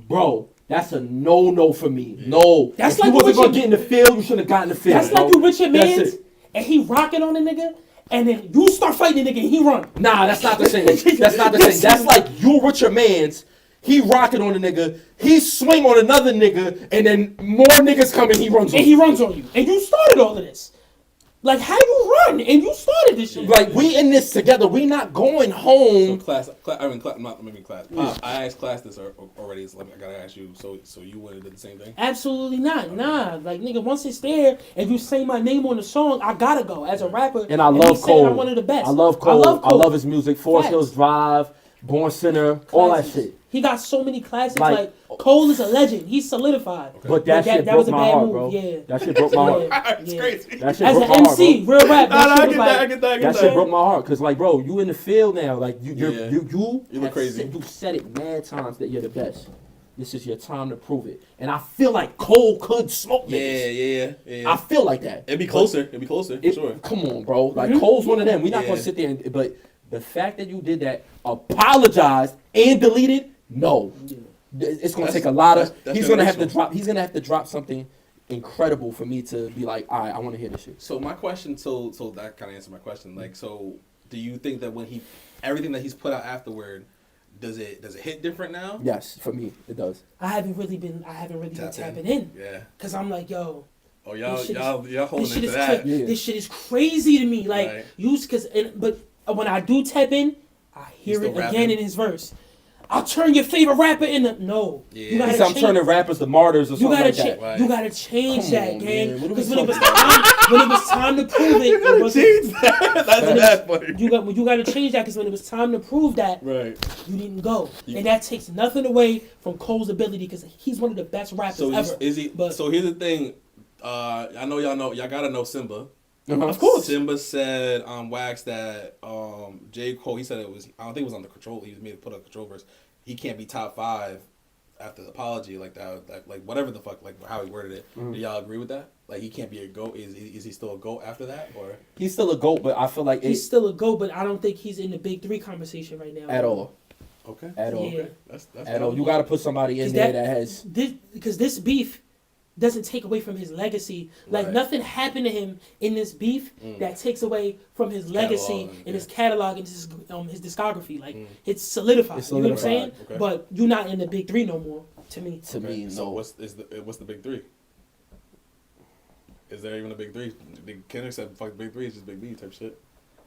Bro, that's a no for me. No. That's if like you wasn't what gonna you- get in the field, you shouldn't have gotten in the field. That's bro. like you Richard That's Mans, it. and he rocking on the nigga, and then you start fighting the nigga, and he run. Nah, that's not the same. That's not the same. That's like you Richard Mans. He rocking on a nigga, he swing on another nigga, and then more niggas come and he runs on And he runs on you, and you started all of this. Like, how you run, and you started this shit. Like, we in this together. We not going home. Class. Not maybe class. Pop, I asked class this already. So I gotta ask you. So you would have did the same thing? Absolutely not. Nah. Like, nigga, once it's there, if you say my name on the song, I gotta go as a rapper. And I me love saying Cole. I'm one of the best. I love Cole. I Cole. love his music. Forest Facts. Hills Drive, Born Sinner, all that Classics. shit. He got so many classics. Like- Like Cole is a legend. He's solidified. But that shit that was broke a my bad heart, move. bro. Yeah. That shit broke my heart. It's Yeah. crazy. That shit As broke an my heart, MC, bro. real rap. Nah, That I shit get was that. I like, get that. That shit broke my heart, cause like, bro, you in the field now. Like you You look have crazy. You said it mad times that you're the best. This is your time to prove it. And I feel like Cole could smoke niggas. Yeah. I feel like that. It'd be closer. For sure. Come on, bro. Like Cole's one of them. We're not Yeah. gonna sit there but the fact that you did that, apologized and deleted, no. It's gonna take a lot of. that's He's gonna have to generational. drop. He's gonna have to drop something incredible for me to be like, all right, I want to hear this shit. So my question, so that kind of answered my question. Like, so do you think that when everything that he's put out afterward, does it hit different now? Yes, for me, it does. I haven't really been tapping in. Yeah. Cause I'm like, yo. Oh, y'all holding into is that. This shit is crazy to me. Like, Right. but when I do tap in, I hear it still again rapping? in his verse. I'll turn your favorite rapper into no. Yeah. You gotta He said, I'm change. turning rappers to martyrs or You something gotta like that. Right. You gotta change Come that, on, gang. man. What are we Because when it was talking time to prove it, You gotta it wasn't- change that. That's that funny. you got to change that because when it was time to prove that, Right. you didn't go, and that takes nothing away from Cole's ability because he's one of the best rappers So ever. is he? But So here's the thing. I know y'all gotta know Simba. Of course. Simba said on Wax that J. Cole, he said it was, I don't think it was on the control, he was made to put a control verse. He can't be top 5 after the apology like that, like whatever the fuck, like how he worded it. Do y'all agree with that? Like he can't be a GOAT. Is he still a GOAT after that, or? He's still a GOAT, but I feel like he's still a GOAT, but I don't think he's in the big 3 conversation right now. at all. Okay. At all. Yeah. That's At all. You got to put somebody in 'Cause there that has. Because this beef doesn't take away from his legacy. Like Right. nothing happened to him in this beef that takes away from his legacy Catalog, and his catalog and his discography. Like it's solidified. It's You know what I'm saying? solidified. Okay. But you're not in the big 3 no more. To me. To me, no. So what's the big 3? Is there even a big 3? Kendrick said fuck the big 3, it's just big B type shit.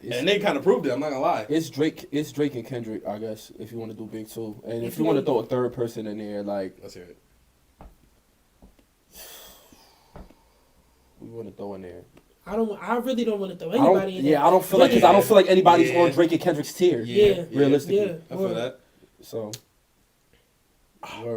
And they kind of proved it. I'm not gonna lie. It's Drake and Kendrick, I guess, if you want to do big 2. And if If you you want to want- throw a third person in there, like, Let's hear it. we want to throw in there. I really don't want to throw I don't, anybody in there. yeah, I don't feel like, because I don't feel like anybody's Yeah. on Drake and Kendrick's tier. Yeah. Realistically. Yeah. I feel that. So,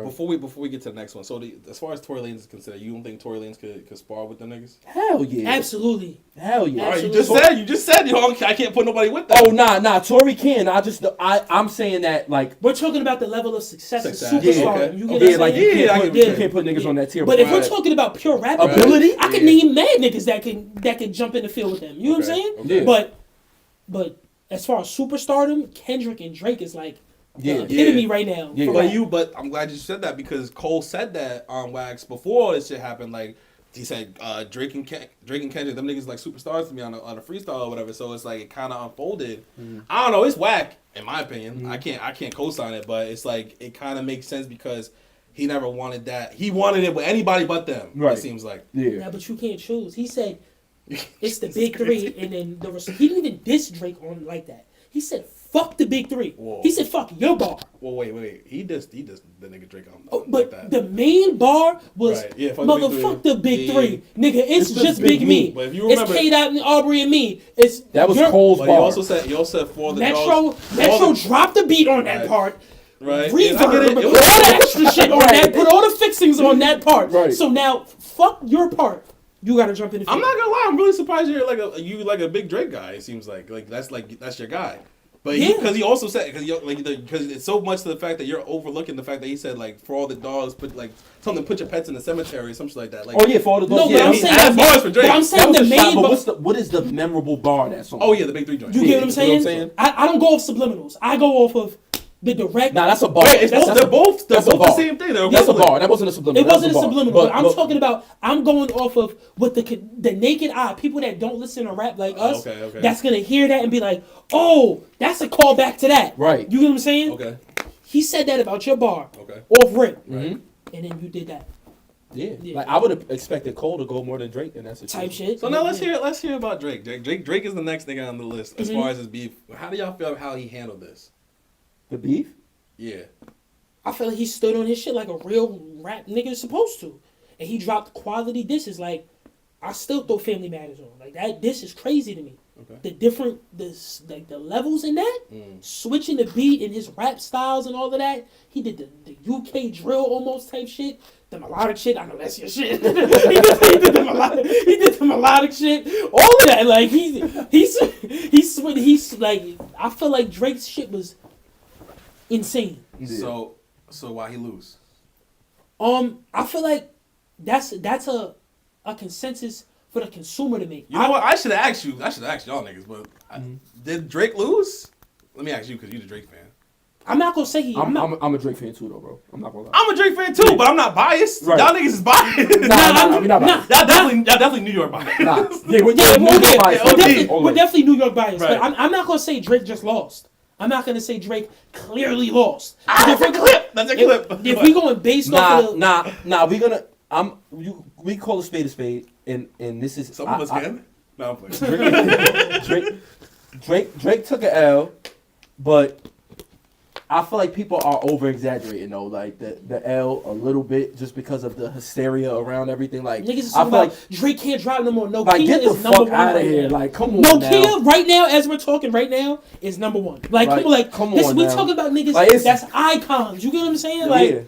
Before we get to the next one, so as far as Tory Lanez is considered, you don't think Tory Lanez could spar with the niggas? hell yeah. Absolutely. Hell yeah. All right, Absolutely. you just said, I can't put nobody with that. Oh, nah, Tory can. I'm saying that, like, We're talking about the level of success and Success. superstar. Yeah, okay. You Okay. get yeah, what like, I'm saying? you Yeah, can't put niggas on that tier. But if we're Right. talking about pure rap Ability? I can name mad niggas that can jump in the field with them. You know what I'm Okay, saying? okay. But as far as superstardom, Kendrick and Drake is like Yeah. the epitome right now. Yeah. for But rap. I'm glad you said that because Cole said that on Wax before all this shit happened. Like he said, Drake and Kendrick, them niggas like superstars to me on a freestyle or whatever. So it's like it kind of unfolded. I don't know, it's whack in my opinion. I can't co-sign it, but it's like it kind of makes sense because he never wanted that. He wanted it with anybody but them. Right. It seems like. Yeah. Yeah, but you can't choose. He said it's the big 3, and then he didn't even diss Drake on like that. He said fuck the big 3. Whoa. He said fuck your bar. Well, wait. He just the nigga Drake on Oh, like but that. the main bar was Right, yeah, fuck the big motherfuck three. the big Yeah, 3. Nigga, it's just big me. But if you It's remember- K-Dot and Aubrey and me. It's That was your- Cole's But bar. he also said for the Metro dogs, Metro dropped the beat on that Right. part. right? Reverb, And I get it. put It all was- the extra shit on that. Put all the fixings on that part. Right. So now, fuck your part. You gotta jump in the field. I'm not gonna lie. I'm really surprised you're like a big Drake guy. It seems like that's your guy. But Yeah. because he also said because it's so much to the fact that you're overlooking the fact that he said like for all the dogs put your pets in the cemetery or something like that. Like Oh yeah, for all the No, dogs. but Yeah, I'm he saying has bars for Drake. But I'm That saying was the a shot, main. but what is the memorable bar in that song? oh yeah, the big 3 joint. You Yeah, get what I'm you saying? know what I'm saying? I don't go off subliminals. I go off of the direct. Nah, that's a bar. Wait, That's they're both that's a the bar. same thing. They're That's a equivalent. bar. That wasn't a subliminal. It wasn't a That's bar. subliminal. But I'm but- talking about. I'm going off of what the naked eye, people that don't listen to rap like us, okay. that's gonna hear that and be like, "Oh, that's a call back to that." Right. You get what I'm saying? Okay. He said that about your bar Okay. off rip, Mhm. and then you did that Yeah. Yeah. Like I would have expected Cole to go more than Drake, and that's a type shit. So now Yeah. let's hear about Drake. Drake is the next nigga on the list as Mhm. far as his beef. How do y'all feel how he handled this? The beef. Yeah. I feel like he stood on his shit like a real rap nigga is supposed to, and he dropped quality disses. Like I still throw Family Matters on. Like that diss is crazy to me. Okay. The different the levels in that, switching the beat and his rap styles and all of that. He did the UK drill almost type shit. The melodic shit, I know that's your shit. he did the melodic shit. All of that, like he's like, I feel like Drake's shit was insane. So why he lose? I feel like that's a consensus for the consumer to make. You know what? I should have asked you. I should have asked y'all niggas. But did Drake lose? Let me ask you because you're the Drake fan. I'm not gonna say he. I'm a Drake fan too, though, bro. I'm not gonna lie. I'm a Drake fan too, but I'm not biased. Right. Y'all niggas is biased. Nah, we not biased. Y'all definitely New York biased. Nah. Yeah, we're we're definitely New York biased. Right. But I'm not gonna say Drake just lost. I'm not gonna say Drake clearly lost. That's a clip. That's a clip. If we going based off of Nah. We call a spade, and this is Some of us can. No, I'm playing. Drake took an L, but I feel like people are over exaggerating though, like the L a little bit just because of the hysteria around everything. Like niggas is I talking feel about like Drake can't drop no more. No, like Kia get the is number fuck one out of right here. now. Like come on No, now. Kia right now, as we're talking right now, is number one. Like come on we now. talking about niggas Like, that's icons. You get what I'm saying? Like. Yeah.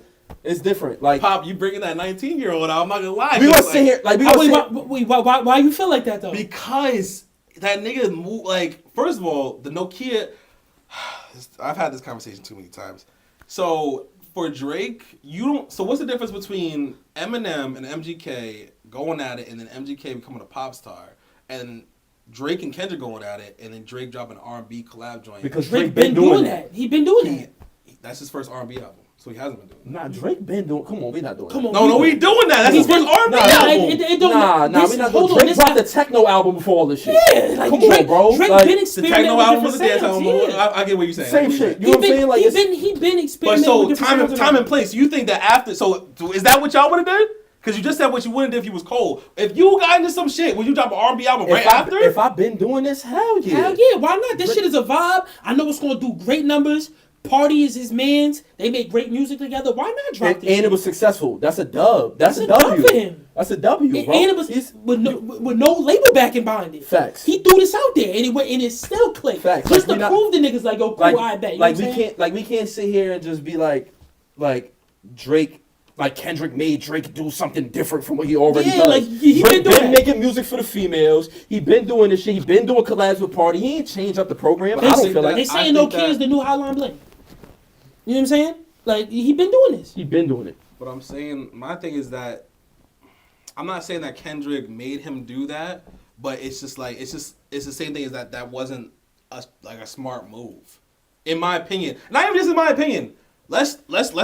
It's different. Like Pop, you bringing that 19-year-old out? I'm not gonna lie. we gonna sit here. Like we gonna sit. Why you feel like that though? Because that nigga move like. First of all, the Nokia. I've had this conversation too many times. So for Drake, you don't. So what's the difference between Eminem and MGK going at it, and then MGK becoming a pop star, and Drake and Kendrick going at it, and then Drake dropping an R&B collab joint? Because Drake been doing that. He been doing that. That's his first R&B album, so he hasn't been doing that. Nah, Drake been doing. Come on, we not doing. Come that. on. No, we doing that. That's his first R&B album. Nah, we not doing. Drake dropped the techno album before all this shit. Yeah, like come Drake, on, bro. Drake like, been The experimenting techno with album was different the dance sounds. album. Yeah. I get what you're saying. Same shit. You know what I'm saying? Like he been But experimenting so with different sounds. time and place. You think that after? So is that what y'all would have done? Because you just said what you wouldn't do if you was cold. If you got into some shit, would you drop an R&B album right after? If I've been doing this, hell yeah. Hell yeah, why not? This shit is a vibe. I know it's gonna do great numbers. Party is his man's. They make great music together. Why not drop this? And it was successful. That's a dub. That's a dub W. for him. That's a W, bro. And it was with no label backing behind it. Facts. He threw this out there, and it still clicked. Facts. Just Like, to prove the niggas like, yo, cool, I bet. You know what I'm saying? we can't sit here and just be like Drake. Like Kendrick made Drake do something different from what he already does. Like he Drake been doing that. making music for the females. He been doing this shit. He been doing collabs with Party. He ain't changed up the program. I don't feel like They saying No Kid is the new Hotline Bling. You know what I'm saying? Like he been doing this. he been doing it. But I'm saying, my thing is that I'm not saying that Kendrick made him do that, but it's just like it's the same thing as that wasn't a smart move, in my opinion. Not even just in my opinion. Let's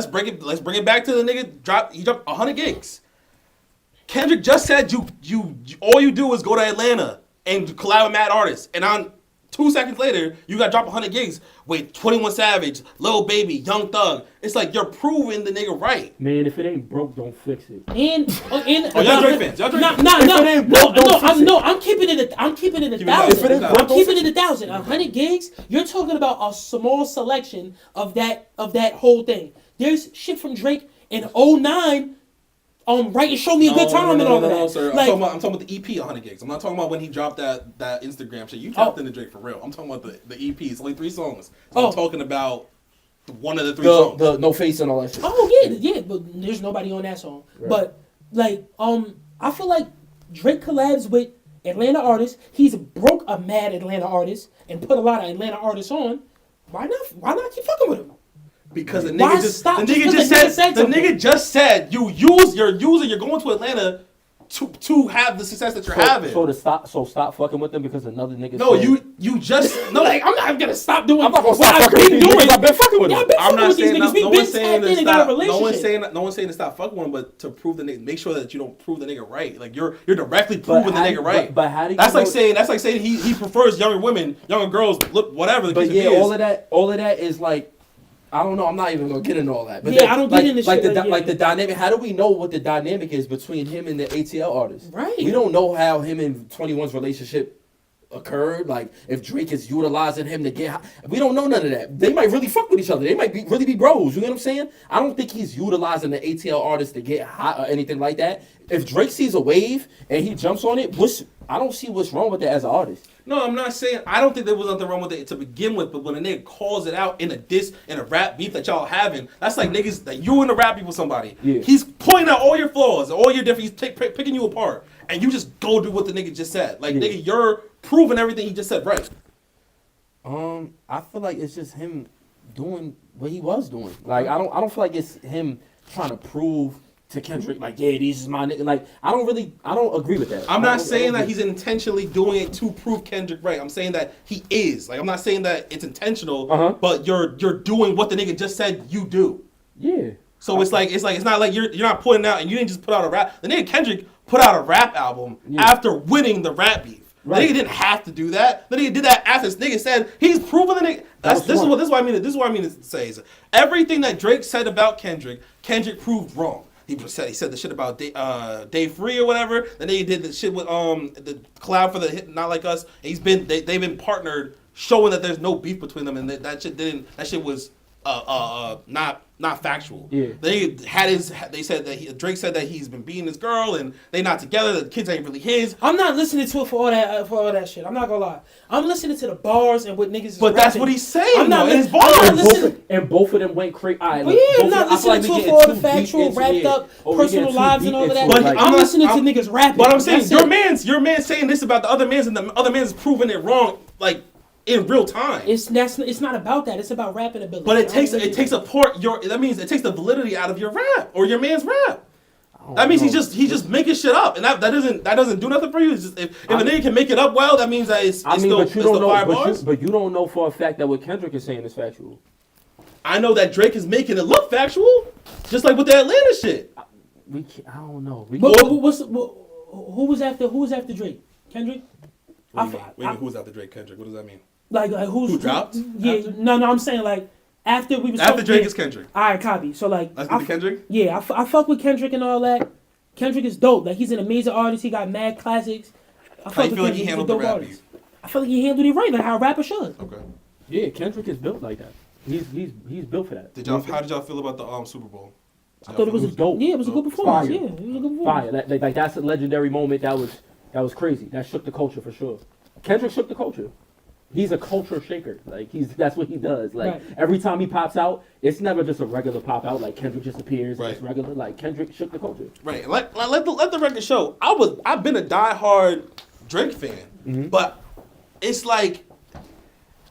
bring it back to the nigga he dropped 100 gigs. Kendrick just said you all you do is go to Atlanta and collab with mad artists, and on 2 seconds later you got to drop 100 gigs with 21 Savage, Lil Baby, Young Thug. It's like you're proving the nigga right. Man, if it ain't broke, don't fix it. And y'all Drake fans. Y'all Drake fans. I'm keeping it 1,000. I'm keeping it 1,000. 100 gigs. You're talking about a small selection of that whole thing. There's shit from Drake in 09. Right and show me a good time and all that. No, sir. Like, I'm talking about the EP 100 gigs. I'm not talking about when he dropped that Instagram shit. You dropped into Drake for real. I'm talking about the EP. It's only 3 songs. So I'm talking about one of the 3 songs. The No Face and all that shit. Oh yeah, but there's nobody on that song. Right. But like, I feel like Drake collabs with Atlanta artists. He's broke a mad Atlanta artist and put a lot of Atlanta artists on. Why not keep fucking with him? Because the Why nigga just stop? the nigga just said you're going to Atlanta to have the success that you're having. So stop fucking with them because another nigga. No, said, you just no. Like I'm not gonna stop doing. I'm not gonna what stop I've fucking been with these doing. niggas. I've been fucking with them. I'm not saying no one's saying to stop. No No one's saying to stop fucking with him, but to prove the nigga, make sure that you don't prove the nigga right. Like you're directly proving the nigga right. But how do you? That's like saying he prefers younger women, younger girls, look whatever. The But case yeah, is. all of that is like. I don't know. I'm not even gonna get into all that. But Yeah, I don't get into shit like the dynamic. How do we know what the dynamic is between him and the ATL artist? Right. We don't know how him and 21's relationship occurred. Like if Drake is utilizing him to get. We don't know none of that. They might really fuck with each other. They might really be bros. You know what I'm saying? I don't think he's utilizing the ATL artist to get hot or anything like that. If Drake sees a wave and he jumps on it, I don't see what's wrong with that as an artist. No, I'm not saying. I don't think there was nothing wrong with it to begin with. But when a nigga calls it out in a diss, in a rap beef that y'all having, that's like niggas that you in a rap beef with somebody. Yeah. He's pointing out all your flaws, all your different. He's picking you apart, and you just go do what the nigga just said. Like nigga, you're proving everything he just said right. I feel like it's just him doing what he was doing. Like I don't feel like it's him trying to prove to Kendrick, like, yeah, these is my nigga. Like, I don't agree with that. I'm not saying that he's intentionally doing it to prove Kendrick right. I'm saying that he is. Like, I'm not saying that it's intentional, but you're doing what the nigga just said you do. Yeah. So it's not like you're not putting out, and you didn't just put out a rap. The nigga Kendrick put out a rap album after winning the rap beef. Right. The nigga didn't have to do that. The nigga did that after this nigga said he's proven the nigga. This is what I mean. This is what I mean to say is everything that Drake said about Kendrick proved wrong. He said the shit about Day Free or whatever. Then they did the shit with the collab for the hit Not Like Us. They've been partnered, showing that there's no beef between them, and that shit was not factual. Yeah. They said that Drake said that he's been beating his girl and they not together. The kids ain't really his. I'm not listening to it for all that shit. I'm not gonna lie. I'm listening to the bars and what niggas is But rapping. that's what he's saying. I'm not his bars. And both of them went crazy. But yeah, I'm not listening to it for all the factual, wrapped up personal lives and all of that. But I'm listening to niggas rapping. But I'm saying your man's saying this about the other man's, and the other man's proving it wrong. Like. In real time, it's not about that. It's about rapping ability. But it takes that means it takes the validity out of your rap or your man's rap. That means he's just making shit up, and that doesn't do nothing for you. It's just if a nigga can make it up well, that means that it's still fire bars. But you don't know for a fact that what Kendrick is saying is factual. I know that Drake is making it look factual, just like with the Atlanta shit. I don't know. Who was after Drake? Kendrick? Wait, who's after Drake? Kendrick? What does that mean? Like who dropped? Yeah, after? No, I'm saying like after we was after Drake is Kendrick. All right, copy. So like let's get to Kendrick. Yeah, I fuck with Kendrick and all that. Kendrick is dope. Like he's an amazing artist. He got mad classics. I feel like he handled the rap beef. I feel like he handled it right, like how a rapper should. Okay. Yeah, Kendrick is built like that. He's built for that. How did y'all feel about the Super Bowl? I thought it was dope. Yeah, it was a good performance. Fire. Yeah, it was a good performance. Fire. Like that's a legendary moment. That was crazy. That shook the culture for sure. Kendrick shook the culture. He's a culture shaker. Like that's what he does. Like every time he pops out, it's never just a regular pop out. Like Kendrick just appears. Right. It's regular. Like Kendrick shook the culture. Right. Let the record show. I've been a diehard Drake fan, but it's like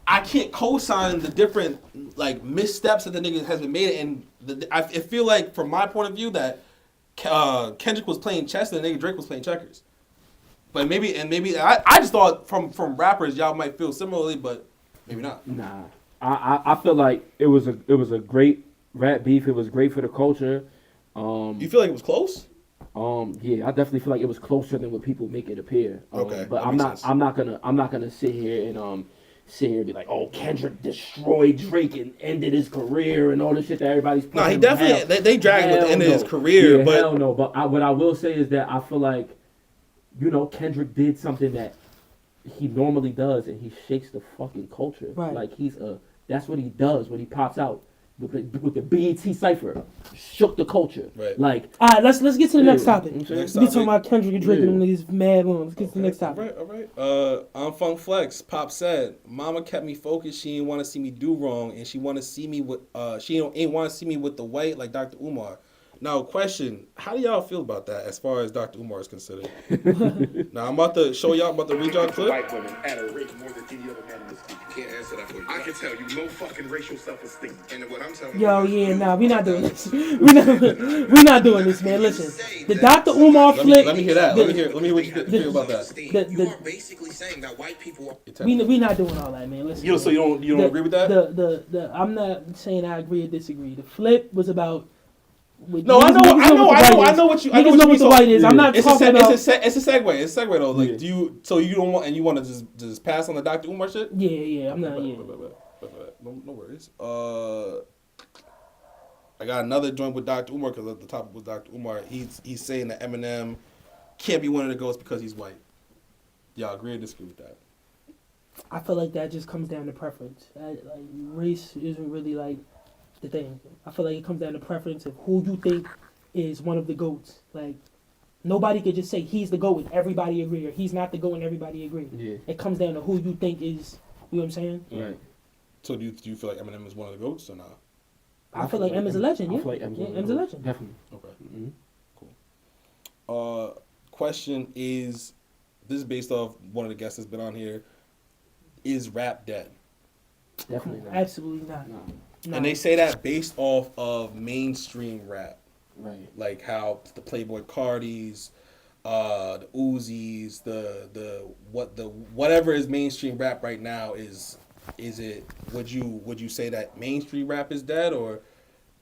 I can't co-sign the different like missteps that the nigga has been made, and I feel like from my point of view that Kendrick was playing chess and the nigga Drake was playing checkers. But maybe I just thought from rappers y'all might feel similarly, but maybe not. Nah, I feel like it was a great rap beef. It was great for the culture. You feel like it was close? Yeah, I definitely feel like it was closer than what people make it appear. Okay, but I'm not gonna sit here and be like, oh, Kendrick destroyed Drake and ended his career and all this shit that everybody's. No, he definitely they dragged with the end of his career. Yeah, but hell no. But what I will say is that I feel like, Kendrick did something that he normally does, and he shakes the fucking culture. Right. Like that's what he does when he pops out with the BET cipher, shook the culture. Right. Like, all right, let's get to the next topic. Next We talking about Kendrick and Drake and these mad ones. Let's get to the next topic. All right. On Funk Flex, Pop said, "Mama kept me focused. She didn't want to see me do wrong, and she want to see me with ain't want to see me with the white like Dr. Umar." Now, question: how do y'all feel about that as far as Dr. Umar is considered? Now, I'm about to read y'all a clip. White women at a rate more than any other man in this country. Can't answer that for you. I can tell you, no fucking racial self-esteem. And what I'm telling we're not doing this. We're not doing this, man. Listen, the Dr. Umar flip. Let me hear that. Let me hear what you feel about that. You are basically saying that white people. We not doing all that, man. Listen. So you don't agree with that? I'm not saying I agree or disagree. The flip was about. No, I know what you mean. What the white is. I'm not talking about. It's a segue. It's a segue though. Like, do you? So you don't want, and you want to just pass on the Dr. Umar shit? Yeah. I'm not. Yeah. No worries. I got another joint with Dr. Umar because at the topic was Dr. Umar. He's saying that Eminem can't be one of the GOATs because he's white. Y'all agree or disagree with that? I feel like that just comes down to preference. Like race isn't really like the thing. I feel like it comes down to preference of who you think is one of the GOATs. Like, nobody could just say he's the GOAT and everybody agree, or he's not the GOAT and everybody agree. Yeah. It comes down to who you think is, you know what I'm saying? Right. So do you feel like Eminem is one of the GOATs or not? I feel like Eminem's a legend, yeah. I feel like Eminem's a legend. Definitely. Okay. Mm-hmm. Cool. Question is, this is based off one of the guests that's been on here. Is rap dead? Definitely not. Absolutely not. No. And they say that based off of mainstream rap. Right. Like how the Playboy Cardis, the Uzis, the whatever is mainstream rap right now is it? Would you say that mainstream rap is dead, or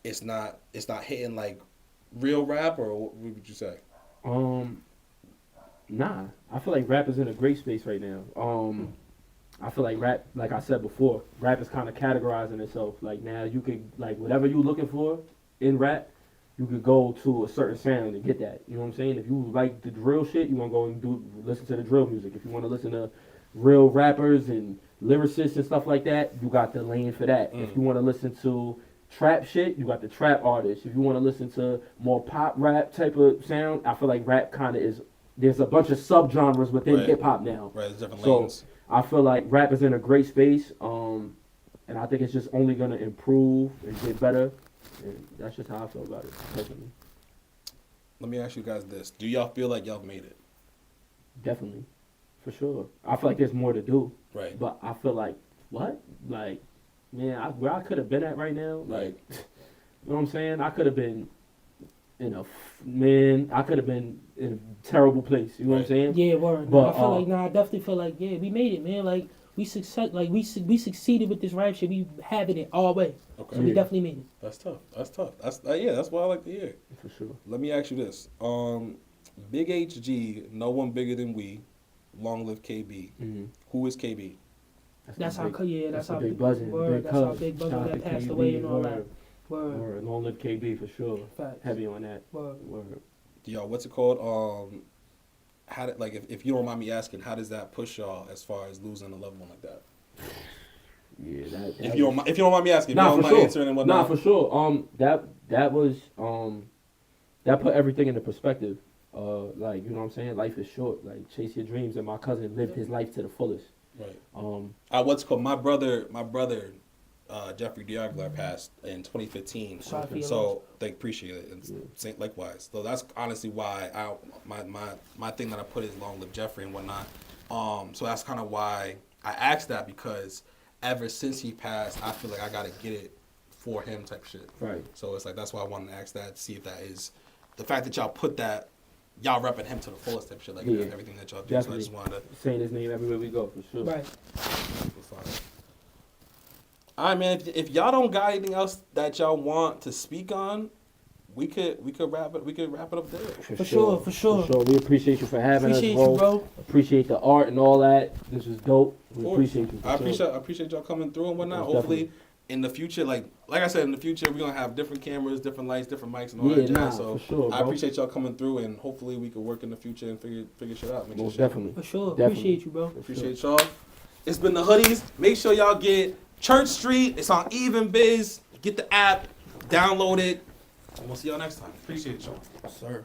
it's not hitting like real rap, or what would you say? Nah. I feel like rap is in a great space right now. I feel like rap, like I said before, rap is kind of categorizing itself. Like now you could, like whatever you looking for in rap, you could go to a certain sound and get that. You know what I'm saying? If you like the drill shit, you want to go and listen to the drill music. If you want to listen to real rappers and lyricists and stuff like that, you got the lane for that. If you want to listen to trap shit, you got the trap artists. If you want to listen to more pop rap type of sound, I feel like rap kind of is, there's a bunch of subgenres within Right. hip hop now. Right, there's different So lanes. I feel like rap is in a great space, and I think it's just only gonna improve and get better. And that's just how I feel about it, personally. Let me ask you guys this: do y'all feel like y'all made it? Definitely, for sure. I feel like there's more to do, Right. but I feel like what, like, man, where I could have been at right now, like, you know what I'm saying? I could have been I could have been in a terrible place. You know what I'm saying? Yeah, word. But, I feel like, I definitely feel like, yeah, we made it, man. Like, we succeeded with this rap shit. We having it all way. Okay. So we definitely made it. That's tough. That's yeah. That's what I like to hear. For sure. Let me ask you this: Big HG, no one bigger than we. Long live KB. Mm-hmm. Who is KB? That's how, yeah, that's how Big Buzzin', word. Big That's how Cuz. Big Shout Buzzin' out that to passed KB, away and all that. word. Word. Word. Long live KB for sure. Facts. Heavy on that. Word. Word. Yo, what's it called? How did, like, if you don't mind me asking, how does that push y'all as far as losing a loved one like that? Yeah, that If you don't mind me asking, if Nah, you don't for mind sure. answering and Nah, whatnot. for sure. That was that put everything into perspective. Like, you know what I'm saying? Life is short. Like, chase your dreams, and my cousin lived his life to the fullest. Right. What's it called? My brother, Jeffrey Diagler passed in 2015. Sorry for your So they appreciate it, and same likewise. So that's honestly why my thing that I put is long live Jeffrey and whatnot. So that's kind of why I asked that, because ever since he passed, I feel like I gotta get it for him type shit. Right. So it's like that's why I wanted to ask that, to see if that is the fact that y'all put that, y'all repping him to the fullest type shit, like Yeah. everything that y'all do. Definitely. So I just wanted to. Saying his name everywhere we go, for sure. Right. All right, man. If y'all don't got anything else that y'all want to speak on, we could wrap it. We could wrap it up there. For sure. For sure. We appreciate you for having Appreciate us, you, bro. Appreciate the art and all that. This was dope. We Of course. appreciate you. For I sure. appreciate y'all coming through and whatnot. Most Hopefully, definitely. in the future, like I said, in the future we're gonna have different cameras, different lights, different mics, and all Yeah, that jazz. nah, So for sure, I bro. appreciate y'all coming through, and hopefully we could work in the future and figure shit out. Make Most shit. definitely. For sure. Definitely. Appreciate you, bro. For Appreciate sure. y'all. It's been the Hoodies. Make sure y'all get Church Street. It's on Even Biz. Get the app, download it, and we'll see y'all next time. Appreciate y'all. Sir.